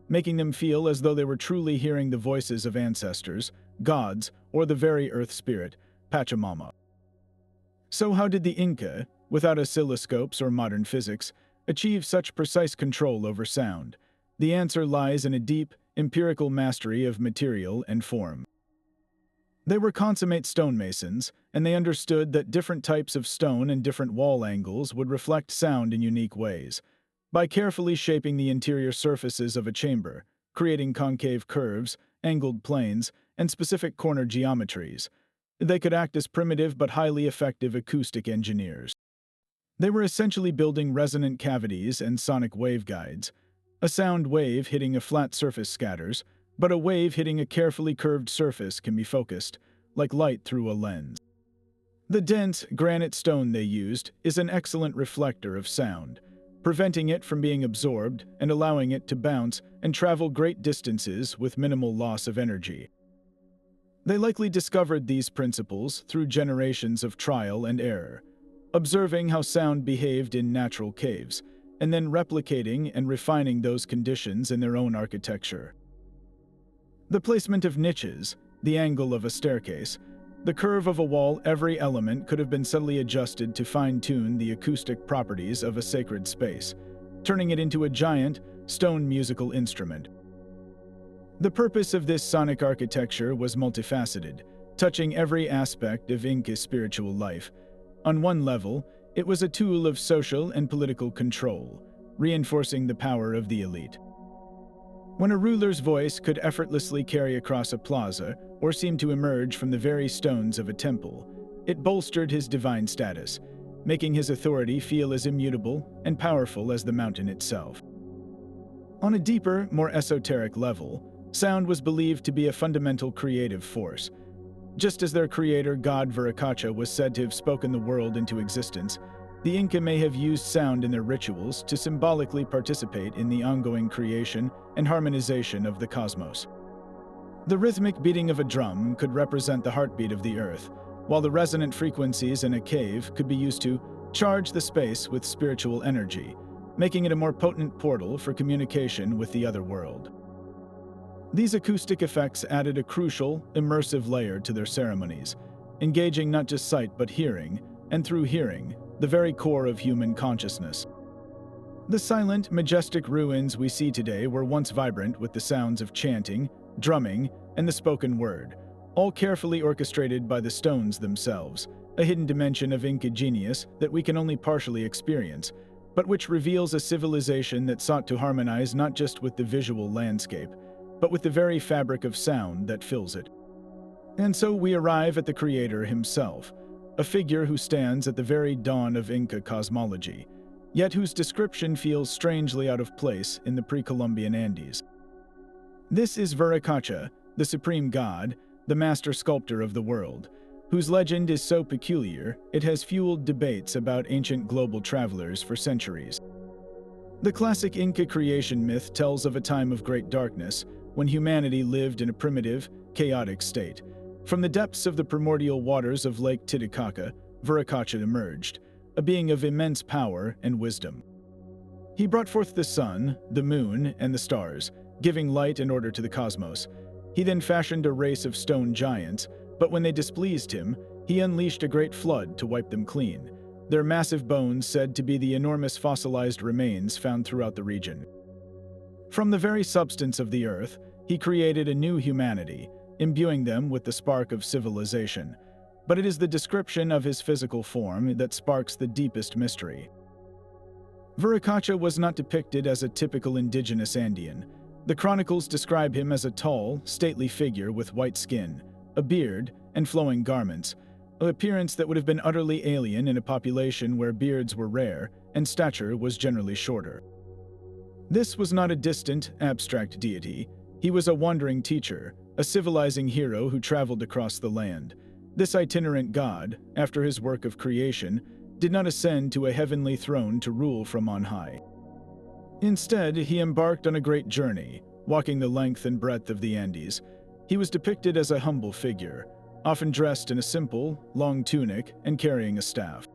making them feel as though they were truly hearing the voices of ancestors, gods, or the very earth spirit, Pachamama. So how did the Inca, without oscilloscopes or modern physics, achieve such precise control over sound? The answer lies in a deep, empirical mastery of material and form. They were consummate stonemasons, and they understood that different types of stone and different wall angles would reflect sound in unique ways. By carefully shaping the interior surfaces of a chamber, creating concave curves, angled planes, and specific corner geometries, they could act as primitive but highly effective acoustic engineers. They were essentially building resonant cavities and sonic waveguides. A sound wave hitting a flat surface scatters, but a wave hitting a carefully curved surface can be focused, like light through a lens. The dense granite stone they used is an excellent reflector of sound, preventing it from being absorbed and allowing it to bounce and travel great distances with minimal loss of energy. They likely discovered these principles through generations of trial and error, observing how sound behaved in natural caves, and then replicating and refining those conditions in their own architecture. The placement of niches, the angle of a staircase, the curve of a wall, every element could have been subtly adjusted to fine-tune the acoustic properties of a sacred space, turning it into a giant, stone musical instrument. The purpose of this sonic architecture was multifaceted, touching every aspect of Inca's spiritual life. On one level, it was a tool of social and political control, reinforcing the power of the elite. When a ruler's voice could effortlessly carry across a plaza or seem to emerge from the very stones of a temple, it bolstered his divine status. making his authority feel as immutable and powerful as the mountain itself. On a deeper, more esoteric level, sound was believed to be a fundamental creative force. Just as their creator god Viracocha was said to have spoken the world into existence, the Inca may have used sound in their rituals to symbolically participate in the ongoing creation and harmonization of the cosmos. The rhythmic beating of a drum could represent the heartbeat of the earth, while the resonant frequencies in a cave could be used to charge the space with spiritual energy, making it a more potent portal for communication with the other world. These acoustic effects added a crucial, immersive layer to their ceremonies, engaging not just sight but hearing, and through hearing, the very core of human consciousness. The silent, majestic ruins we see today were once vibrant with the sounds of chanting, drumming, and the spoken word, all carefully orchestrated by the stones themselves, a hidden dimension of Inca genius that we can only partially experience, but which reveals a civilization that sought to harmonize not just with the visual landscape, but with the very fabric of sound that fills it. And so we arrive at the creator himself, a figure who stands at the very dawn of Inca cosmology, yet whose description feels strangely out of place in the pre-Columbian Andes. This is Viracocha, the supreme god, the master sculptor of the world, whose legend is so peculiar it has fueled debates about ancient global travelers for centuries. The classic Inca creation myth tells of a time of great darkness, when humanity lived in a primitive, chaotic state. From the depths of the primordial waters of Lake Titicaca, Viracocha emerged, a being of immense power and wisdom. He brought forth the sun, the moon, and the stars, giving light and order to the cosmos. He then fashioned a race of stone giants, but when they displeased him, he unleashed a great flood to wipe them clean, their massive bones said to be the enormous fossilized remains found throughout the region. From the very substance of the earth, he created a new humanity, imbuing them with the spark of civilization. But it is the description of his physical form that sparks the deepest mystery. Viracocha was not depicted as a typical indigenous Andean. The chronicles describe him as a tall, stately figure with white skin, a beard, and flowing garments, an appearance that would have been utterly alien in a population where beards were rare and stature was generally shorter. This was not a distant, abstract deity. He was a wandering teacher, a civilizing hero who traveled across the land. This itinerant god, after his work of creation, did not ascend to a heavenly throne to rule from on high. Instead, he embarked on a great journey, walking the length and breadth of the Andes. He was depicted as a humble figure, often dressed in a simple, long tunic and carrying a staff.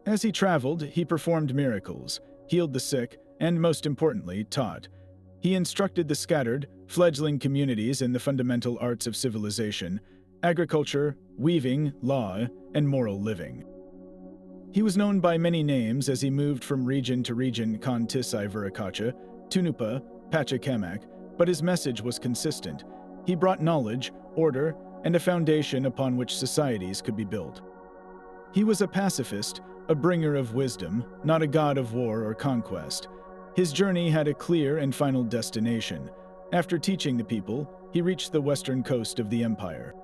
As he traveled, he performed miracles, healed the sick, and most importantly, taught. He instructed the scattered, fledgling communities in the fundamental arts of civilization, agriculture, weaving, law, and moral living. He was known by many names as he moved from region to region Contisai Viracocha, Tunupa, Pachacamac, but his message was consistent. He brought knowledge, order, and a foundation upon which societies could be built. He was a pacifist, a bringer of wisdom, not a god of war or conquest. His journey had a clear and final destination. After teaching the people, he reached the western coast of the empire.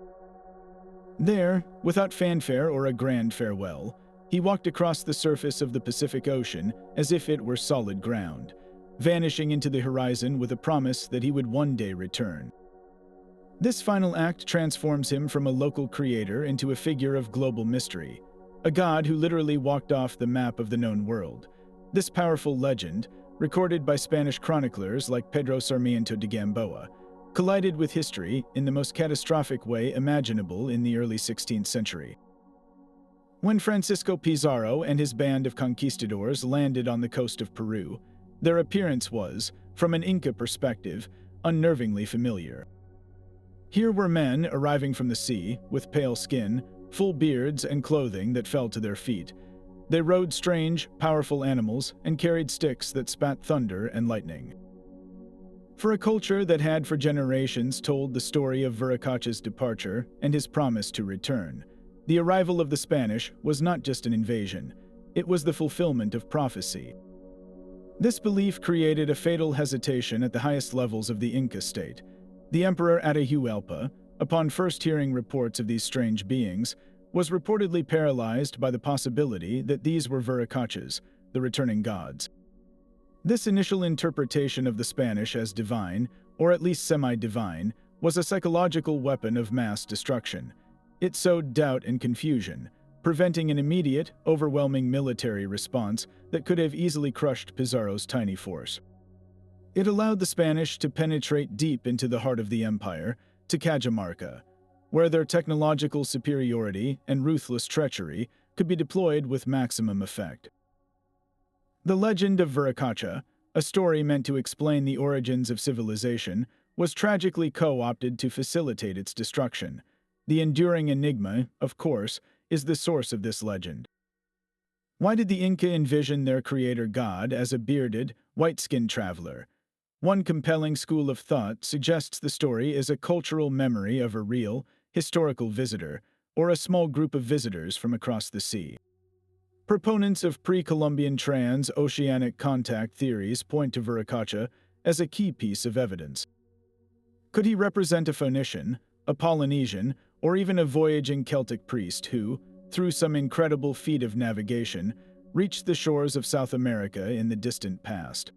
There, without fanfare or a grand farewell, he walked across the surface of the Pacific Ocean as if it were solid ground, vanishing into the horizon with a promise that he would one day return. This final act transforms him from a local creator into a figure of global mystery, a god who literally walked off the map of the known world. This powerful legend, recorded by Spanish chroniclers like Pedro Sarmiento de Gamboa, collided with history in the most catastrophic way imaginable in the early 16th century. When Francisco Pizarro and his band of conquistadors landed on the coast of Peru, their appearance was, from an Inca perspective, unnervingly familiar. Here were men arriving from the sea, with pale skin, full beards, and clothing that fell to their feet. They rode strange, powerful animals and carried sticks that spat thunder and lightning. For a culture that had for generations told the story of Viracocha's departure and his promise to return, the arrival of the Spanish was not just an invasion, it was the fulfillment of prophecy. This belief created a fatal hesitation at the highest levels of the Inca state. The Emperor Atahualpa, upon first hearing reports of these strange beings, was reportedly paralyzed by the possibility that these were Viracachas, the returning gods. This initial interpretation of the Spanish as divine, or at least semi-divine, was a psychological weapon of mass destruction. It sowed doubt and confusion, preventing an immediate, overwhelming military response that could have easily crushed Pizarro's tiny force. It allowed the Spanish to penetrate deep into the heart of the empire, to Cajamarca, where their technological superiority and ruthless treachery could be deployed with maximum effect. The legend of Viracocha, a story meant to explain the origins of civilization, was tragically co-opted to facilitate its destruction. The enduring enigma, of course, is the source of this legend. Why did the Inca envision their creator god as a bearded, white-skinned traveler? One compelling school of thought suggests the story is a cultural memory of a real, historical visitor, or a small group of visitors from across the sea. Proponents of pre-columbian trans-oceanic contact theories point to Viracocha as a key piece of evidence. Could he represent a Phoenician, a Polynesian, or even a voyaging Celtic priest who, through some incredible feat of navigation, reached the shores of South America in the distant past?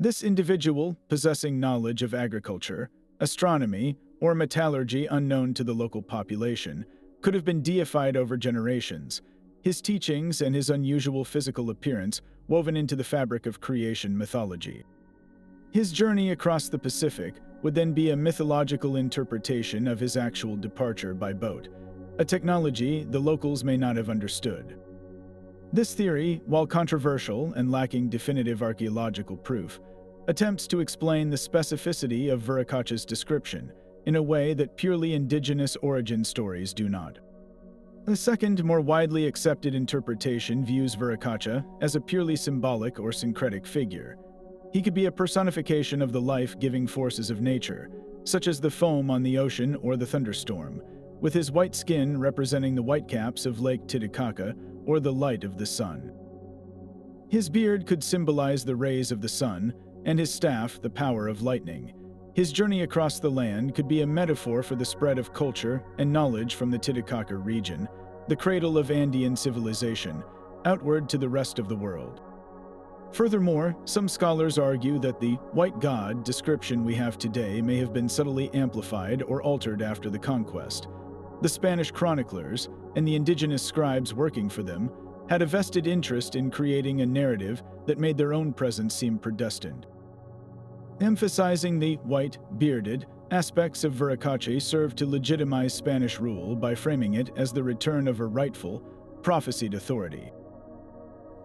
This individual, possessing knowledge of agriculture, astronomy, or metallurgy unknown to the local population, could have been deified over generations, his teachings and his unusual physical appearance woven into the fabric of creation mythology. His journey across the Pacific would then be a mythological interpretation of his actual departure by boat, a technology the locals may not have understood. This theory, while controversial and lacking definitive archaeological proof, attempts to explain the specificity of Viracocha's description in a way that purely indigenous origin stories do not. A second, more widely accepted interpretation views Viracocha as a purely symbolic or syncretic figure. He could be a personification of the life-giving forces of nature, such as the foam on the ocean or the thunderstorm, with his white skin representing the whitecaps of Lake Titicaca or the light of the sun. His beard could symbolize the rays of the sun, and his staff the power of lightning. His journey across the land could be a metaphor for the spread of culture and knowledge from the Titicaca region, the cradle of Andean civilization, outward to the rest of the world. Furthermore, some scholars argue that the white god description we have today may have been subtly amplified or altered after the conquest. The Spanish chroniclers, and the indigenous scribes working for them, had a vested interest in creating a narrative that made their own presence seem predestined. Emphasizing the white, bearded aspects of Viracocha served to legitimize Spanish rule by framing it as the return of a rightful, prophesied authority.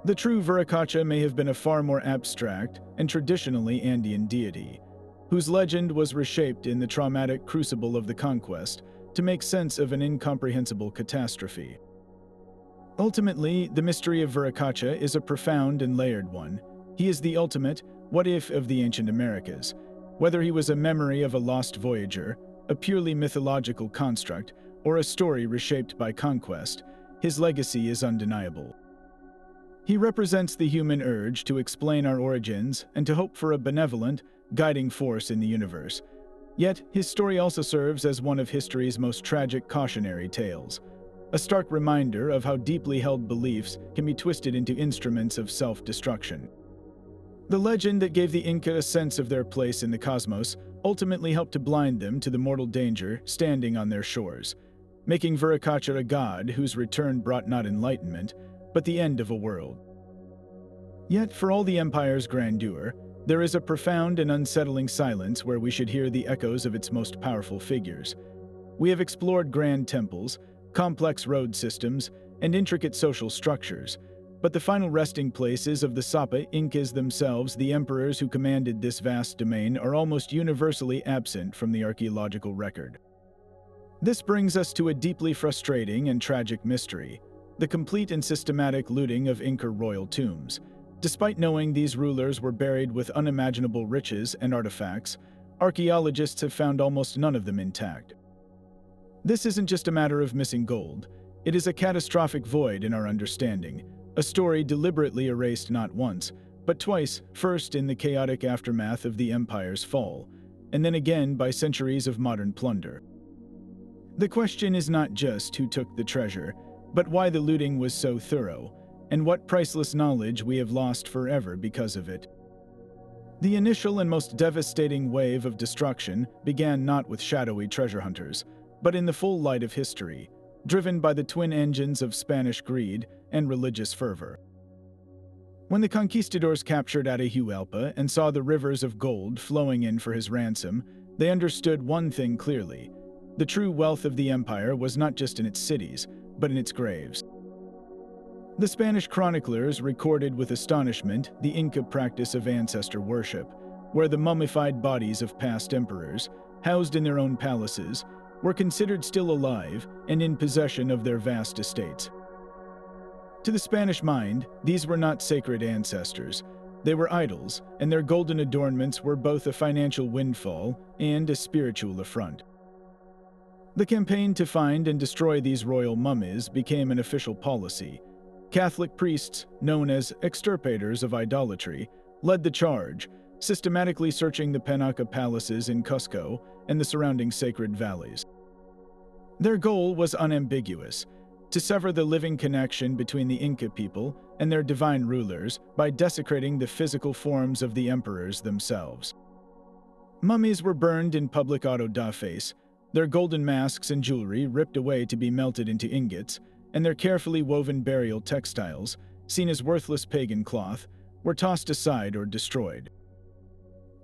The true Viracocha may have been a far more abstract and traditionally Andean deity, whose legend was reshaped in the traumatic crucible of the conquest to make sense of an incomprehensible catastrophe. Ultimately, the mystery of Viracocha is a profound and layered one. He is the ultimate what-if of the ancient Americas. Whether he was a memory of a lost voyager, a purely mythological construct, or a story reshaped by conquest, his legacy is undeniable. He represents the human urge to explain our origins and to hope for a benevolent, guiding force in the universe. Yet, his story also serves as one of history's most tragic cautionary tales, a stark reminder of how deeply held beliefs can be twisted into instruments of self-destruction. The legend that gave the Inca a sense of their place in the cosmos ultimately helped to blind them to the mortal danger standing on their shores, making Viracocha a god whose return brought not enlightenment, but the end of a world. Yet, for all the empire's grandeur, there is a profound and unsettling silence where we should hear the echoes of its most powerful figures. We have explored grand temples, complex road systems, and intricate social structures, but the final resting places of the Sapa Incas themselves, the emperors who commanded this vast domain, are almost universally absent from the archaeological record. This brings us to a deeply frustrating and tragic mystery: the complete and systematic looting of Inca royal tombs. Despite knowing these rulers were buried with unimaginable riches and artifacts, archaeologists have found almost none of them intact. This isn't just a matter of missing gold. It is a catastrophic void in our understanding, a story deliberately erased not once, but twice, first in the chaotic aftermath of the empire's fall, and then again by centuries of modern plunder. The question is not just who took the treasure, but why the looting was so thorough, and what priceless knowledge we have lost forever because of it. The initial and most devastating wave of destruction began not with shadowy treasure hunters, but in the full light of history, driven by the twin engines of Spanish greed and religious fervor. When the conquistadors captured Atahualpa and saw the rivers of gold flowing in for his ransom, they understood one thing clearly. The true wealth of the empire was not just in its cities, but in its graves. The Spanish chroniclers recorded with astonishment the Inca practice of ancestor worship, where the mummified bodies of past emperors, housed in their own palaces, were considered still alive and in possession of their vast estates. To the Spanish mind, these were not sacred ancestors. They were idols, and their golden adornments were both a financial windfall and a spiritual affront. The campaign to find and destroy these royal mummies became an official policy. Catholic priests, known as extirpators of idolatry, led the charge, systematically searching the Panaca palaces in Cusco and the surrounding sacred valleys. Their goal was unambiguous: to sever the living connection between the Inca people and their divine rulers by desecrating the physical forms of the emperors themselves. Mummies were burned in public auto da fe, their golden masks and jewelry ripped away to be melted into ingots, and their carefully woven burial textiles, seen as worthless pagan cloth, were tossed aside or destroyed.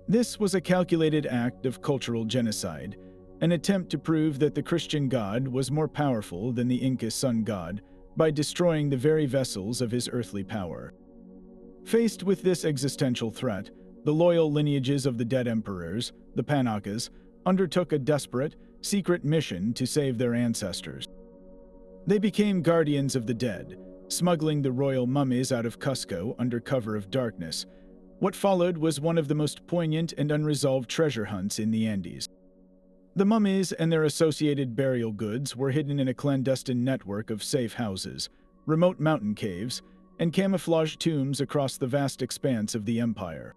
This was a calculated act of cultural genocide, an attempt to prove that the Christian God was more powerful than the Inca sun god by destroying the very vessels of his earthly power. Faced with this existential threat, the loyal lineages of the dead emperors, the Panacas, undertook a desperate, secret mission to save their ancestors. They became guardians of the dead, smuggling the royal mummies out of Cusco under cover of darkness. What followed was one of the most poignant and unresolved treasure hunts in the Andes. The mummies and their associated burial goods were hidden in a clandestine network of safe houses, remote mountain caves, and camouflaged tombs across the vast expanse of the empire.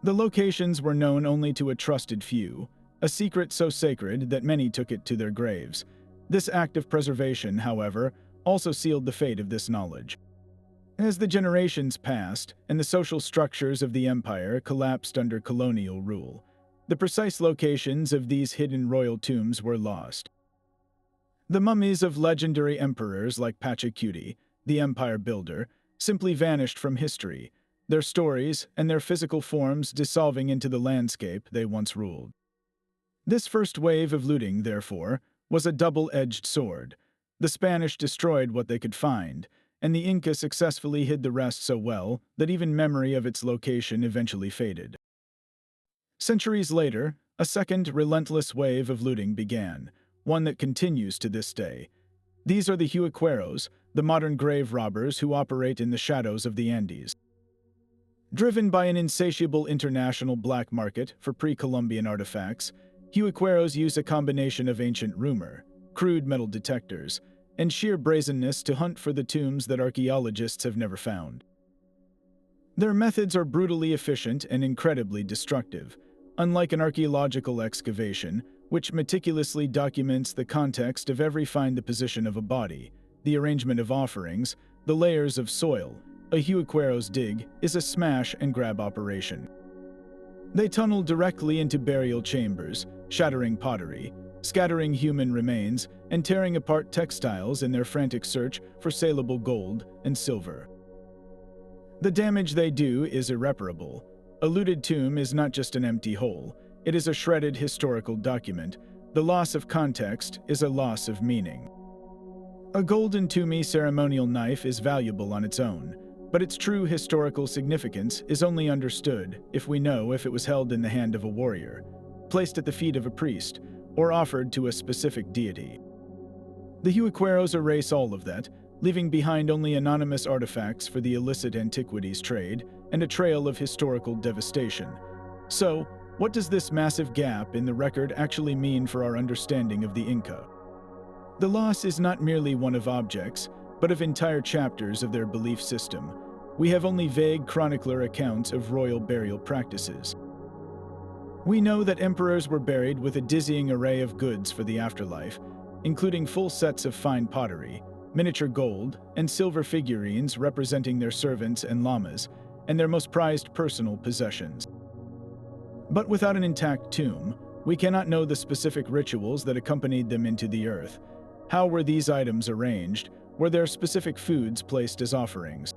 The locations were known only to a trusted few, a secret so sacred that many took it to their graves. This act of preservation, however, also sealed the fate of this knowledge. As the generations passed and the social structures of the empire collapsed under colonial rule, the precise locations of these hidden royal tombs were lost. The mummies of legendary emperors like Pachacuti, the empire builder, simply vanished from history, their stories and their physical forms dissolving into the landscape they once ruled. This first wave of looting, therefore, was a double-edged sword. The Spanish destroyed what they could find, and the Inca successfully hid the rest so well that even memory of its location eventually faded. Centuries later, a second relentless wave of looting began, one that continues to this day. These are the Huiqueros, the modern grave robbers who operate in the shadows of the Andes. Driven by an insatiable international black market for pre-Columbian artifacts, Huiqueros use a combination of ancient rumor, crude metal detectors, and sheer brazenness to hunt for the tombs that archaeologists have never found. Their methods are brutally efficient and incredibly destructive. Unlike an archaeological excavation, which meticulously documents the context of every find, the position of a body, the arrangement of offerings, the layers of soil, a Huiqueros dig is a smash-and-grab operation. They tunnel directly into burial chambers, shattering pottery, scattering human remains, and tearing apart textiles in their frantic search for saleable gold and silver. The damage they do is irreparable. A looted tomb is not just an empty hole, it is a shredded historical document. The loss of context is a loss of meaning. A golden Toumi ceremonial knife is valuable on its own, but its true historical significance is only understood if we know if it was held in the hand of a warrior, placed at the feet of a priest, or offered to a specific deity. The Huiqueros erase all of that, leaving behind only anonymous artifacts for the illicit antiquities trade and a trail of historical devastation. So, what does this massive gap in the record actually mean for our understanding of the Inca? The loss is not merely one of objects, but of entire chapters of their belief system. We have only vague chronicler accounts of royal burial practices. We know that emperors were buried with a dizzying array of goods for the afterlife, including full sets of fine pottery, miniature gold, and silver figurines representing their servants and lamas, and their most prized personal possessions. But without an intact tomb, we cannot know the specific rituals that accompanied them into the earth. How were these items arranged? Were there specific foods placed as offerings?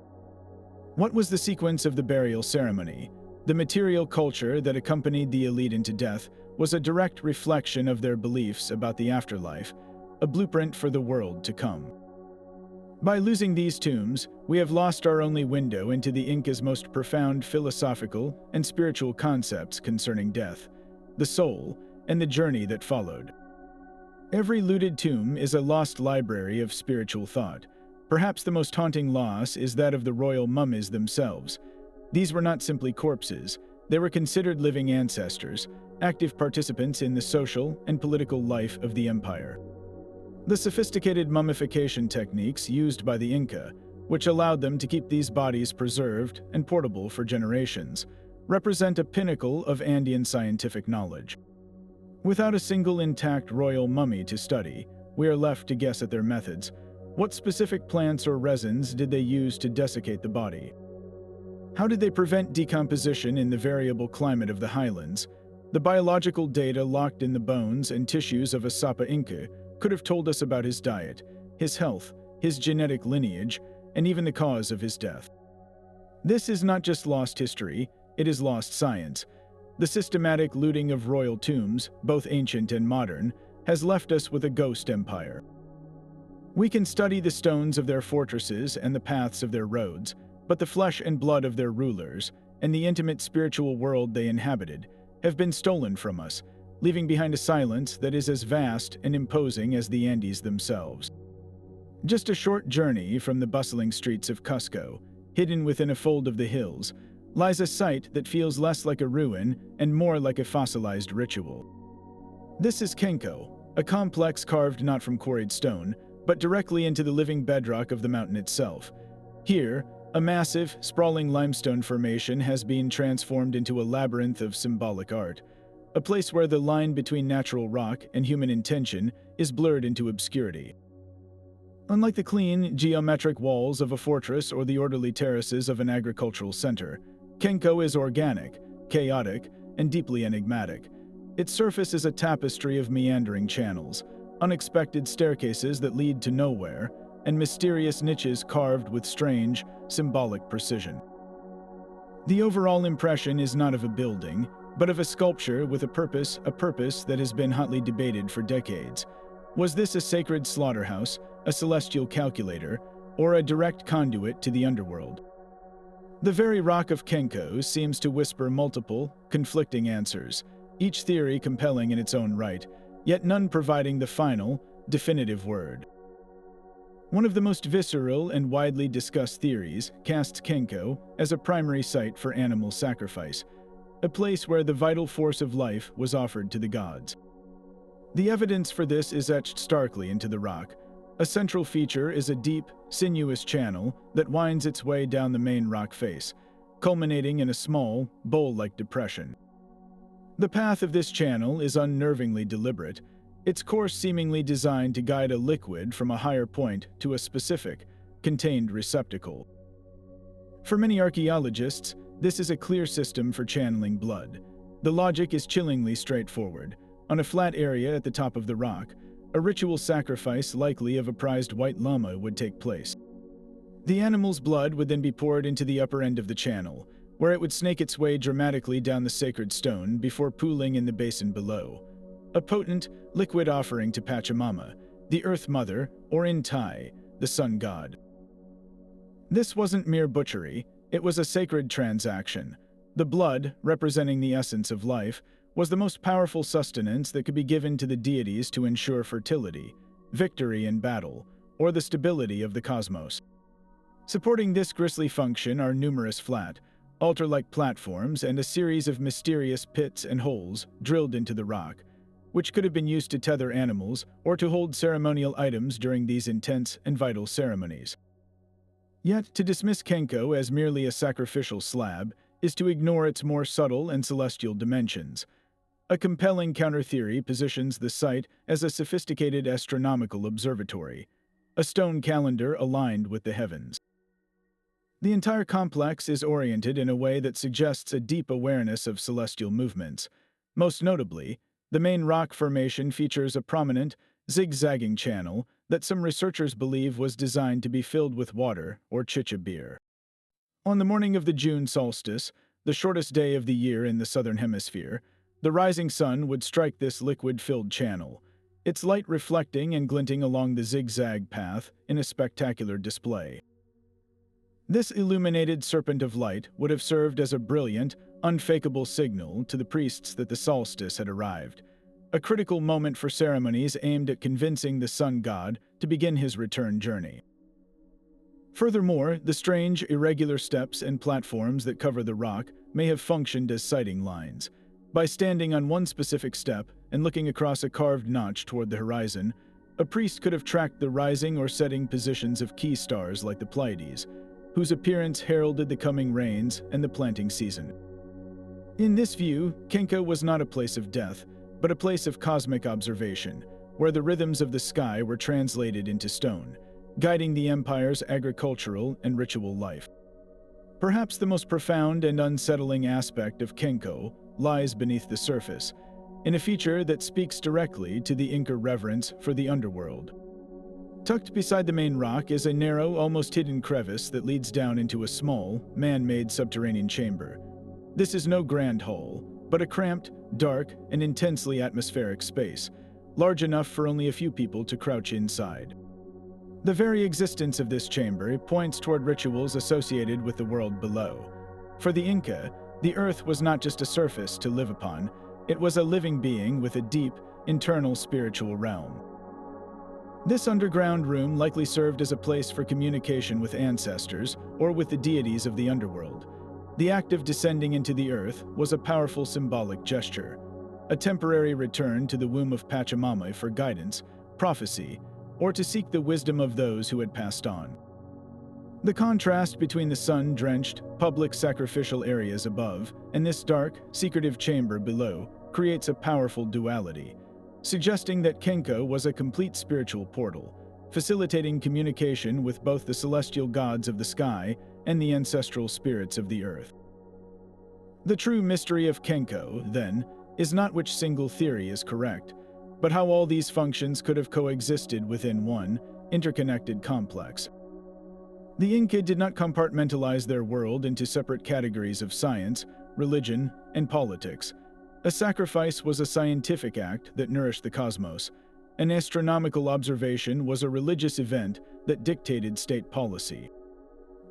What was the sequence of the burial ceremony? The material culture that accompanied the elite into death was a direct reflection of their beliefs about the afterlife, a blueprint for the world to come. By losing these tombs, we have lost our only window into the Incas' most profound philosophical and spiritual concepts concerning death, the soul, and the journey that followed. Every looted tomb is a lost library of spiritual thought. Perhaps the most haunting loss is that of the royal mummies themselves. These were not simply corpses, they were considered living ancestors, active participants in the social and political life of the empire. The sophisticated mummification techniques used by the Inca, which allowed them to keep these bodies preserved and portable for generations, represent a pinnacle of Andean scientific knowledge. Without a single intact royal mummy to study, we are left to guess at their methods. What specific plants or resins did they use to desiccate the body? How did they prevent decomposition in the variable climate of the highlands? The biological data locked in the bones and tissues of a Sapa Inca could have told us about his diet, his health, his genetic lineage, and even the cause of his death. This is not just lost history, it is lost science. The systematic looting of royal tombs, both ancient and modern, has left us with a ghost empire. We can study the stones of their fortresses and the paths of their roads, but the flesh and blood of their rulers, and the intimate spiritual world they inhabited, have been stolen from us, leaving behind a silence that is as vast and imposing as the Andes themselves. Just a short journey from the bustling streets of Cusco, hidden within a fold of the hills, lies a site that feels less like a ruin and more like a fossilized ritual. This is Kenko, a complex carved not from quarried stone, but directly into the living bedrock of the mountain itself. Here, a massive, sprawling limestone formation has been transformed into a labyrinth of symbolic art, a place where the line between natural rock and human intention is blurred into obscurity. Unlike the clean, geometric walls of a fortress or the orderly terraces of an agricultural center, Kenko is organic, chaotic, and deeply enigmatic. Its surface is a tapestry of meandering channels, unexpected staircases that lead to nowhere, and mysterious niches carved with strange, symbolic precision. The overall impression is not of a building, but of a sculpture with a purpose that has been hotly debated for decades. Was this a sacred slaughterhouse, a celestial calculator, or a direct conduit to the underworld? The very rock of Kenko seems to whisper multiple, conflicting answers, each theory compelling in its own right, yet none providing the final, definitive word. One of the most visceral and widely discussed theories casts Kenko as a primary site for animal sacrifice, a place where the vital force of life was offered to the gods. The evidence for this is etched starkly into the rock. A central feature is a deep, sinuous channel that winds its way down the main rock face, culminating in a small, bowl-like depression. The path of this channel is unnervingly deliberate, its course seemingly designed to guide a liquid from a higher point to a specific, contained receptacle. For many archaeologists, this is a clear system for channeling blood. The logic is chillingly straightforward. On a flat area at the top of the rock, a ritual sacrifice likely of a prized white llama would take place. The animal's blood would then be poured into the upper end of the channel, where it would snake its way dramatically down the sacred stone before pooling in the basin below. A potent, liquid offering to Pachamama, the Earth Mother, or in Thai, the Sun God. This wasn't mere butchery, it was a sacred transaction. The blood, representing the essence of life, was the most powerful sustenance that could be given to the deities to ensure fertility, victory in battle, or the stability of the cosmos. Supporting this grisly function are numerous flat, altar-like platforms and a series of mysterious pits and holes drilled into the rock, which could have been used to tether animals or to hold ceremonial items during these intense and vital ceremonies. Yet, to dismiss Kenko as merely a sacrificial slab is to ignore its more subtle and celestial dimensions. A compelling counter-theory positions the site as a sophisticated astronomical observatory, a stone calendar aligned with the heavens. The entire complex is oriented in a way that suggests a deep awareness of celestial movements. Most notably, the main rock formation features a prominent, zigzagging channel that some researchers believe was designed to be filled with water or chicha beer. On the morning of the June solstice, the shortest day of the year in the southern hemisphere, the rising sun would strike this liquid-filled channel, its light reflecting and glinting along the zigzag path in a spectacular display. This illuminated serpent of light would have served as a brilliant, unfakeable signal to the priests that the solstice had arrived, a critical moment for ceremonies aimed at convincing the sun god to begin his return journey. Furthermore, the strange, irregular steps and platforms that cover the rock may have functioned as sighting lines. By standing on one specific step and looking across a carved notch toward the horizon, a priest could have tracked the rising or setting positions of key stars like the Pleiades, whose appearance heralded the coming rains and the planting season. In this view, Kenka was not a place of death, but a place of cosmic observation, where the rhythms of the sky were translated into stone, guiding the empire's agricultural and ritual life. Perhaps the most profound and unsettling aspect of Kenko lies beneath the surface, in a feature that speaks directly to the Inca reverence for the underworld. Tucked beside the main rock is a narrow, almost hidden crevice that leads down into a small, man-made subterranean chamber. This is no grand hall, but a cramped, dark, and intensely atmospheric space, large enough for only a few people to crouch inside. The very existence of this chamber points toward rituals associated with the world below. For the Inca, the earth was not just a surface to live upon, it was a living being with a deep, internal spiritual realm. This underground room likely served as a place for communication with ancestors or with the deities of the underworld. The act of descending into the earth was a powerful symbolic gesture, a temporary return to the womb of Pachamama for guidance, prophecy, or to seek the wisdom of those who had passed on. The contrast between the sun-drenched, public sacrificial areas above and this dark, secretive chamber below creates a powerful duality, suggesting that Kenko was a complete spiritual portal, facilitating communication with both the celestial gods of the sky and the ancestral spirits of the earth. The true mystery of Kenko, then, is not which single theory is correct, but how all these functions could have coexisted within one, interconnected complex. The Inca did not compartmentalize their world into separate categories of science, religion, and politics. A sacrifice was a scientific act that nourished the cosmos. An astronomical observation was a religious event that dictated state policy.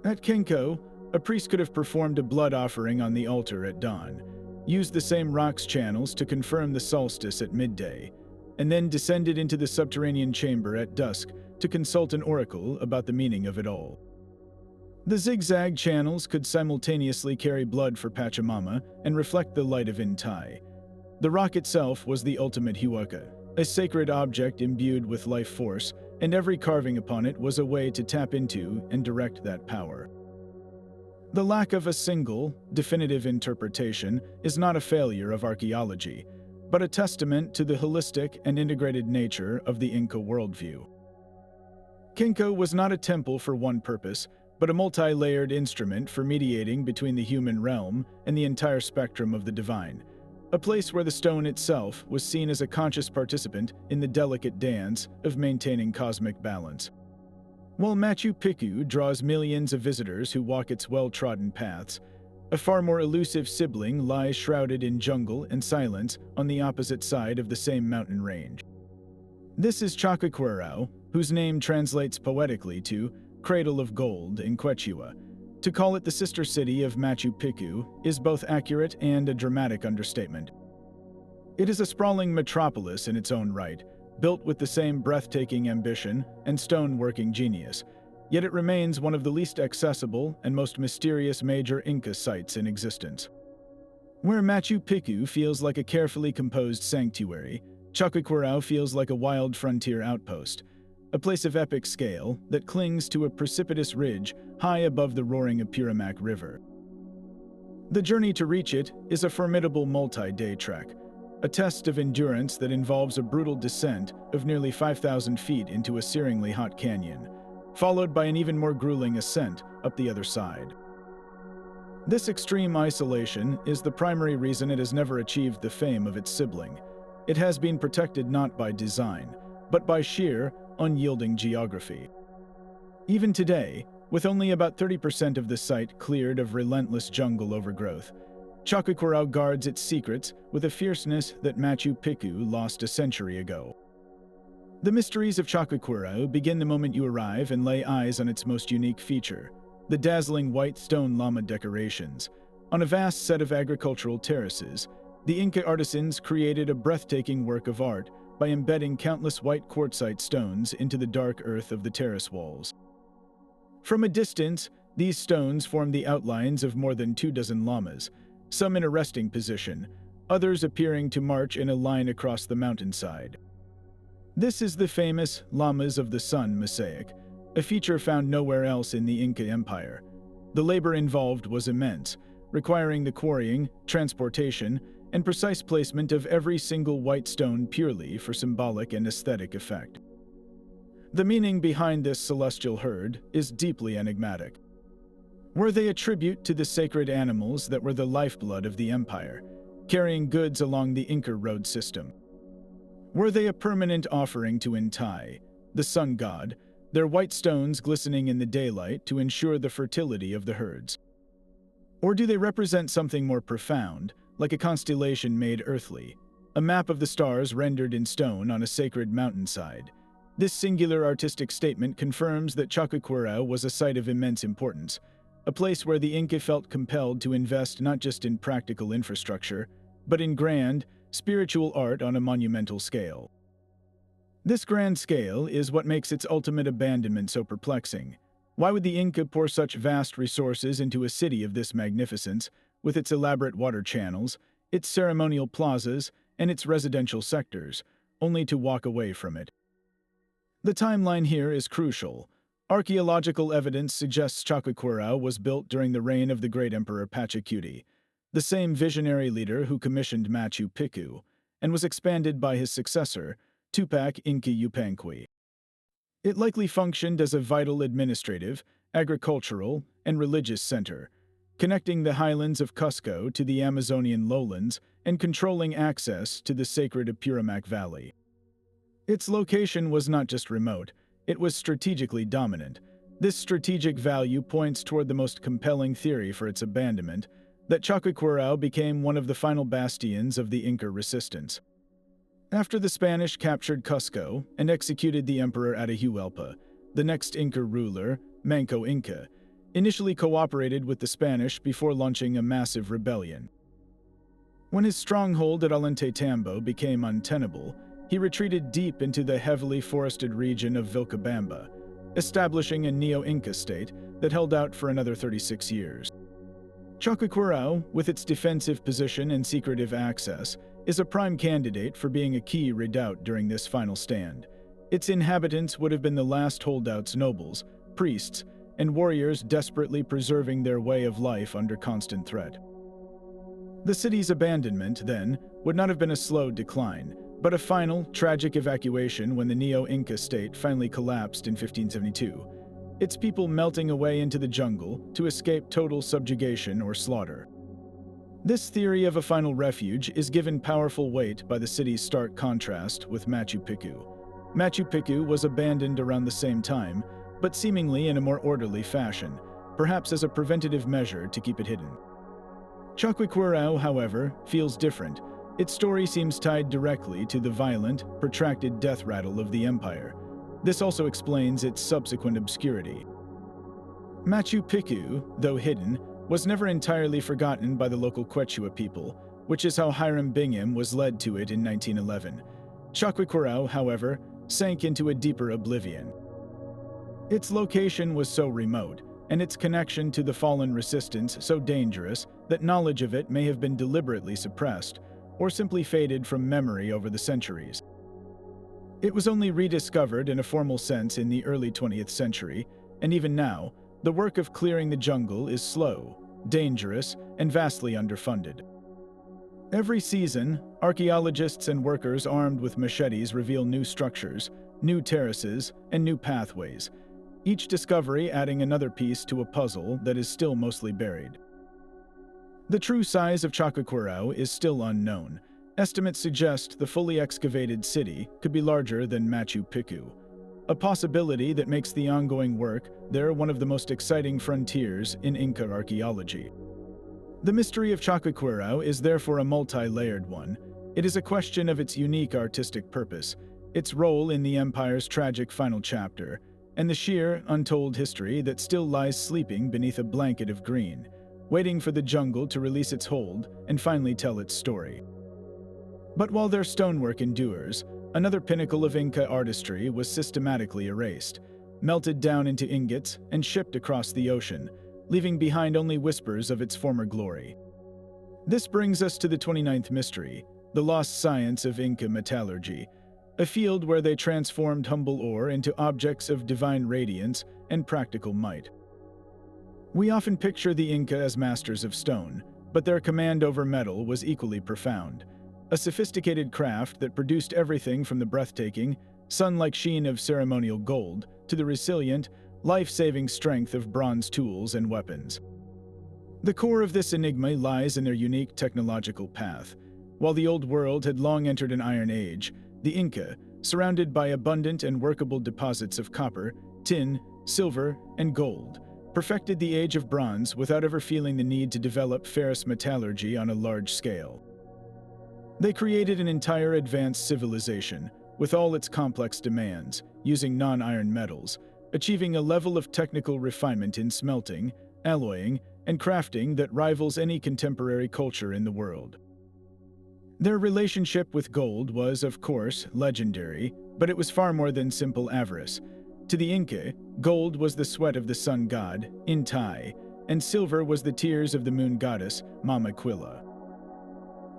At Kenko, a priest could have performed a blood offering on the altar at dawn, used the same rock's channels to confirm the solstice at midday, and then descended into the subterranean chamber at dusk to consult an oracle about the meaning of it all. The zigzag channels could simultaneously carry blood for Pachamama and reflect the light of Intai. The rock itself was the ultimate huaca, a sacred object imbued with life force, and every carving upon it was a way to tap into and direct that power. The lack of a single, definitive interpretation is not a failure of archaeology, but a testament to the holistic and integrated nature of the Inca worldview. Kenko was not a temple for one purpose, but a multi-layered instrument for mediating between the human realm and the entire spectrum of the divine, a place where the stone itself was seen as a conscious participant in the delicate dance of maintaining cosmic balance. While Machu Picchu draws millions of visitors who walk its well-trodden paths, a far more elusive sibling lies shrouded in jungle and silence on the opposite side of the same mountain range. This is Choqquequirau, whose name translates poetically to Cradle of Gold in Quechua. To call it the sister city of Machu Picchu is both accurate and a dramatic understatement. It is a sprawling metropolis in its own right, built with the same breathtaking ambition and stone-working genius, yet it remains one of the least accessible and most mysterious major Inca sites in existence. Where Machu Picchu feels like a carefully composed sanctuary, Choqquequirau feels like a wild frontier outpost, a place of epic scale that clings to a precipitous ridge high above the roaring Apurimac River. The journey to reach it is a formidable multi-day trek. a test of endurance that involves a brutal descent of nearly 5,000 feet into a searingly hot canyon, followed by an even more grueling ascent up the other side. This extreme isolation is the primary reason it has never achieved the fame of its sibling. It has been protected not by design, but by sheer, unyielding geography. Even today, with only about 30% of the site cleared of relentless jungle overgrowth, Choqquequirau guards its secrets with a fierceness that Machu Picchu lost a century ago. The mysteries of Choqquequirau begin the moment you arrive and lay eyes on its most unique feature, the dazzling white stone llama decorations. On a vast set of agricultural terraces, the Inca artisans created a breathtaking work of art by embedding countless white quartzite stones into the dark earth of the terrace walls. From a distance, these stones form the outlines of more than 24 llamas, some in a resting position, others appearing to march in a line across the mountainside. This is the famous Llamas of the Sun mosaic, a feature found nowhere else in the Inca Empire. The labor involved was immense, requiring the quarrying, transportation, and precise placement of every single white stone purely for symbolic and aesthetic effect. The meaning behind this celestial herd is deeply enigmatic. Were they a tribute to the sacred animals that were the lifeblood of the empire, carrying goods along the Inca road system? Were they a permanent offering to Intai, the sun god, their white stones glistening in the daylight to ensure the fertility of the herds? Or do they represent something more profound, like a constellation made earthly, a map of the stars rendered in stone on a sacred mountainside? This singular artistic statement confirms that Choqquequirau was a site of immense importance, a place where the Inca felt compelled to invest not just in practical infrastructure, but in grand, spiritual art on a monumental scale. This grand scale is what makes its ultimate abandonment so perplexing. Why would the Inca pour such vast resources into a city of this magnificence, with its elaborate water channels, its ceremonial plazas, and its residential sectors, only to walk away from it? The timeline here is crucial. Archaeological evidence suggests Choqquequirau was built during the reign of the great Emperor Pachacuti, the same visionary leader who commissioned Machu Picchu, and was expanded by his successor, Tupac Inca Yupanqui. It likely functioned as a vital administrative, agricultural, and religious center, connecting the highlands of Cusco to the Amazonian lowlands and controlling access to the sacred Apurimac Valley. Its location was not just remote, it was strategically dominant. This strategic value points toward the most compelling theory for its abandonment, that Choqquequirau became one of the final bastions of the Inca resistance. After the Spanish captured Cusco and executed the Emperor Atahualpa, the next Inca ruler, Manco Inca, initially cooperated with the Spanish before launching a massive rebellion. When his stronghold at Ollantaytambo became untenable, he retreated deep into the heavily forested region of Vilcabamba, establishing a neo-Inca state that held out for another 36 years. Choqquequirau, with its defensive position and secretive access, is a prime candidate for being a key redoubt during this final stand. Its inhabitants would have been the last holdouts, nobles, priests, and warriors desperately preserving their way of life under constant threat. The city's abandonment, then, would not have been a slow decline, but a final, tragic evacuation when the Neo-Inca state finally collapsed in 1572, its people melting away into the jungle to escape total subjugation or slaughter. This theory of a final refuge is given powerful weight by the city's stark contrast with Machu Picchu. Machu Picchu was abandoned around the same time, but seemingly in a more orderly fashion, perhaps as a preventative measure to keep it hidden. Choqquequirau, however, feels different. Its story seems tied directly to the violent, protracted death rattle of the empire. This also explains its subsequent obscurity. Machu Picchu, though hidden, was never entirely forgotten by the local Quechua people, which is how Hiram Bingham was led to it in 1911. Choqquequirau, however, sank into a deeper oblivion. Its location was so remote, and its connection to the fallen resistance so dangerous that knowledge of it may have been deliberately suppressed, or simply faded from memory over the centuries. It was only rediscovered in a formal sense in the early 20th century, and even now, the work of clearing the jungle is slow, dangerous, and vastly underfunded. Every season, archaeologists and workers armed with machetes reveal new structures, new terraces, and new pathways, each discovery adding another piece to a puzzle that is still mostly buried. The true size of Choqquequirau is still unknown. Estimates suggest the fully excavated city could be larger than Machu Picchu, a possibility that makes the ongoing work there one of the most exciting frontiers in Inca archaeology. The mystery of Choqquequirau is therefore a multi-layered one. It is a question of its unique artistic purpose, its role in the empire's tragic final chapter, and the sheer, untold history that still lies sleeping beneath a blanket of green, waiting for the jungle to release its hold and finally tell its story. But while their stonework endures, another pinnacle of Inca artistry was systematically erased, melted down into ingots and shipped across the ocean, leaving behind only whispers of its former glory. This brings us to the 29th mystery, the lost science of Inca metallurgy, a field where they transformed humble ore into objects of divine radiance and practical might. We often picture the Inca as masters of stone, but their command over metal was equally profound. A sophisticated craft that produced everything from the breathtaking, sun-like sheen of ceremonial gold to the resilient, life-saving strength of bronze tools and weapons. The core of this enigma lies in their unique technological path. While the Old World had long entered an Iron Age, the Inca, surrounded by abundant and workable deposits of copper, tin, silver, and gold, perfected the Age of Bronze without ever feeling the need to develop ferrous metallurgy on a large scale. They created an entire advanced civilization, with all its complex demands, using non-iron metals, achieving a level of technical refinement in smelting, alloying, and crafting that rivals any contemporary culture in the world. Their relationship with gold was, of course, legendary, but it was far more than simple avarice. To the Inca, gold was the sweat of the sun god, Inti, and silver was the tears of the moon goddess, Mama Quilla.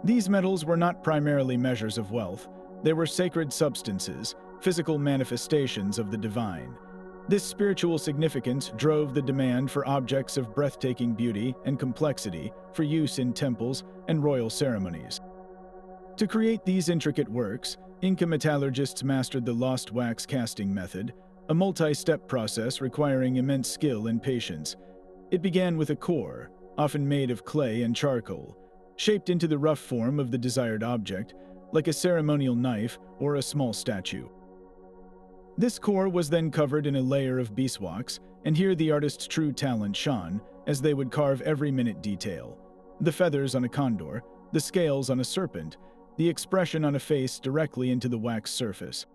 These metals were not primarily measures of wealth, they were sacred substances, physical manifestations of the divine. This spiritual significance drove the demand for objects of breathtaking beauty and complexity for use in temples and royal ceremonies. To create these intricate works, Inca metallurgists mastered the lost wax casting method, a multi-step process requiring immense skill and patience. It began with a core, often made of clay and charcoal, shaped into the rough form of the desired object, like a ceremonial knife or a small statue. This core was then covered in a layer of beeswax, and here the artist's true talent shone, as they would carve every minute detail. The feathers on a condor, the scales on a serpent, the expression on a face directly into the wax surface.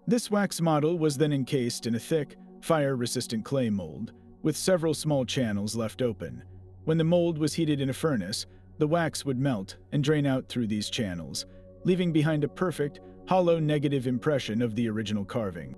This wax model was then encased in a thick, fire-resistant clay mold, with several small channels left open. When the mold was heated in a furnace, the wax would melt and drain out through these channels, leaving behind a perfect, hollow negative impression of the original carving.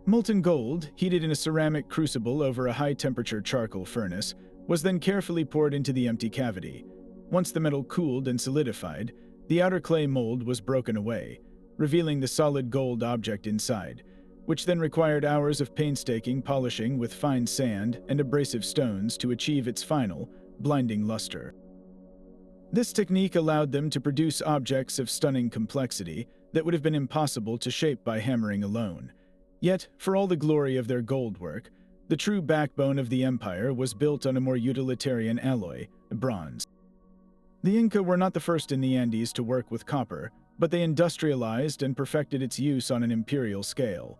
Molten gold, heated in a ceramic crucible over a high-temperature charcoal furnace, was then carefully poured into the empty cavity. Once the metal cooled and solidified, the outer clay mold was broken away, revealing the solid gold object inside, which then required hours of painstaking polishing with fine sand and abrasive stones to achieve its final, blinding luster. This technique allowed them to produce objects of stunning complexity that would have been impossible to shape by hammering alone. Yet, for all the glory of their gold work, the true backbone of the empire was built on a more utilitarian alloy, bronze. The Inca were not the first in the Andes to work with copper, but they industrialized and perfected its use on an imperial scale.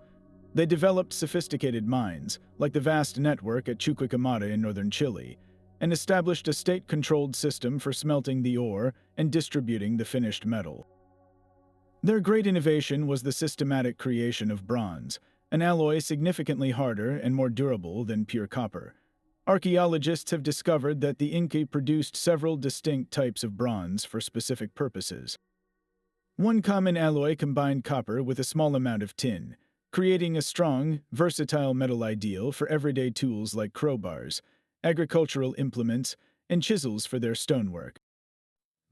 They developed sophisticated mines, like the vast network at Chuquicamata in northern Chile, and established a state-controlled system for smelting the ore and distributing the finished metal. Their great innovation was the systematic creation of bronze, an alloy significantly harder and more durable than pure copper. Archaeologists have discovered that the Inca produced several distinct types of bronze for specific purposes. One common alloy combined copper with a small amount of tin, creating a strong, versatile metal ideal for everyday tools like crowbars, agricultural implements, and chisels for their stonework.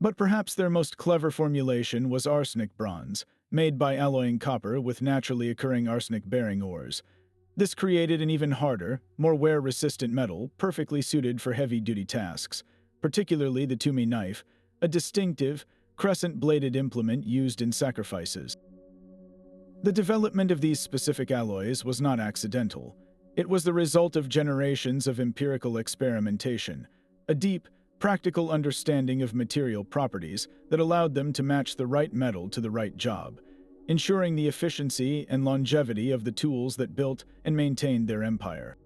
But perhaps their most clever formulation was arsenic bronze, made by alloying copper with naturally occurring arsenic-bearing ores. This created an even harder, more wear-resistant metal perfectly suited for heavy-duty tasks, particularly the Tumi knife, a distinctive, crescent-bladed implement used in sacrifices. The development of these specific alloys was not accidental. It was the result of generations of empirical experimentation, a deep, practical understanding of material properties that allowed them to match the right metal to the right job, ensuring the efficiency and longevity of the tools that built and maintained their empire.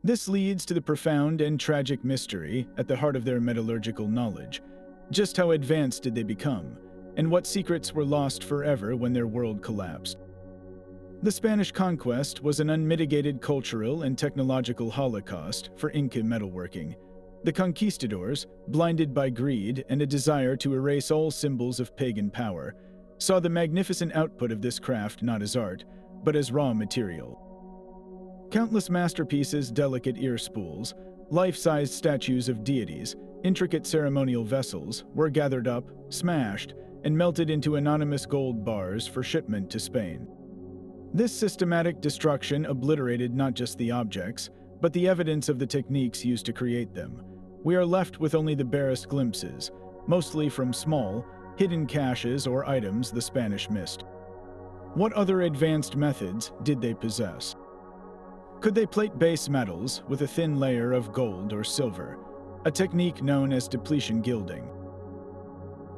This leads to the profound and tragic mystery at the heart of their metallurgical knowledge. Just how advanced did they become, and what secrets were lost forever when their world collapsed? The Spanish conquest was an unmitigated cultural and technological holocaust for Inca metalworking. The conquistadors, blinded by greed and a desire to erase all symbols of pagan power, saw the magnificent output of this craft not as art, but as raw material. Countless masterpieces, delicate ear spools, life-sized statues of deities, intricate ceremonial vessels were gathered up, smashed, and melted into anonymous gold bars for shipment to Spain. This systematic destruction obliterated not just the objects, but the evidence of the techniques used to create them. We are left with only the barest glimpses, mostly from small, hidden caches or items the Spanish missed. What other advanced methods did they possess? Could they plate base metals with a thin layer of gold or silver, a technique known as depletion gilding?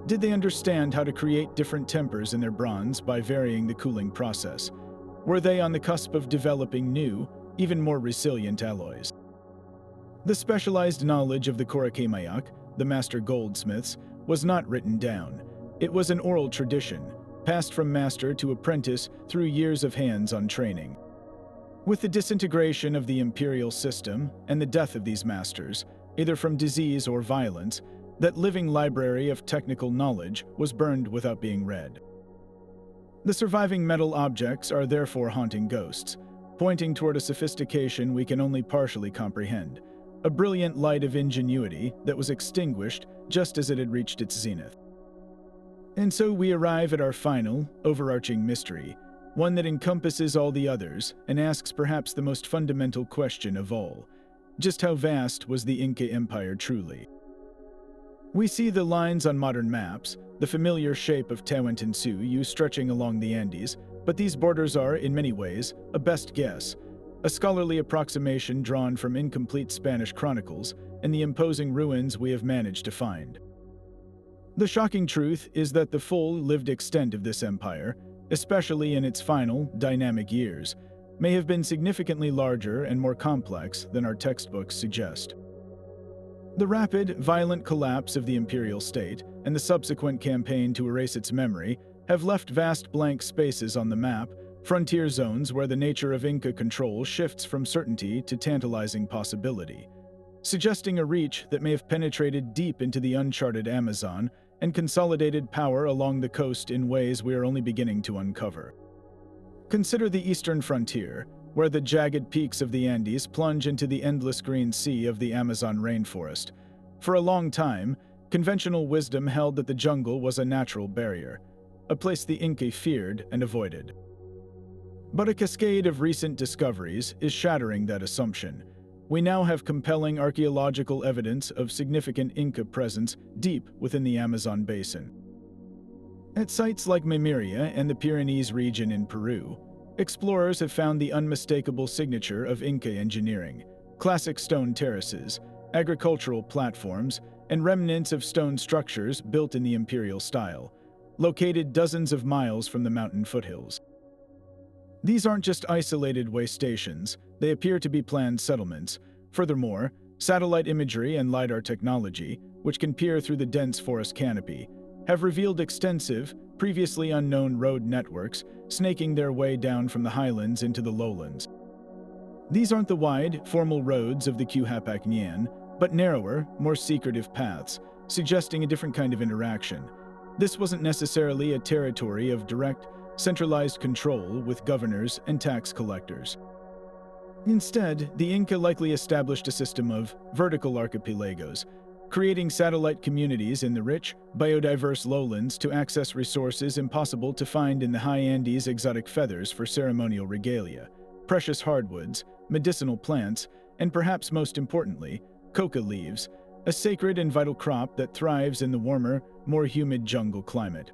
Did they understand how to create different tempers in their bronze by varying the cooling process? Were they on the cusp of developing new, even more resilient alloys? The specialized knowledge of the Coracamayak, the master goldsmiths, was not written down. It was an oral tradition, passed from master to apprentice through years of hands-on training. With the disintegration of the imperial system and the death of these masters, either from disease or violence, that living library of technical knowledge was burned without being read. The surviving metal objects are therefore haunting ghosts, pointing toward a sophistication we can only partially comprehend, a brilliant light of ingenuity that was extinguished just as it had reached its zenith. And so we arrive at our final, overarching mystery, one that encompasses all the others and asks perhaps the most fundamental question of all: just how vast was the Inca Empire truly? We see the lines on modern maps, the familiar shape of Tawantinsuyu stretching along the Andes, but these borders are, in many ways, a best guess, a scholarly approximation drawn from incomplete Spanish chronicles and the imposing ruins we have managed to find. The shocking truth is that the full lived extent of this empire, especially in its final, dynamic years, may have been significantly larger and more complex than our textbooks suggest. The rapid, violent collapse of the imperial state and the subsequent campaign to erase its memory have left vast blank spaces on the map, frontier zones where the nature of Inca control shifts from certainty to tantalizing possibility, suggesting a reach that may have penetrated deep into the uncharted Amazon and consolidated power along the coast in ways we are only beginning to uncover. Consider the eastern frontier, where the jagged peaks of the Andes plunge into the endless green sea of the Amazon rainforest. For a long time, conventional wisdom held that the jungle was a natural barrier, a place the Inca feared and avoided. But a cascade of recent discoveries is shattering that assumption. We now have compelling archaeological evidence of significant Inca presence deep within the Amazon basin. At sites like Maimaria and the Pyrenees region in Peru, explorers have found the unmistakable signature of Inca engineering: classic stone terraces, agricultural platforms, and remnants of stone structures built in the imperial style, located dozens of miles from the mountain foothills. These aren't just isolated way stations, they appear to be planned settlements. Furthermore, satellite imagery and LiDAR technology, which can peer through the dense forest canopy, have revealed extensive, previously unknown road networks snaking their way down from the highlands into the lowlands. These aren't the wide, formal roads of the Quhapac-Nian, but narrower, more secretive paths, suggesting a different kind of interaction. This wasn't necessarily a territory of direct, centralized control with governors and tax collectors. Instead, the Inca likely established a system of vertical archipelagos, creating satellite communities in the rich, biodiverse lowlands to access resources impossible to find in the high Andes: exotic feathers for ceremonial regalia, precious hardwoods, medicinal plants, and perhaps most importantly, coca leaves, a sacred and vital crop that thrives in the warmer, more humid jungle climate.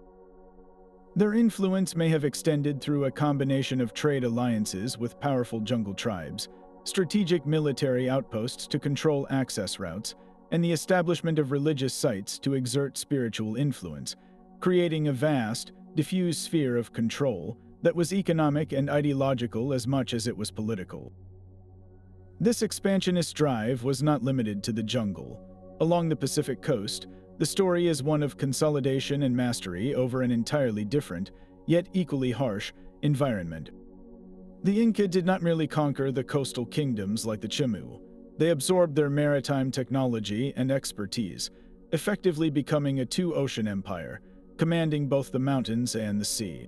Their influence may have extended through a combination of trade alliances with powerful jungle tribes, strategic military outposts to control access routes, and the establishment of religious sites to exert spiritual influence, creating a vast, diffuse sphere of control that was economic and ideological as much as it was political. This expansionist drive was not limited to the jungle. Along the Pacific coast, the story is one of consolidation and mastery over an entirely different, yet equally harsh, environment. The Inca did not merely conquer the coastal kingdoms like the Chimu. They absorbed their maritime technology and expertise, effectively becoming a two-ocean empire, commanding both the mountains and the sea.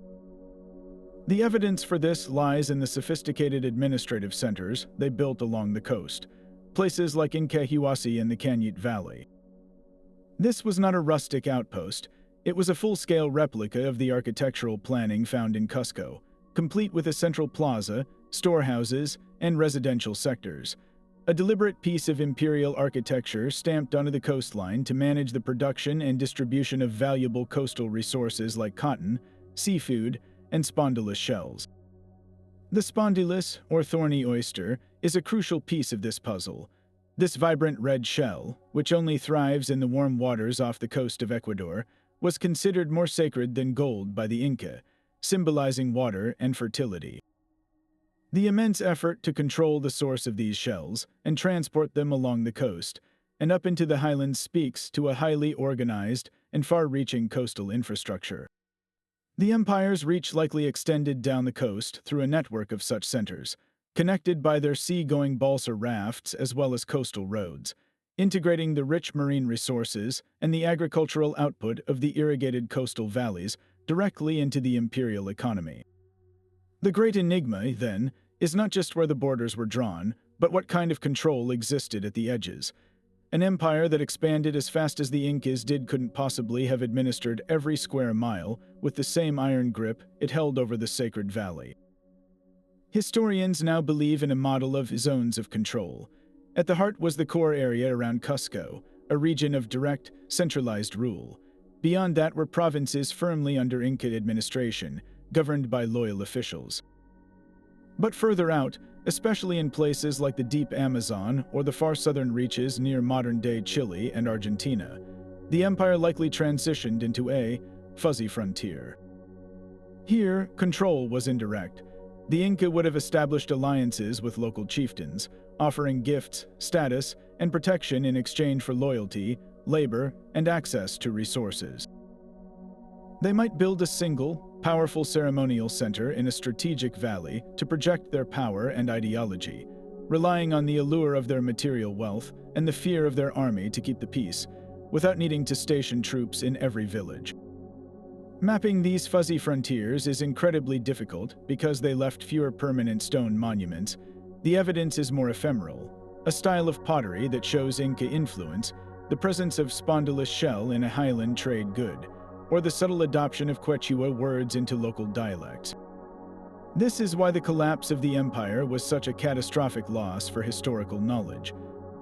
The evidence for this lies in the sophisticated administrative centers they built along the coast, places like Incahuasi in the Cant Valley. This was not a rustic outpost, it was a full-scale replica of the architectural planning found in Cusco, complete with a central plaza, storehouses, and residential sectors. A deliberate piece of imperial architecture stamped onto the coastline to manage the production and distribution of valuable coastal resources like cotton, seafood, and spondylus shells. The spondylus, or thorny oyster, is a crucial piece of this puzzle. This vibrant red shell, which only thrives in the warm waters off the coast of Ecuador, was considered more sacred than gold by the Inca, symbolizing water and fertility. The immense effort to control the source of these shells and transport them along the coast and up into the highlands speaks to a highly organized and far-reaching coastal infrastructure. The empire's reach likely extended down the coast through a network of such centers, connected by their sea-going balsa rafts as well as coastal roads, integrating the rich marine resources and the agricultural output of the irrigated coastal valleys directly into the imperial economy. The great enigma, then, is not just where the borders were drawn, but what kind of control existed at the edges. An empire that expanded as fast as the Incas did couldn't possibly have administered every square mile with the same iron grip it held over the sacred valley. Historians now believe in a model of zones of control. At the heart was the core area around Cusco, a region of direct, centralized rule. Beyond that were provinces firmly under Inca administration, governed by loyal officials. But further out, especially in places like the deep Amazon or the far southern reaches near modern-day Chile and Argentina, the empire likely transitioned into a fuzzy frontier. Here, control was indirect. The Inca would have established alliances with local chieftains, offering gifts, status, and protection in exchange for loyalty, labor, and access to resources. They might build a single, powerful ceremonial center in a strategic valley to project their power and ideology, relying on the allure of their material wealth and the fear of their army to keep the peace, without needing to station troops in every village. Mapping these fuzzy frontiers is incredibly difficult because they left fewer permanent stone monuments. The evidence is more ephemeral, a style of pottery that shows Inca influence, the presence of spondylus shell in a highland trade good, or the subtle adoption of Quechua words into local dialects. This is why the collapse of the empire was such a catastrophic loss for historical knowledge.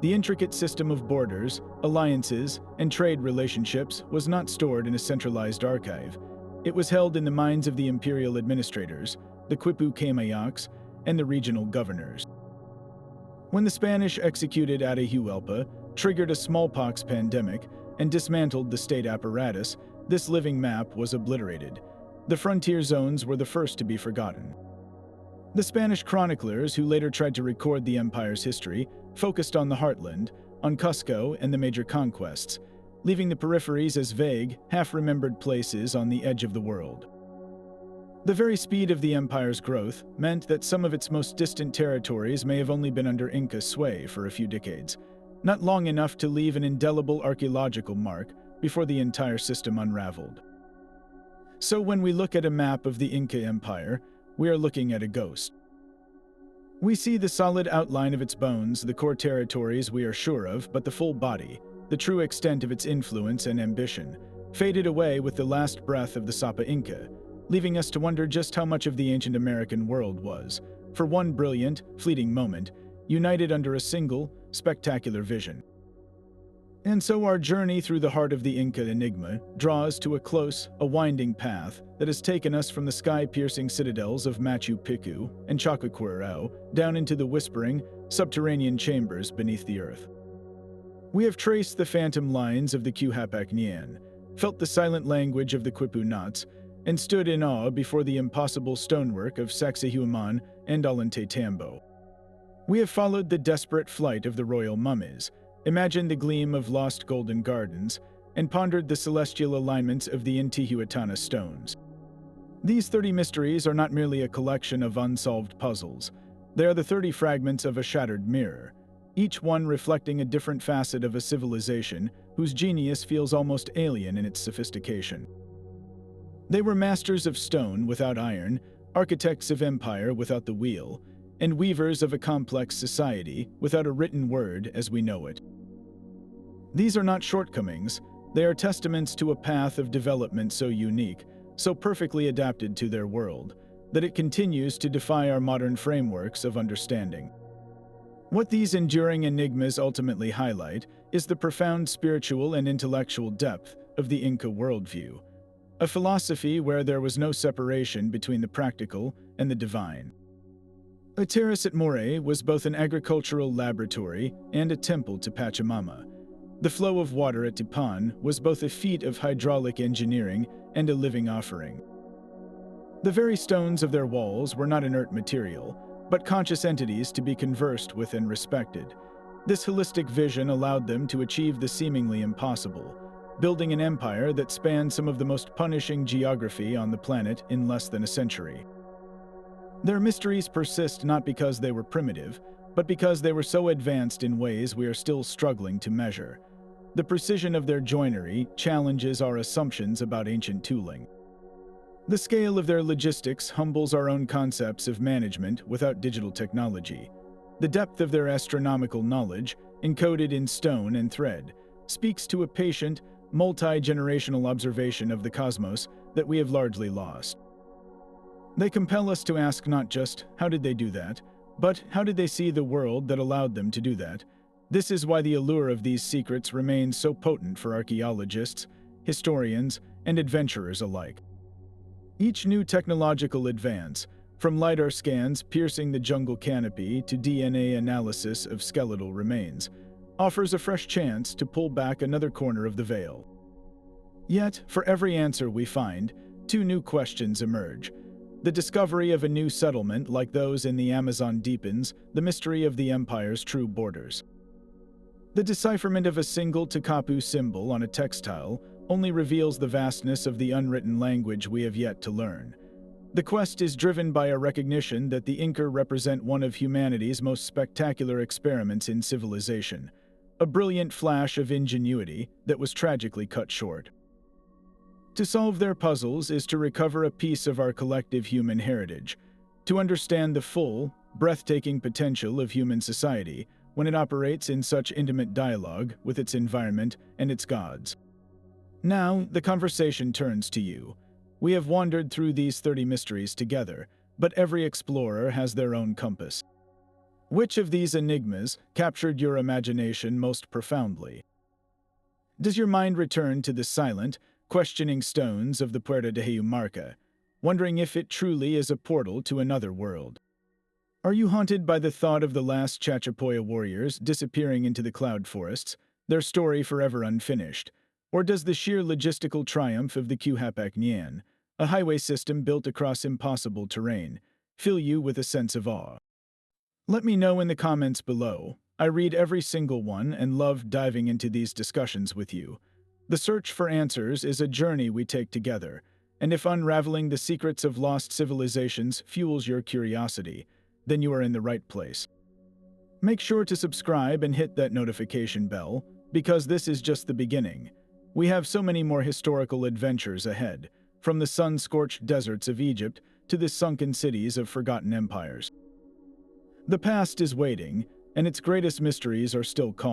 The intricate system of borders, alliances, and trade relationships was not stored in a centralized archive. It was held in the minds of the imperial administrators, the Quipu Kamayaks, and the regional governors. When the Spanish executed Atahualpa, triggered a smallpox pandemic, and dismantled the state apparatus, this living map was obliterated. The frontier zones were the first to be forgotten. The Spanish chroniclers, who later tried to record the empire's history, focused on the heartland, on Cusco and the major conquests, leaving the peripheries as vague, half-remembered places on the edge of the world. The very speed of the empire's growth meant that some of its most distant territories may have only been under Inca sway for a few decades, not long enough to leave an indelible archaeological mark before the entire system unraveled. So when we look at a map of the Inca Empire, we are looking at a ghost. We see the solid outline of its bones, the core territories we are sure of, but the full body, the true extent of its influence and ambition, faded away with the last breath of the Sapa Inca, leaving us to wonder just how much of the ancient American world was, for one brilliant, fleeting moment, united under a single, spectacular vision. And so our journey through the heart of the Inca enigma draws to a close, a winding path that has taken us from the sky-piercing citadels of Machu Picchu and Chacaquirao down into the whispering, subterranean chambers beneath the earth. We have traced the phantom lines of the Quihapac-Nian, felt the silent language of the Quipu knots, and stood in awe before the impossible stonework of Sacsayhuaman and Ollantaytambo. We have followed the desperate flight of the royal mummies, imagined the gleam of lost golden gardens, and pondered the celestial alignments of the Intihuatana stones. These 30 mysteries are not merely a collection of unsolved puzzles. They are the 30 fragments of a shattered mirror, each one reflecting a different facet of a civilization whose genius feels almost alien in its sophistication. They were masters of stone without iron, architects of empire without the wheel, and weavers of a complex society without a written word as we know it. These are not shortcomings, they are testaments to a path of development so unique, so perfectly adapted to their world, that it continues to defy our modern frameworks of understanding. What these enduring enigmas ultimately highlight is the profound spiritual and intellectual depth of the Inca worldview, a philosophy where there was no separation between the practical and the divine. A terrace at Moray was both an agricultural laboratory and a temple to Pachamama. The flow of water at Tipan was both a feat of hydraulic engineering and a living offering. The very stones of their walls were not inert material, but conscious entities to be conversed with and respected. This holistic vision allowed them to achieve the seemingly impossible, building an empire that spanned some of the most punishing geography on the planet in less than a century. Their mysteries persist not because they were primitive, but because they were so advanced in ways we are still struggling to measure. The precision of their joinery challenges our assumptions about ancient tooling. The scale of their logistics humbles our own concepts of management without digital technology. The depth of their astronomical knowledge, encoded in stone and thread, speaks to a patient, multi-generational observation of the cosmos that we have largely lost. They compel us to ask not just, how did they do that, but how did they see the world that allowed them to do that? This is why the allure of these secrets remains so potent for archaeologists, historians, and adventurers alike. Each new technological advance, from LiDAR scans piercing the jungle canopy to DNA analysis of skeletal remains, offers a fresh chance to pull back another corner of the veil. Yet, for every answer we find, two new questions emerge. The discovery of a new settlement like those in the Amazon deepens the mystery of the empire's true borders. The decipherment of a single Takapu symbol on a textile only reveals the vastness of the unwritten language we have yet to learn. The quest is driven by a recognition that the Inca represent one of humanity's most spectacular experiments in civilization, a brilliant flash of ingenuity that was tragically cut short. To solve their puzzles is to recover a piece of our collective human heritage, to understand the full, breathtaking potential of human society when it operates in such intimate dialogue with its environment and its gods. Now, the conversation turns to you. We have wandered through these 30 mysteries together, but every explorer has their own compass. Which of these enigmas captured your imagination most profoundly? Does your mind return to the silent, questioning stones of the Puerta de Huaymarca, wondering if it truly is a portal to another world? Are you haunted by the thought of the last Chachapoya warriors disappearing into the cloud forests, their story forever unfinished? Or does the sheer logistical triumph of the Quihapac-Nian, a highway system built across impossible terrain, fill you with a sense of awe? Let me know in the comments below. I read every single one and love diving into these discussions with you. The search for answers is a journey we take together, and if unraveling the secrets of lost civilizations fuels your curiosity, then you are in the right place. Make sure to subscribe and hit that notification bell, because this is just the beginning. We have so many more historical adventures ahead, from the sun-scorched deserts of Egypt to the sunken cities of forgotten empires. The past is waiting, and its greatest mysteries are still calm.